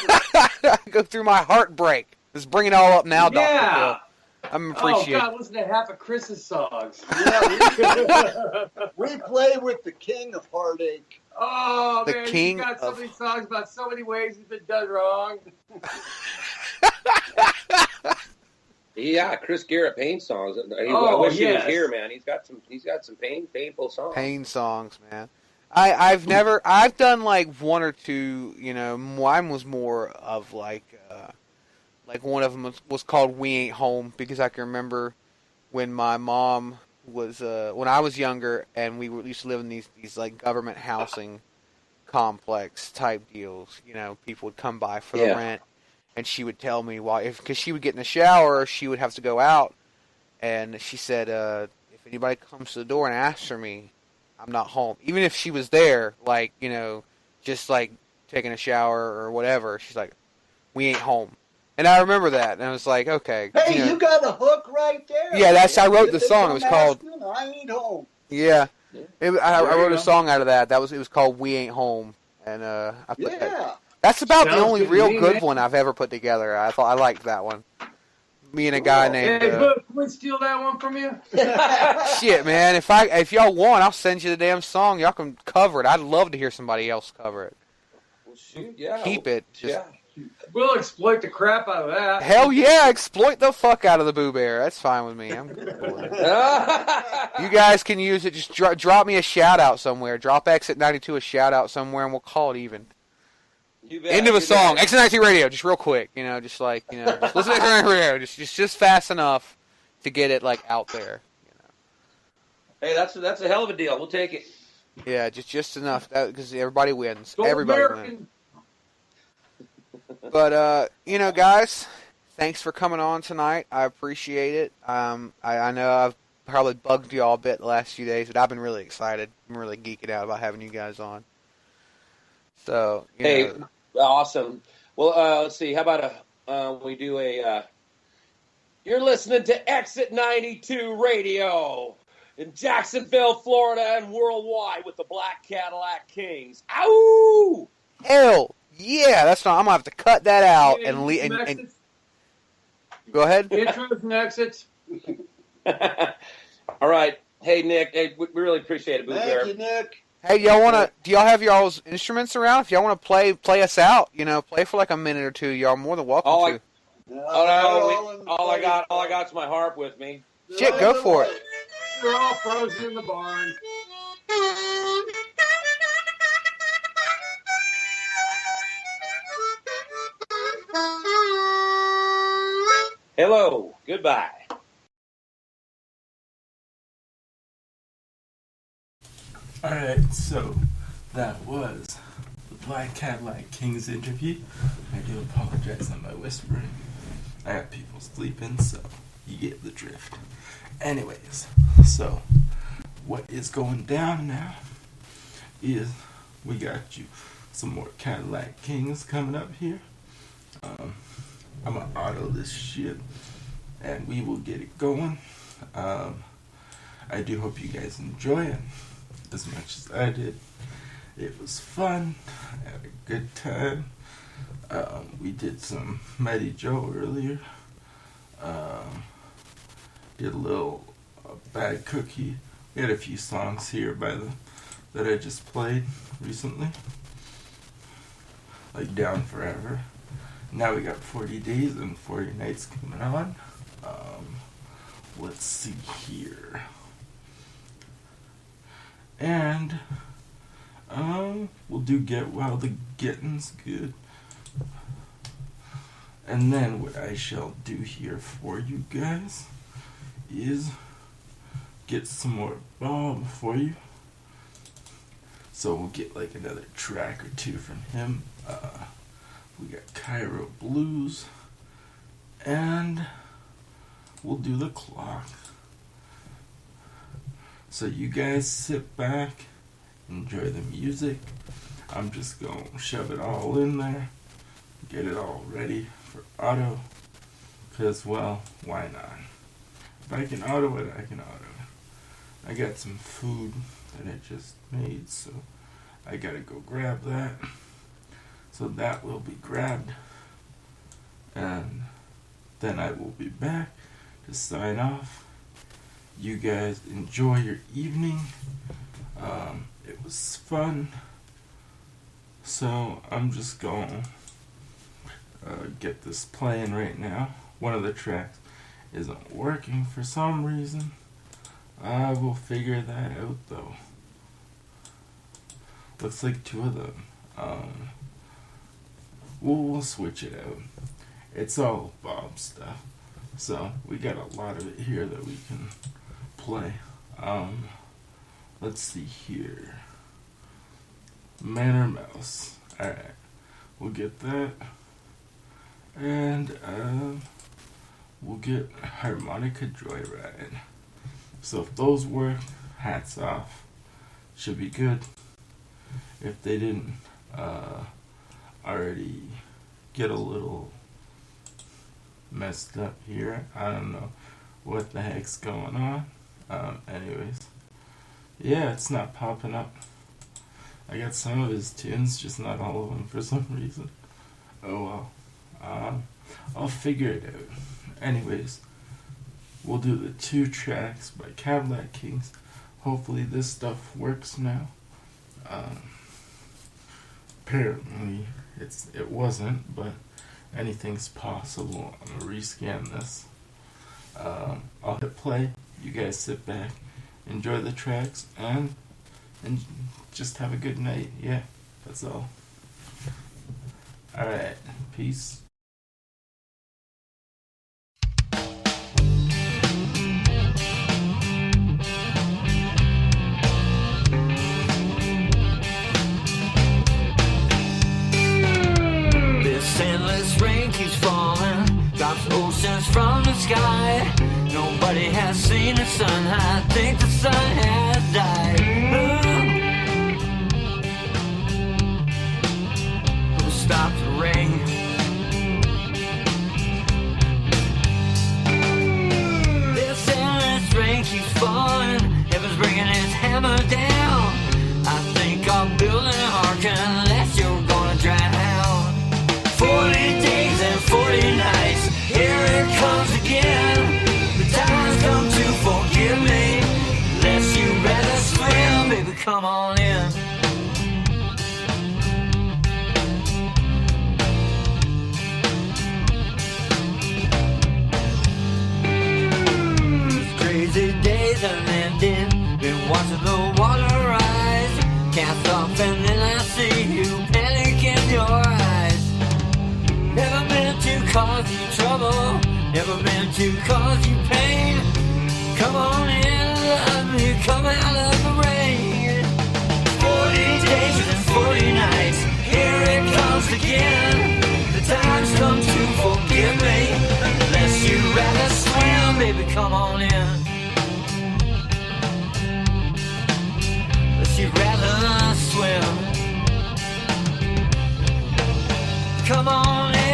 I go through my heartbreak. Let's bring it all up now, Yeah. Dr. Phil. I'm appreciating. Oh, God, listen to half of Chris's songs. Yeah, we play with the king of heartache. Oh, The man, king he's got so of- many songs about so many ways he's been done wrong. Yeah, Chris Garrett pain songs. I Oh, wish he was yes. here, man. He's got some painful songs. Pain songs, man. I've done like one or two, mine was more of like one of them was called We Ain't Home, because I can remember when my mom was, when I was younger and we used to live in these like government housing complex type deals, people would come by for the rent, and she would tell me because she would get in the shower, she would have to go out, and she said, if anybody comes to the door and asks for me, I'm not home. Even if she was there, like, just like taking a shower or whatever, she's like, we ain't home. And I remember that, and I was like, okay. Hey, you got a hook right there. Yeah, I wrote the song. It was called... I Ain't Home. Yeah. I wrote a song out of that. It was called We Ain't Home. And I put that. That's about the only real good one I've ever put together. I liked that one. Me and a guy named... Hey, can we steal that one from you? Shit, man. If y'all want, I'll send you the damn song. Y'all can cover it. I'd love to hear somebody else cover it. Well, shoot, yeah. Keep it. We'll exploit the crap out of that. Hell yeah, exploit the fuck out of the Boo Bear. That's fine with me. I'm good for it. You guys can use it. Just drop me a shout out somewhere. Drop Exit 92 a shout out somewhere, and we'll call it even. End of a song. Exit 92 Radio, just real quick. Just like, just listen to Exit 92 Radio. Just fast enough to get it like out there. Hey, that's a hell of a deal. We'll take it. Yeah, just enough because everybody wins. Go Everybody American. wins. But, guys, thanks for coming on tonight. I appreciate it. I know I've probably bugged you all a bit the last few days, but I've been really excited. I'm really geeking out about having you guys on. So, Hey, awesome. Well, let's see. How about we do you're listening to Exit 92 Radio in Jacksonville, Florida, and worldwide with the Black Cadillac Kings. Ow! Hell yeah, that's not. I'm gonna have to cut that out and go ahead. Intros and exits. All right. Hey, Nick. Hey, we really appreciate it. Thank you, Nick. Hey, do y'all have y'all's instruments around? If y'all want to play us out, play for like a minute or two. Y'all more than welcome to. All I got is my harp with me. Shit, go for it. We're all frozen in the barn. Hello. Goodbye. Alright, so that was the Black Cadillac Kings interview. I do apologize on my whispering. I have people sleeping, so you get the drift. Anyways, so what is going down now is we got you some more Cadillac Kings coming up here. I'm gonna auto this shit and we will get it going. I do hope you guys enjoy it as much as I did. It was fun. I had a good time. We did some Mighty Joe earlier. Did a little Bad Cookie. We had a few songs here that I just played recently, like Down Forever. Now we got 40 Days and 40 Nights coming on. Let's see here. And we'll do Get While the Getting's Good. And then what I shall do here for you guys is get some more Bob for you. So we'll get like another track or two from him. We got Cairo Blues. And we'll do The Clock. So you guys sit back, enjoy the music. I'm just going to shove it all in there get it all ready for auto. Because, well, why not? If I can auto it, I can auto it. I got some food that I just made, so I gotta go grab that. So that will be grabbed. And then I will be back to sign off. You guys enjoy your evening. It was fun. So I'm just going to get this playing right now. One of the tracks isn't working for some reason. I will figure that out though. Looks like two of them. We'll switch it out. It's all Bob stuff. So we got a lot of it here that we can play. Let's see here. Man or Mouse. Alright. We'll get that. And we'll get Harmonica Joyride. So if those work, hats off. Should be good. If they didn't already get a little messed up here, I don't know what the heck's going on. Anyways, yeah, it's not popping up. I got some of his tunes, just not all of them for some reason. Oh well. I'll figure it out. Anyways, we'll do the 2 tracks by Cadillac Kings. Hopefully this stuff works now. Apparently it wasn't, but anything's possible. I'm gonna rescan this. I'll hit play. You guys sit back, enjoy the tracks, and just have a good night. Yeah, that's all. Alright, peace. This endless rain keeps falling, drops oceans from the sky. Nobody has seen the sun, I think the sun has died. Who stopped the rain? This endless rain keeps falling, heaven's bringing its hammer down. I think I'll build an ark unless you're gonna drown. 40 days and 40 nights, here it comes again. The time's come to forgive me, unless you rather swim, baby, come on in. These crazy days are ending, been watching the water rise. Cast off and then I see you, panic in your eyes. Never meant to cause you trouble, never meant to cause you pain. Come on in, love me, come out of the rain. 40 days and 40 nights, here it comes again. The time's come to forgive me, unless you rather swim, baby, come on in. Unless you rather swim, come on in.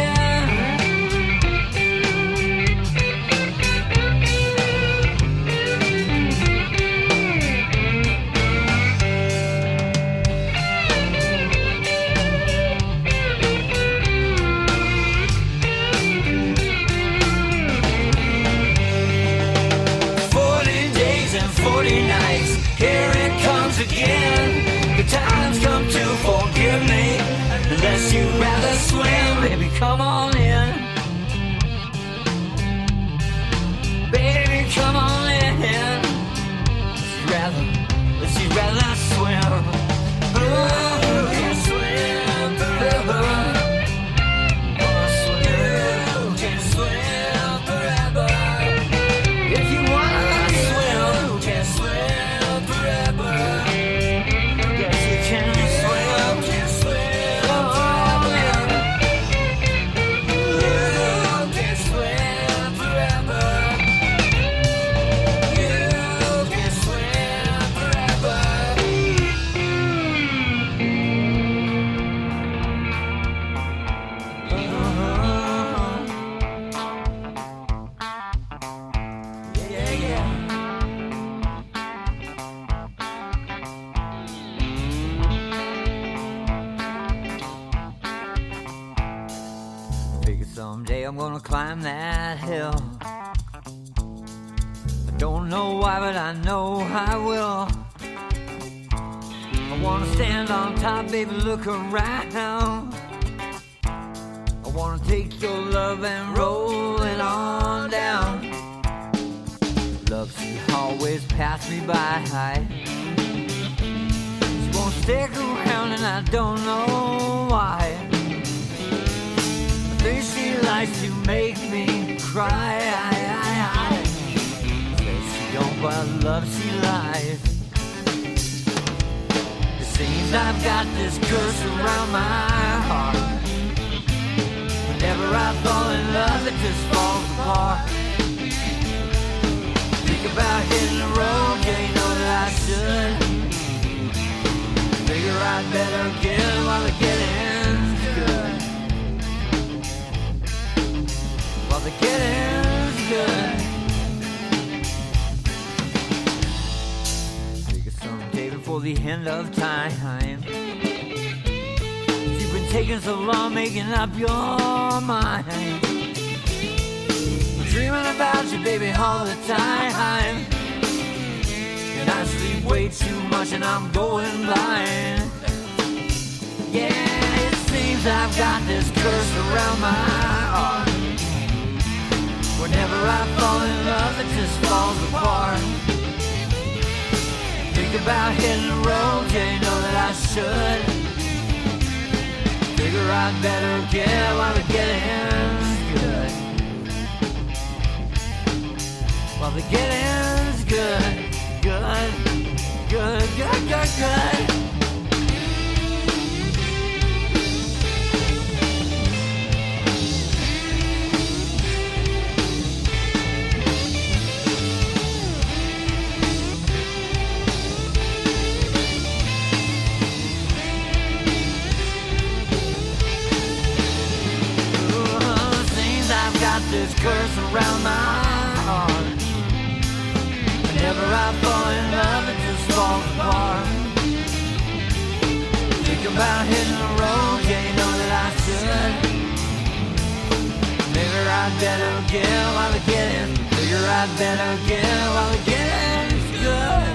gonna climb that hill. I don't know why, but I know I will. I wanna stand on top, baby, look around. I wanna take your love and roll it on down. Love, she always passed me by. She won't stick around and I don't know why. I think she likes to make me cry. Says she don't, but love she lies. It seems I've got this curse around my heart. Whenever I fall in love, it just falls apart. Think about hitting the road, yeah, you know that I should. Figure I'd better get while the getting's good. While the getting's good. Take some day before the end of time. You've been taking so long making up your mind. Dreaming about you, baby, all the time. And I sleep way too much and I'm going blind. Yeah, it seems I've got this curse around my heart. Whenever I fall in love, it just falls apart. Think about hitting the road, yeah, you know that I should. Figure I'd better get while the getting's good. While the getting's good, good, good, good, good, good. Seems I've got this curse around my heart. Whenever I fall in love, it just falls apart. Think about hitting the road, yeah, you know that I should. Figure I'd better get while the getting. Figure I'd better get while the getting's good.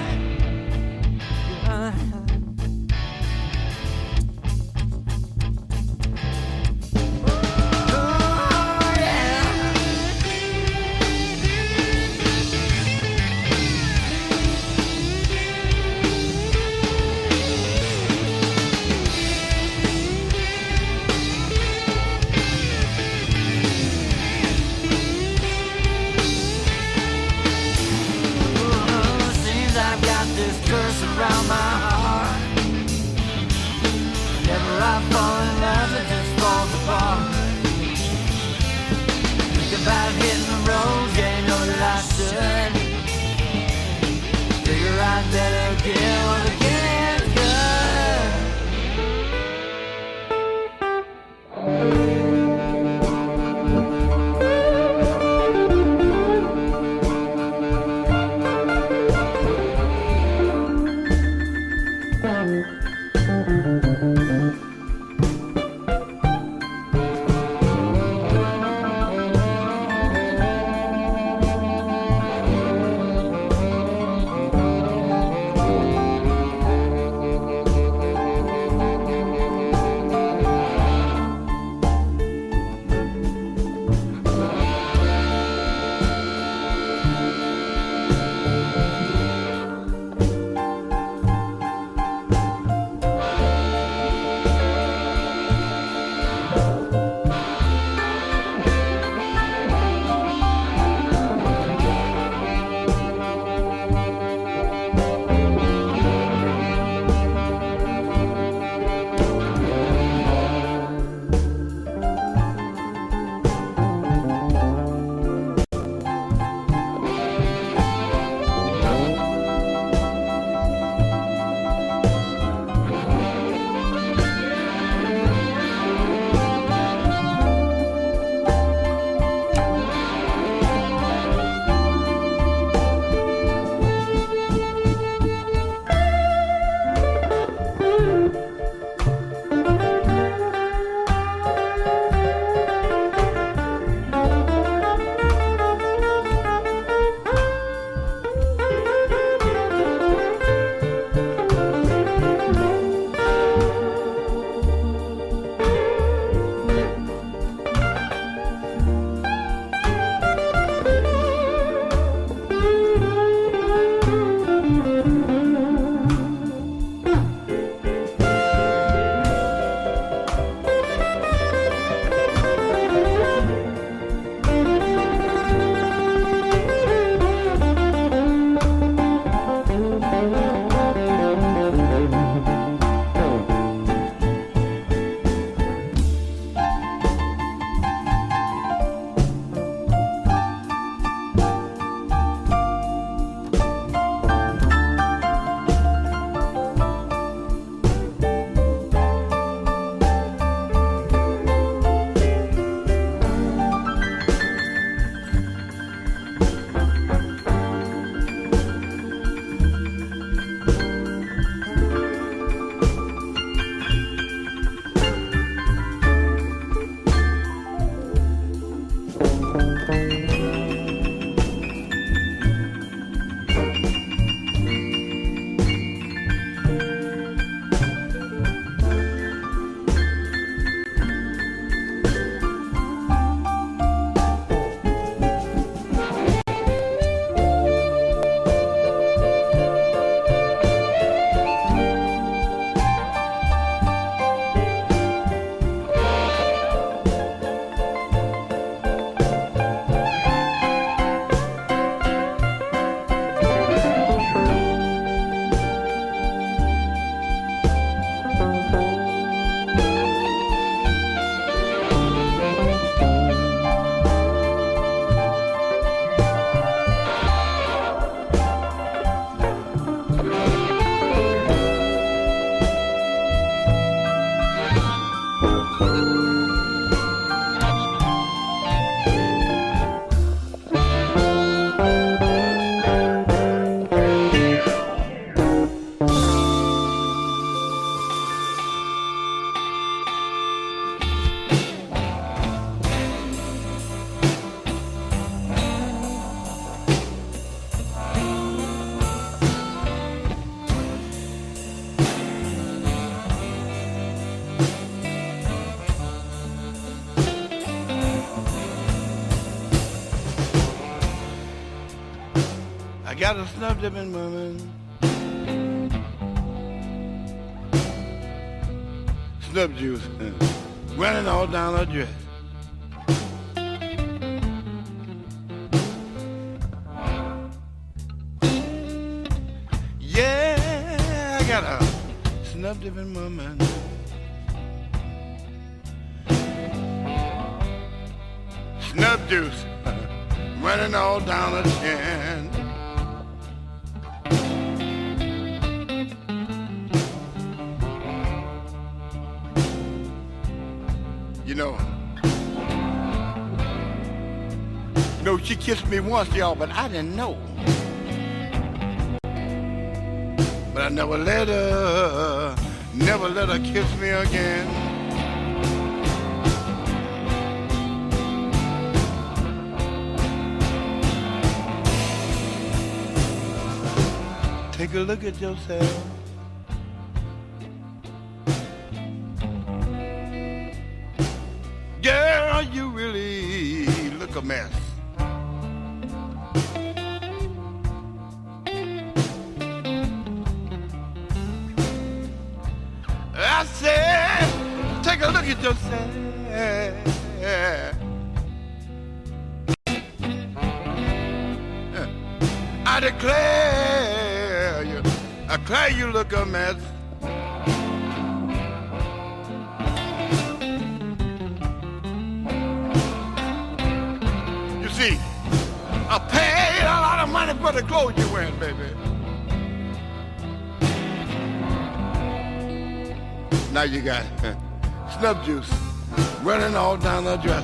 I got a snub dipping woman. Snub juice running all down her dress. Yeah, I got a snub dipping woman. Snub juice running all down her chin. You know, she kissed me once, y'all, but I didn't know. But I never let her kiss me again. Take a look at yourself. Girl, you really look a mess. I said, take a look at yourself. I declare you look a mess. You see, I paid a lot of money for the clothes you're wearing, baby. Now you got snub juice running all down her dress.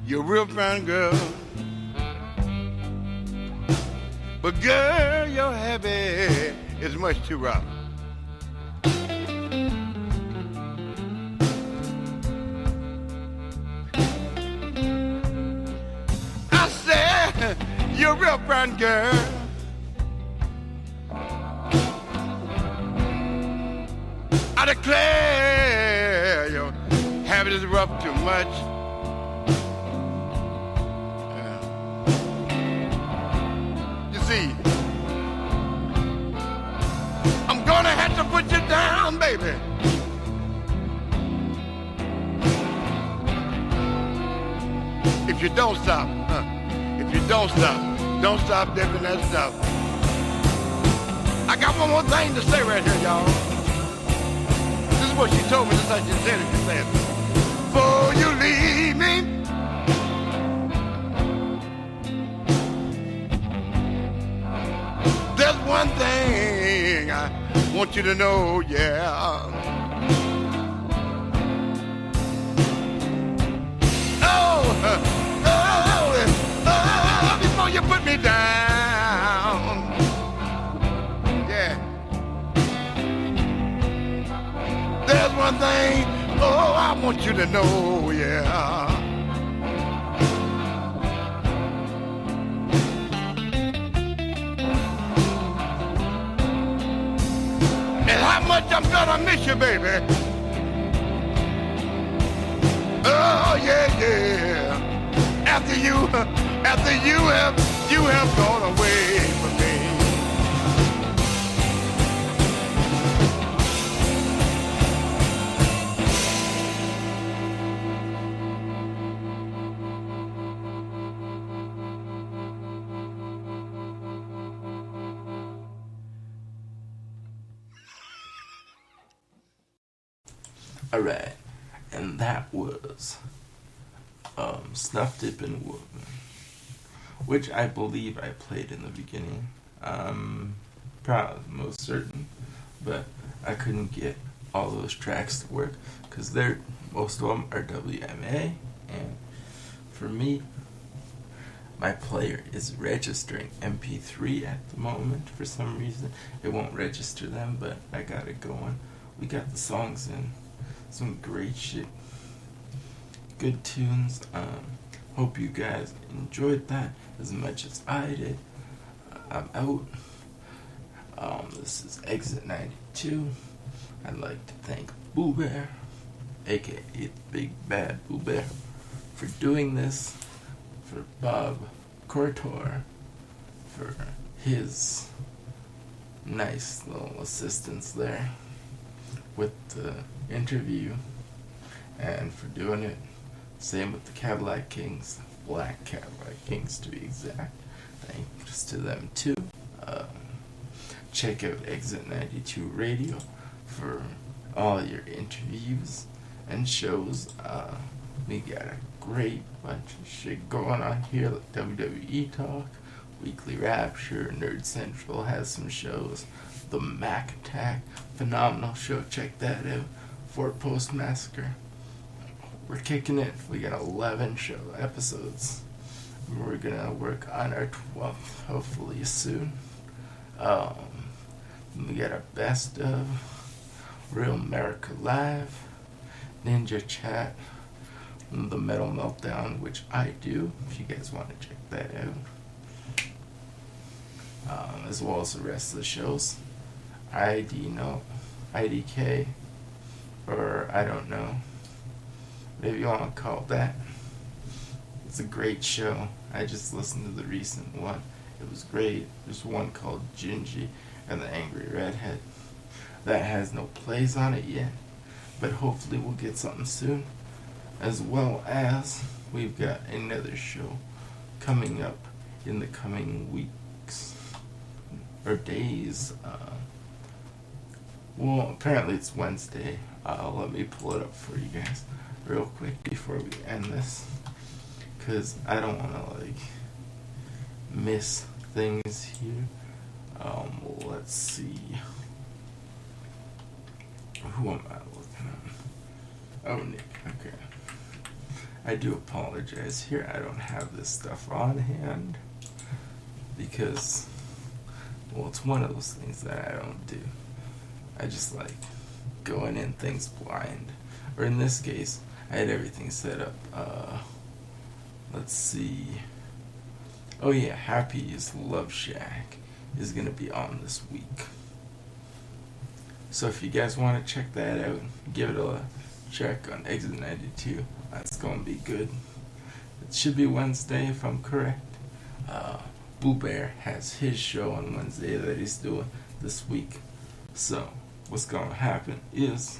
You're a real fine girl, but girl, your habit is much too rough. I said, you're a real fine girl, I declare your habit is rough too much. See, I'm gonna have to put you down, baby. If you don't stop, don't stop dipping that stuff. I got one more thing to say right here, y'all. This is what she told me, this is how she said it. She said, before you leave me, there's one thing I want you to know, yeah. Before you put me down, yeah. There's one thing, I want you to know, yeah. And how much I'm gonna miss you, baby. Oh yeah, yeah. After you have gone away from me. Alright, and that was Snuff Dippin' Woman, which I believe I played in the beginning. Probably most certain, but I couldn't get all those tracks to work because most of them are WMA, and for me, my player is registering MP3 at the moment. For some reason, it won't register them, but I got it going. We got the songs in. Some great shit. Good tunes. Hope you guys enjoyed that as much as I did. I'm out. This is Exit 92. I'd like to thank Boo Bear, aka the Big Bad Boo Bear, for doing this. For Bob Corritor, for his nice little assistance there with the interview, and for doing it. Same with the Cadillac Kings, Black Cadillac Kings to be exact. Thanks to them too. Check out Exit 92 Radio for all your interviews and shows. We got a great bunch of shit going on here, like WWE Talk, Weekly Rapture, Nerd Central has some shows, The Mac Attack, phenomenal show, check that out, Fort Post Massacre. We're kicking it. We got 11 show episodes. We're gonna work on our 12th, hopefully soon. We got our best of, Real America Live, Ninja Chat, The Metal Meltdown, which I do, if you guys want to check that out. As well as the rest of the shows. IDK, or I don't know, whatever you want to call that. It's a great show. I just listened to the recent one. It was great. There's one called Gingy and the Angry Redhead. That has no plays on it yet, but hopefully we'll get something soon. As well as we've got another show coming up in the coming weeks or days. Well, apparently it's Wednesday. Let me pull it up for you guys real quick before we end this, because I don't want to miss things here. Let's see. Who am I looking at? Oh, Nick. Okay. I do apologize here. I don't have this stuff on hand because, well, it's one of those things that I don't do. I just like going in things blind. Or in this case, I had everything set up. Let's see. Oh yeah, Happy's Love Shack is going to be on this week. So if you guys want to check that out, give it a check on Exit 92. That's going to be good. It should be Wednesday if I'm correct. Boo Bear has his show on Wednesday that he's doing this week. So what's going to happen is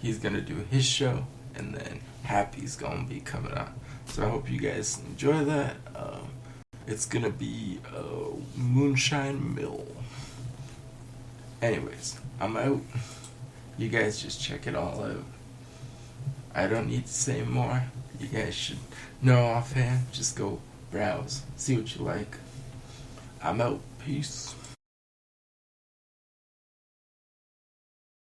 he's going to do his show and then Happy's going to be coming on. So I hope you guys enjoy that. It's going to be Moonshine Mill. Anyways, I'm out. You guys just check it all out. I don't need to say more. You guys should know offhand. Just go browse, see what you like. I'm out. Peace.